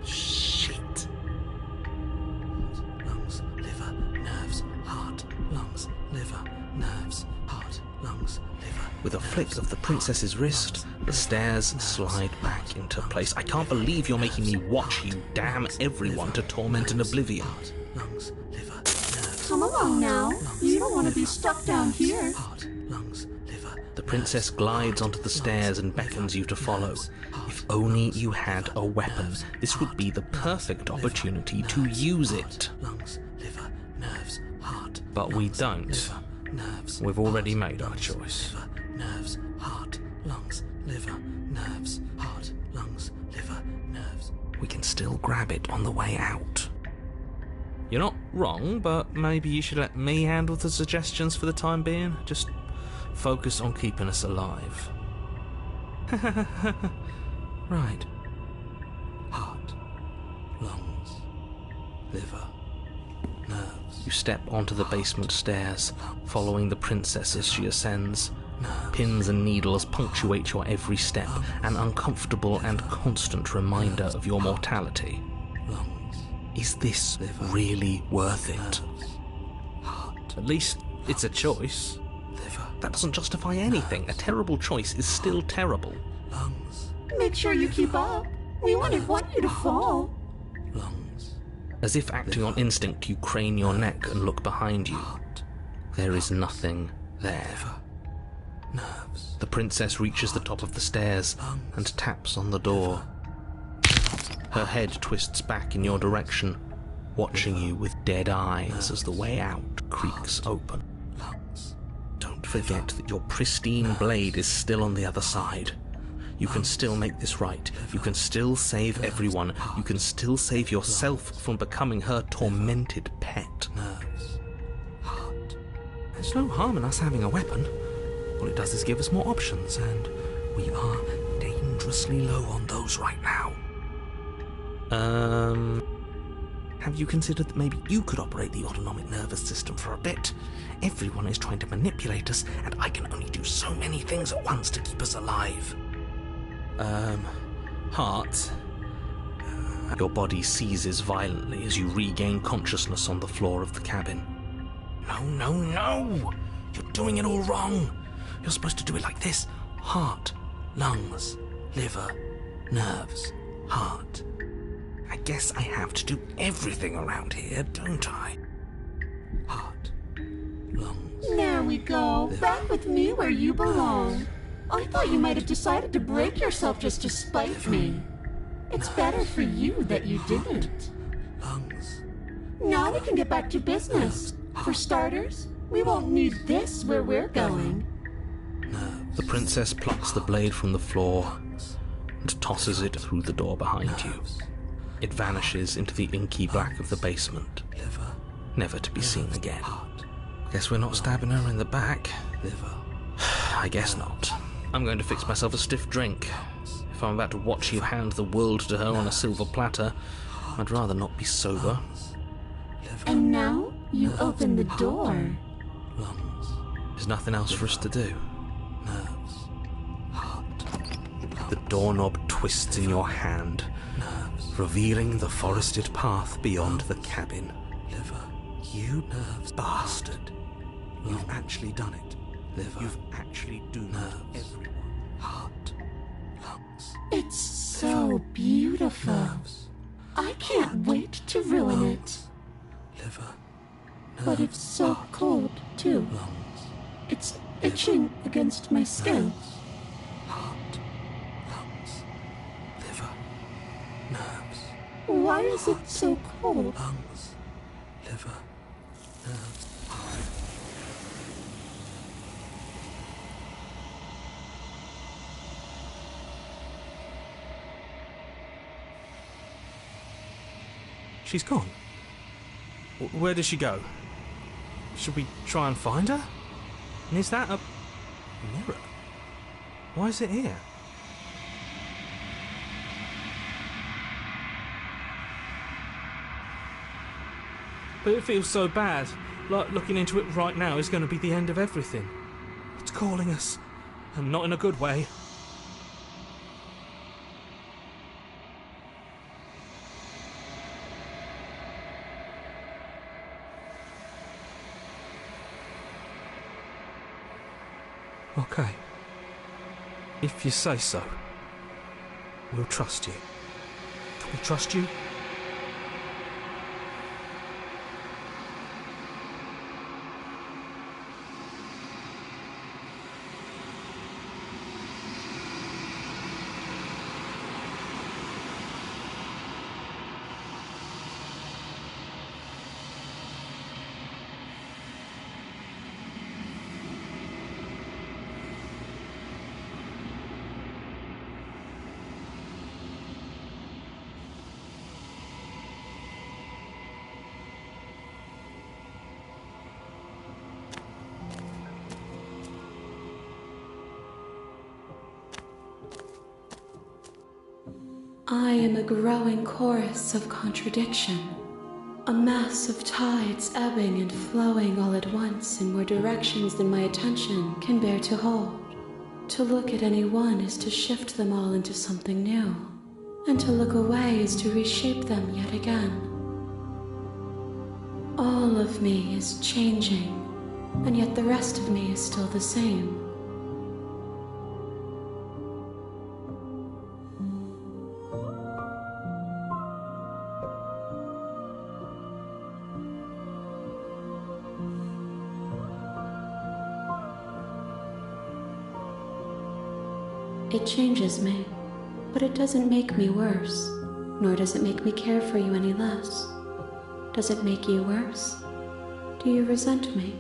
shit. Lungs, liver, nerves, heart, lungs, liver, nerves, heart, lungs, liver. With a flick of the princess's wrist, the stairs slide back into place. I can't believe you're making me watch you damn everyone to torment in oblivion. Heart, lungs, liver, nerves, Come along now. You don't want to be stuck down here. heart, lungs, liver. The princess glides onto the stairs and beckons you to follow. If only you had a weapon, this would be the perfect opportunity to use it. Lungs, liver, nerves, heart. But we lungs, don't. Liver, nerves. We've already heart, made our lungs, choice. Liver, nerves, heart, lungs, liver, nerves, heart, lungs, liver, nerves. We can still grab it on the way out. You're not wrong, but maybe you should let me handle the suggestions for the time being. Just focus on keeping us alive. Right. Heart, lungs, liver, nerves. You step onto the basement stairs, following the princess as she ascends. Pins and needles punctuate your every step, an uncomfortable and constant reminder of your mortality. Lungs, Is this really worth it? heart, At least it's a choice. liver, That doesn't justify anything. A terrible choice is still terrible. lungs, Make sure you keep up. We wouldn't want you to fall. lungs, As if acting on instinct, you crane your neck and look behind you. heart, There is nothing there. liver, nerves. The princess reaches the top of the stairs and taps on the door. Her head twists back in your direction, watching you with dead eyes as the way out creaks open. Lungs, Don't forget that your pristine blade is still on the other side. You can still make this right. You can still save everyone. You can still save yourself from becoming her tormented pet. nerves, heart, There's no harm in us having a weapon. All it does is give us more options, and we are dangerously low on those right now. Have you considered that maybe you could operate the autonomic nervous system for a bit? Everyone is trying to manipulate us, and I can only do so many things at once to keep us alive. Heart. Your body seizes violently as you regain consciousness on the floor of the cabin. No! You're doing it all wrong. You're supposed to do it like this. Heart, lungs, liver, nerves, heart. I guess I have to do everything around here, don't I? heart, lungs. There we go. Back with me where you belong. I thought you might have decided to break yourself just to spite me. It's better for you that you didn't. Lungs, Now we can get back to business. For starters, we won't need this where we're going. nerves, The princess plucks the blade from the floor and tosses it through the door behind you. It vanishes into the inky black of the basement. liver, never to be seen again. Guess we're not stabbing her in the back. I guess not. I'm going to fix myself a stiff drink. If I'm about to watch you hand the world to her on a silver platter, I'd rather not be sober. And now you open the door. There's nothing else for us to do. The doorknob twists in your hand, revealing the forested path beyond the cabin. You bastard. You've actually done it. You've actually doomed everyone. Heart, lungs. It's so beautiful. I can't wait to ruin it. But it's so cold, too. It's itching against my skin. Heart, lungs, liver, nerves. Why is it so cold? Lungs, liver, nerves. She's gone. Where did she go? Should we try and find her? And is that a mirror? Why is it here? But it feels so bad. Like looking into it right now is going to be the end of everything. It's calling us. And not in a good way. Okay. If you say so, we'll trust you. Do we trust you? I am a growing chorus of contradiction, a mass of tides ebbing and flowing all at once in more directions than my attention can bear to hold. To look at any one is to shift them all into something new, and to look away is to reshape them yet again. All of me is changing, and yet the rest of me is still the same. It changes me, but it doesn't make me worse, nor does it make me care for you any less. Does it make you worse? Do you resent me?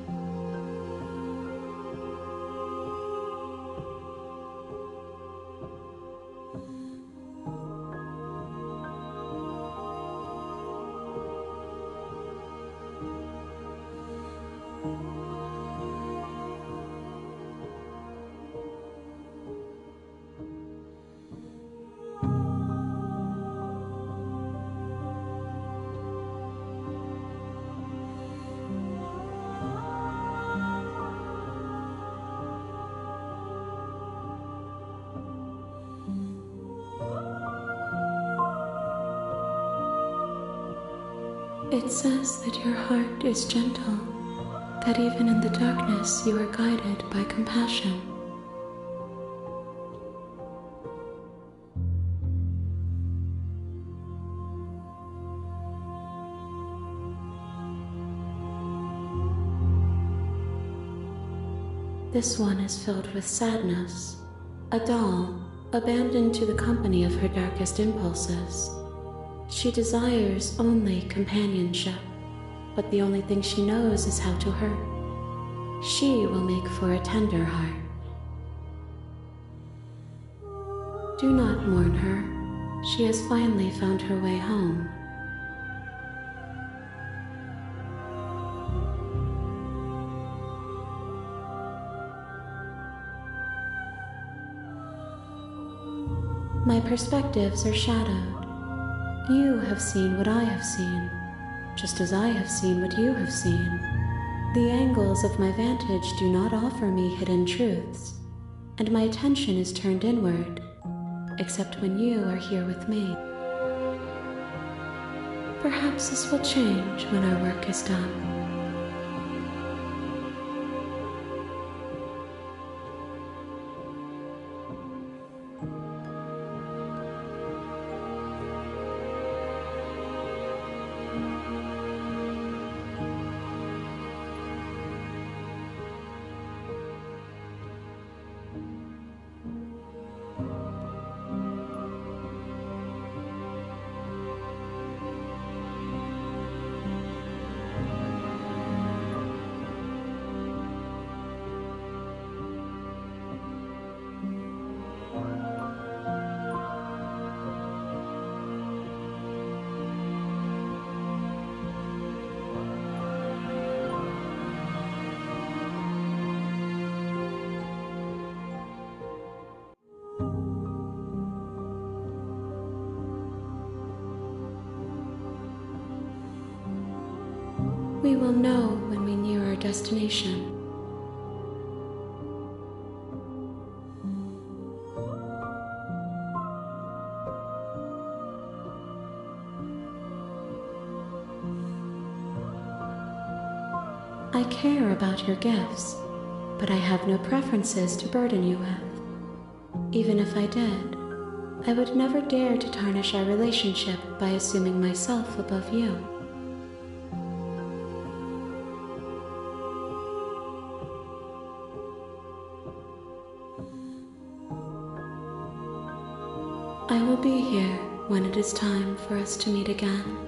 It says that your heart is gentle, that even in the darkness you are guided by compassion. This one is filled with sadness, a doll, abandoned to the company of her darkest impulses. She desires only companionship, but the only thing she knows is how to hurt. She will make for a tender heart. Do not mourn her. She has finally found her way home. My perspectives are shadowed. You have seen what I have seen, just as I have seen what you have seen. The angles of my vantage do not offer me hidden truths, and my attention is turned inward, except when you are here with me. Perhaps this will change when our work is done. We will know when we near our destination. I care about your gifts, but I have no preferences to burden you with. Even if I did, I would never dare to tarnish our relationship by assuming myself above you. I will be here when it is time for us to meet again.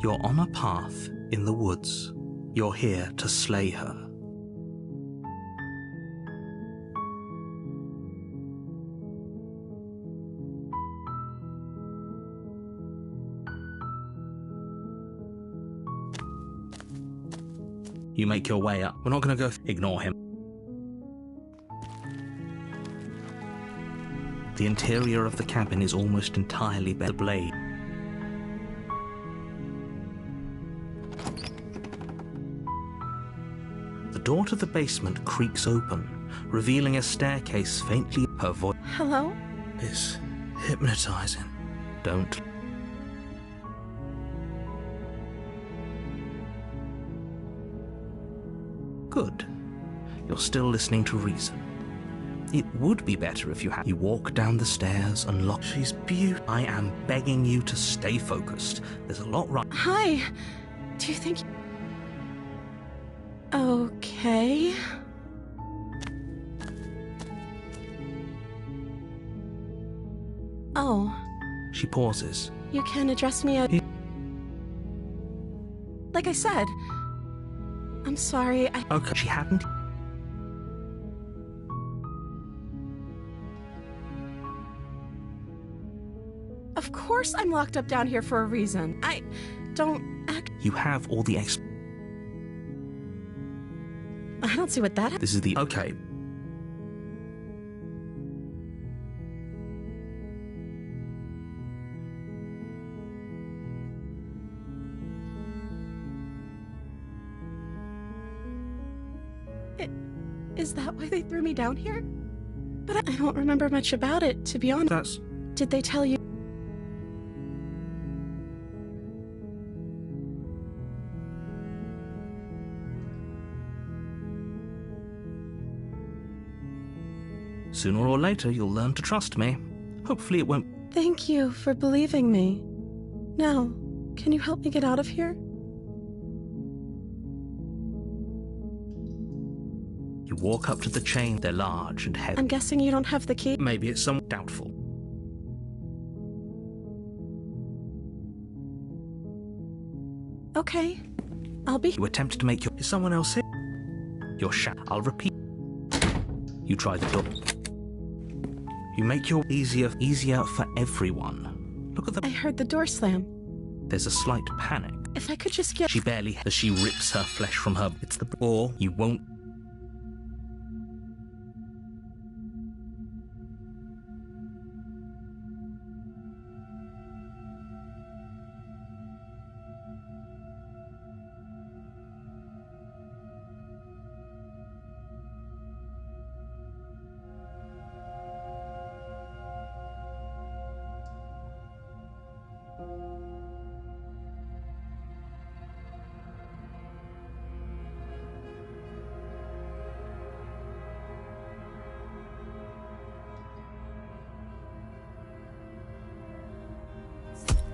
You're on a path in the woods. You're here to slay her. You make your way up. We're not going to go... Ignore him. The interior of the cabin is almost entirely bare blade. The door to the basement creaks open, revealing a staircase faintly. Her voice... Hello? Is hypnotizing. Don't... Good. You're still listening to reason. It would be better if you had... You walk down the stairs and lock... She's beautiful. I am begging you to stay focused. There's a lot right... Hi. Do you think... Okay. Oh. She pauses. You can address me as... Like I said. I'm sorry, Okay, she hadn't... Of course I'm locked up down here for a reason. I don't act... You have all the I don't see what that... This is the... Okay. Is that why they threw me down here? But I don't remember much about it, to be honest. That's... Did they tell you? Sooner or later, you'll learn to trust me. Hopefully it won't... Thank you for believing me. Now, can you help me get out of here? You walk up to the chain. They're large and heavy. I'm guessing you don't have the key? Maybe it's somewhat doubtful. Okay. I'll be... You attempt to make your... Is someone else here? You're shut. I'll repeat. You try the door. You make your... Easier for everyone. Look at the... I heard the door slam. There's a slight panic. If I could just get... She barely, as she rips her flesh from her. It's the... Or you won't...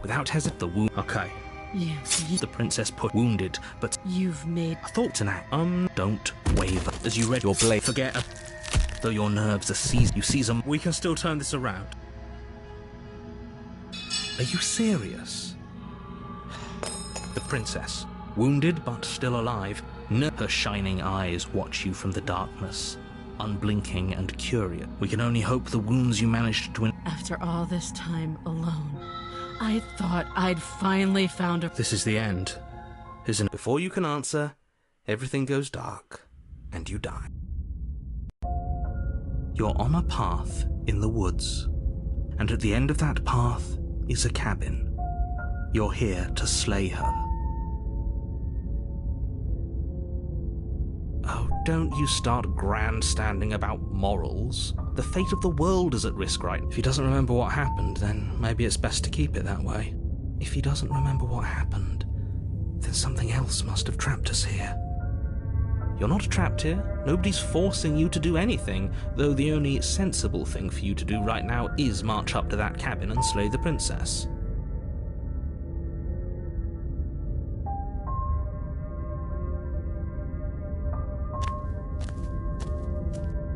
Without hesitation, the wound. Okay. The princess put wounded, but You've made... I thought tonight. Don't waver as you read your blade. Forget. Though your nerves are seized, you seize them. We can still turn this around. Are you serious? The princess, wounded but still alive, her shining eyes watch you from the darkness, unblinking and curious. We can only hope the wounds you managed to... After all this time alone, I thought I'd finally found a... This is the end, isn't it? Before you can answer, everything goes dark, and you die. You're on a path in the woods, and at the end of that path is a cabin. You're here to slay her. Oh, don't you start grandstanding about morals. The fate of the world is at risk, right? If he doesn't remember what happened, then maybe it's best to keep it that way. If he doesn't remember what happened, then something else must have trapped us here. You're not trapped here. Nobody's forcing you to do anything, though the only sensible thing for you to do right now is march up to that cabin and slay the princess.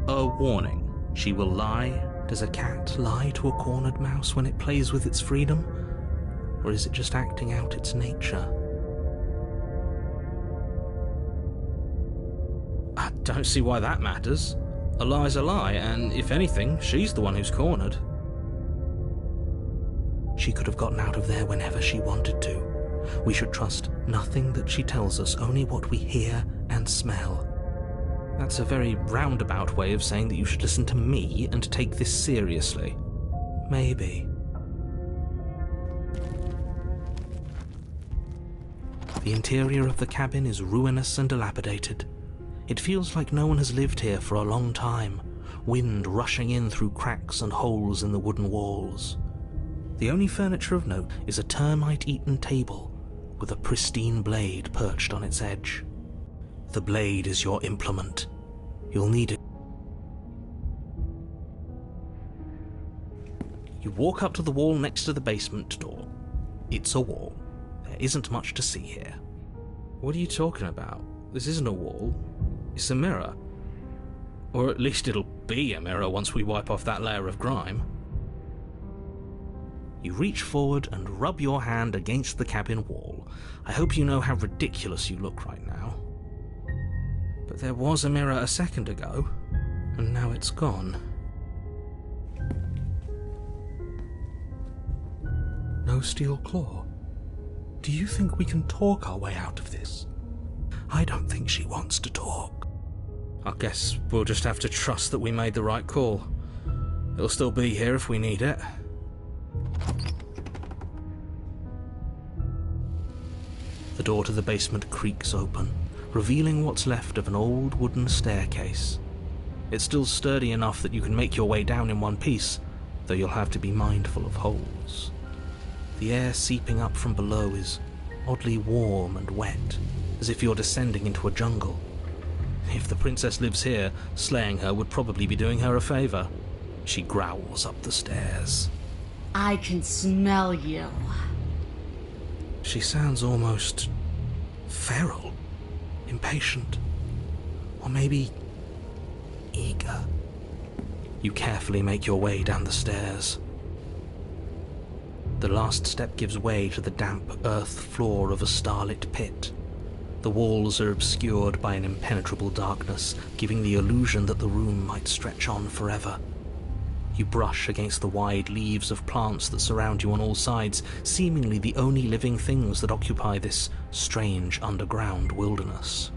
A warning. She will lie. Does a cat lie to a cornered mouse when it plays with its freedom? Or is it just acting out its nature? I don't see why that matters. A lie's a lie, and if anything, she's the one who's cornered. She could have gotten out of there whenever she wanted to. We should trust nothing that she tells us, only what we hear and smell. That's a very roundabout way of saying that you should listen to me and take this seriously. Maybe. The interior of the cabin is ruinous and dilapidated. It feels like no one has lived here for a long time, wind rushing in through cracks and holes in the wooden walls. The only furniture of note is a termite-eaten table with a pristine blade perched on its edge. The blade is your implement. You'll need it. You walk up to the wall next to the basement door. It's a wall. There isn't much to see here. What are you talking about? This isn't a wall. It's a mirror. Or at least it'll be a mirror once we wipe off that layer of grime. You reach forward and rub your hand against the cabin wall. I hope you know how ridiculous you look right now. But there was a mirror a second ago, and now it's gone. No steel claw. Do you think we can talk our way out of this? I don't think she wants to talk. I guess we'll just have to trust that we made the right call. It'll still be here if we need it. The door to the basement creaks open, revealing what's left of an old wooden staircase. It's still sturdy enough that you can make your way down in one piece, though you'll have to be mindful of holes. The air seeping up from below is oddly warm and wet, as if you're descending into a jungle. If the princess lives here, slaying her would probably be doing her a favor. She growls up the stairs. I can smell you. She sounds almost feral. Impatient, or maybe eager. You carefully make your way down the stairs. The last step gives way to the damp earth floor of a starlit pit. The walls are obscured by an impenetrable darkness, giving the illusion that the room might stretch on forever. You brush against the wide leaves of plants that surround you on all sides, seemingly the only living things that occupy this strange underground wilderness.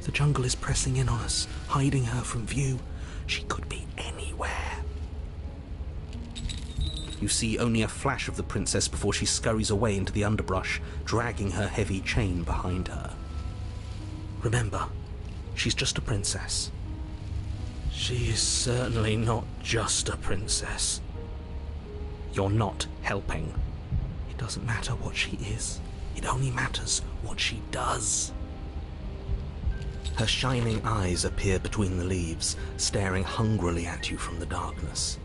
The jungle is pressing in on us, hiding her from view. She could be anywhere. You see only a flash of the princess before she scurries away into the underbrush, dragging her heavy chain behind her. Remember, she's just a princess. She is certainly not just a princess. You're not helping. It doesn't matter what she is. It only matters what she does. Her shining eyes appear between the leaves, staring hungrily at you from the darkness.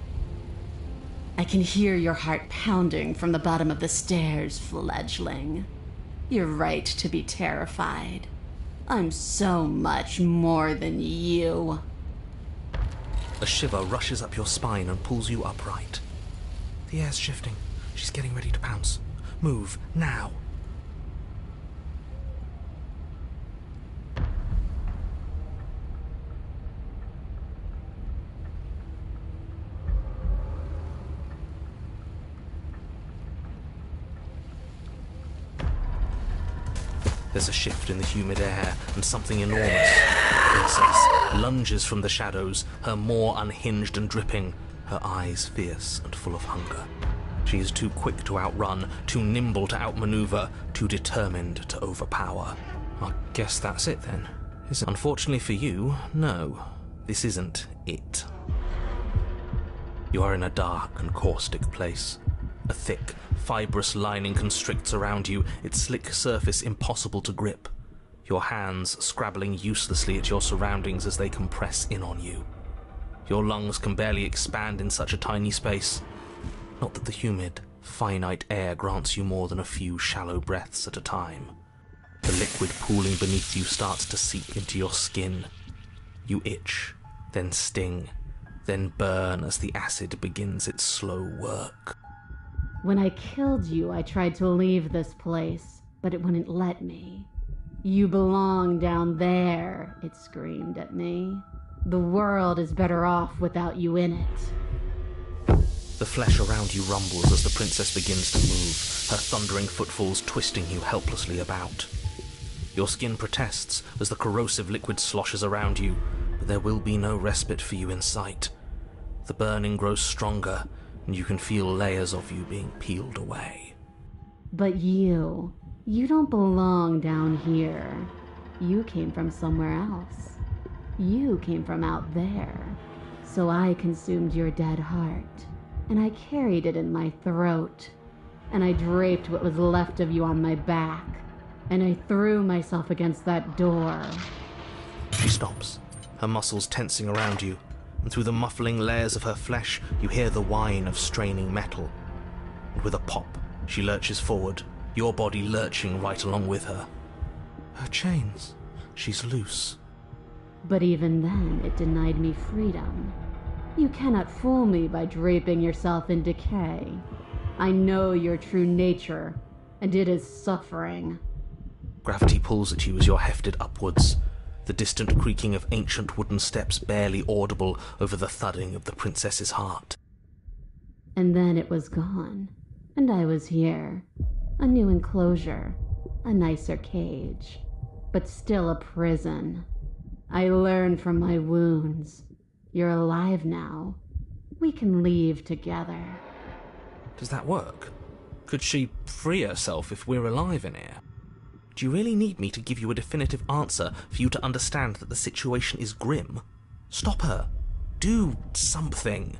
I can hear your heart pounding from the bottom of the stairs, fledgling. You're right to be terrified. I'm so much more than you. A shiver rushes up your spine and pulls you upright. The air's shifting. She's getting ready to pounce. Move, now. There's a shift in the humid air, and something enormous, the princess, lunges from the shadows, her maw unhinged and dripping, her eyes fierce and full of hunger. She is too quick to outrun, too nimble to outmaneuver, too determined to overpower. I guess that's it then, is it? Unfortunately for you, no. This isn't it. You are in a dark and caustic place. A thick, fibrous lining constricts around you, its slick surface impossible to grip. Your hands scrabbling uselessly at your surroundings as they compress in on you. Your lungs can barely expand in such a tiny space. Not that the humid, finite air grants you more than a few shallow breaths at a time. The liquid pooling beneath you starts to seep into your skin. You itch, then sting, then burn as the acid begins its slow work. When I killed you, I tried to leave this place, but it wouldn't let me. You belong down there, it screamed at me. The world is better off without you in it. The flesh around you rumbles as the princess begins to move, her thundering footfalls twisting you helplessly about. Your skin protests as the corrosive liquid sloshes around you, but there will be no respite for you in sight. The burning grows stronger, and you can feel layers of you being peeled away. But you don't belong down here. You came from somewhere else. You came from out there. So I consumed your dead heart, and I carried it in my throat, and I draped what was left of you on my back, and I threw myself against that door. She stops, her muscles tensing around you, and through the muffling layers of her flesh, you hear the whine of straining metal. And with a pop, she lurches forward, your body lurching right along with her. Her chains. She's loose. But even then, it denied me freedom. You cannot fool me by draping yourself in decay. I know your true nature, and it is suffering. Gravity pulls at you as you're hefted upwards, the distant creaking of ancient wooden steps barely audible over the thudding of the princess's heart. And then it was gone, and I was here. A new enclosure, a nicer cage, but still a prison. I learned from my wounds. You're alive now. We can leave together. Does that work? Could she free herself if we're alive in here? Do you really need me to give you a definitive answer for you to understand that the situation is grim? Stop her. Do something.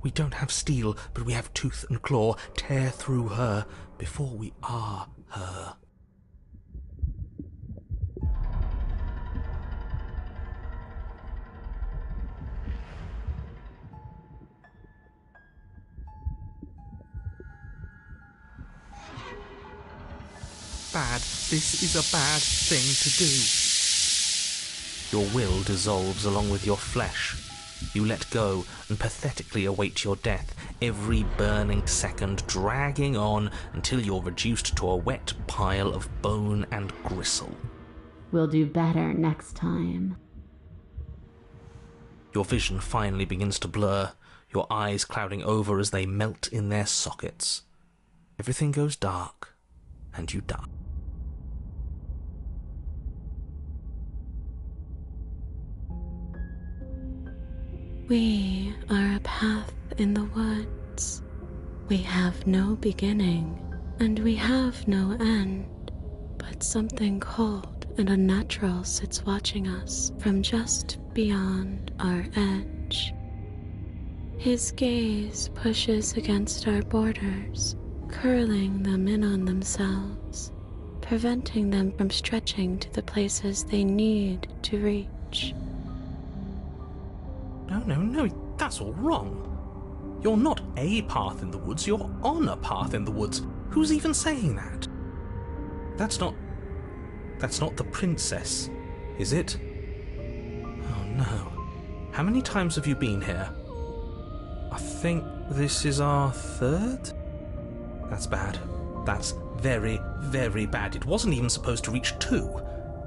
We don't have steel, but we have tooth and claw. Tear through her before we are her. Bad. This is a bad thing to do. Your will dissolves along with your flesh. You let go and pathetically await your death, every burning second dragging on until you're reduced to a wet pile of bone and gristle. We'll do better next time. Your vision finally begins to blur, your eyes clouding over as they melt in their sockets. Everything goes dark, and you die. We are a path in the woods. We have no beginning, and we have no end, but something cold and unnatural sits watching us from just beyond our edge. His gaze pushes against our borders, curling them in on themselves, preventing them from stretching to the places they need to reach. No, that's all wrong. You're not a path in the woods, you're on a path in the woods. Who's even saying that? That's not the princess, is it? Oh no. How many times have you been here? I think this is our third? That's bad. That's very, very bad. It wasn't even supposed to reach 2.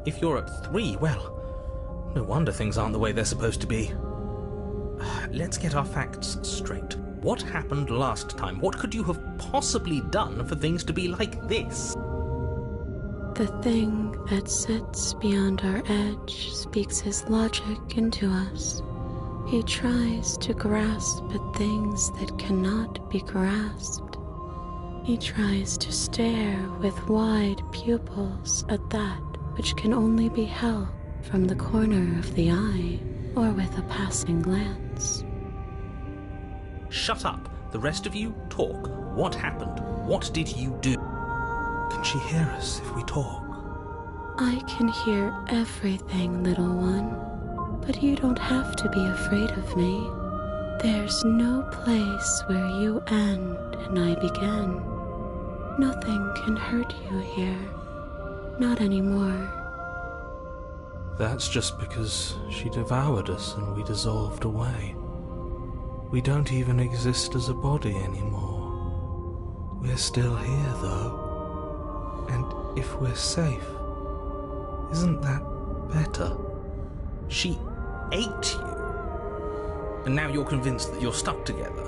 If you're at 3, well, no wonder things aren't the way they're supposed to be. Let's get our facts straight. What happened last time? What could you have possibly done for things to be like this? The thing that sits beyond our edge speaks his logic into us. He tries to grasp at things that cannot be grasped. He tries to stare with wide pupils at that which can only be held from the corner of the eye or with a passing glance. Shut up. The rest of you, talk. What happened? What did you do? Can she hear us if we talk? I can hear everything, little one, but you don't have to be afraid of me. There's no place where you end and I begin. Nothing can hurt you here. Not anymore. That's just because she devoured us and we dissolved away. We don't even exist as a body anymore. We're still here, though. And if we're safe, isn't that better? She ate you. And now you're convinced that you're stuck together.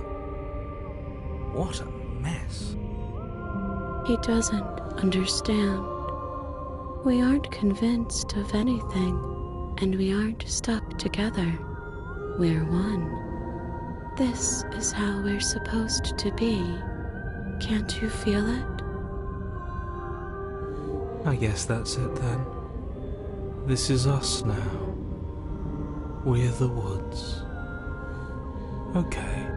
What a mess. He doesn't understand. We aren't convinced of anything, and we aren't stuck together. We're one. This is how we're supposed to be. Can't you feel it? I guess that's it then. This is us now. We're the woods. Okay.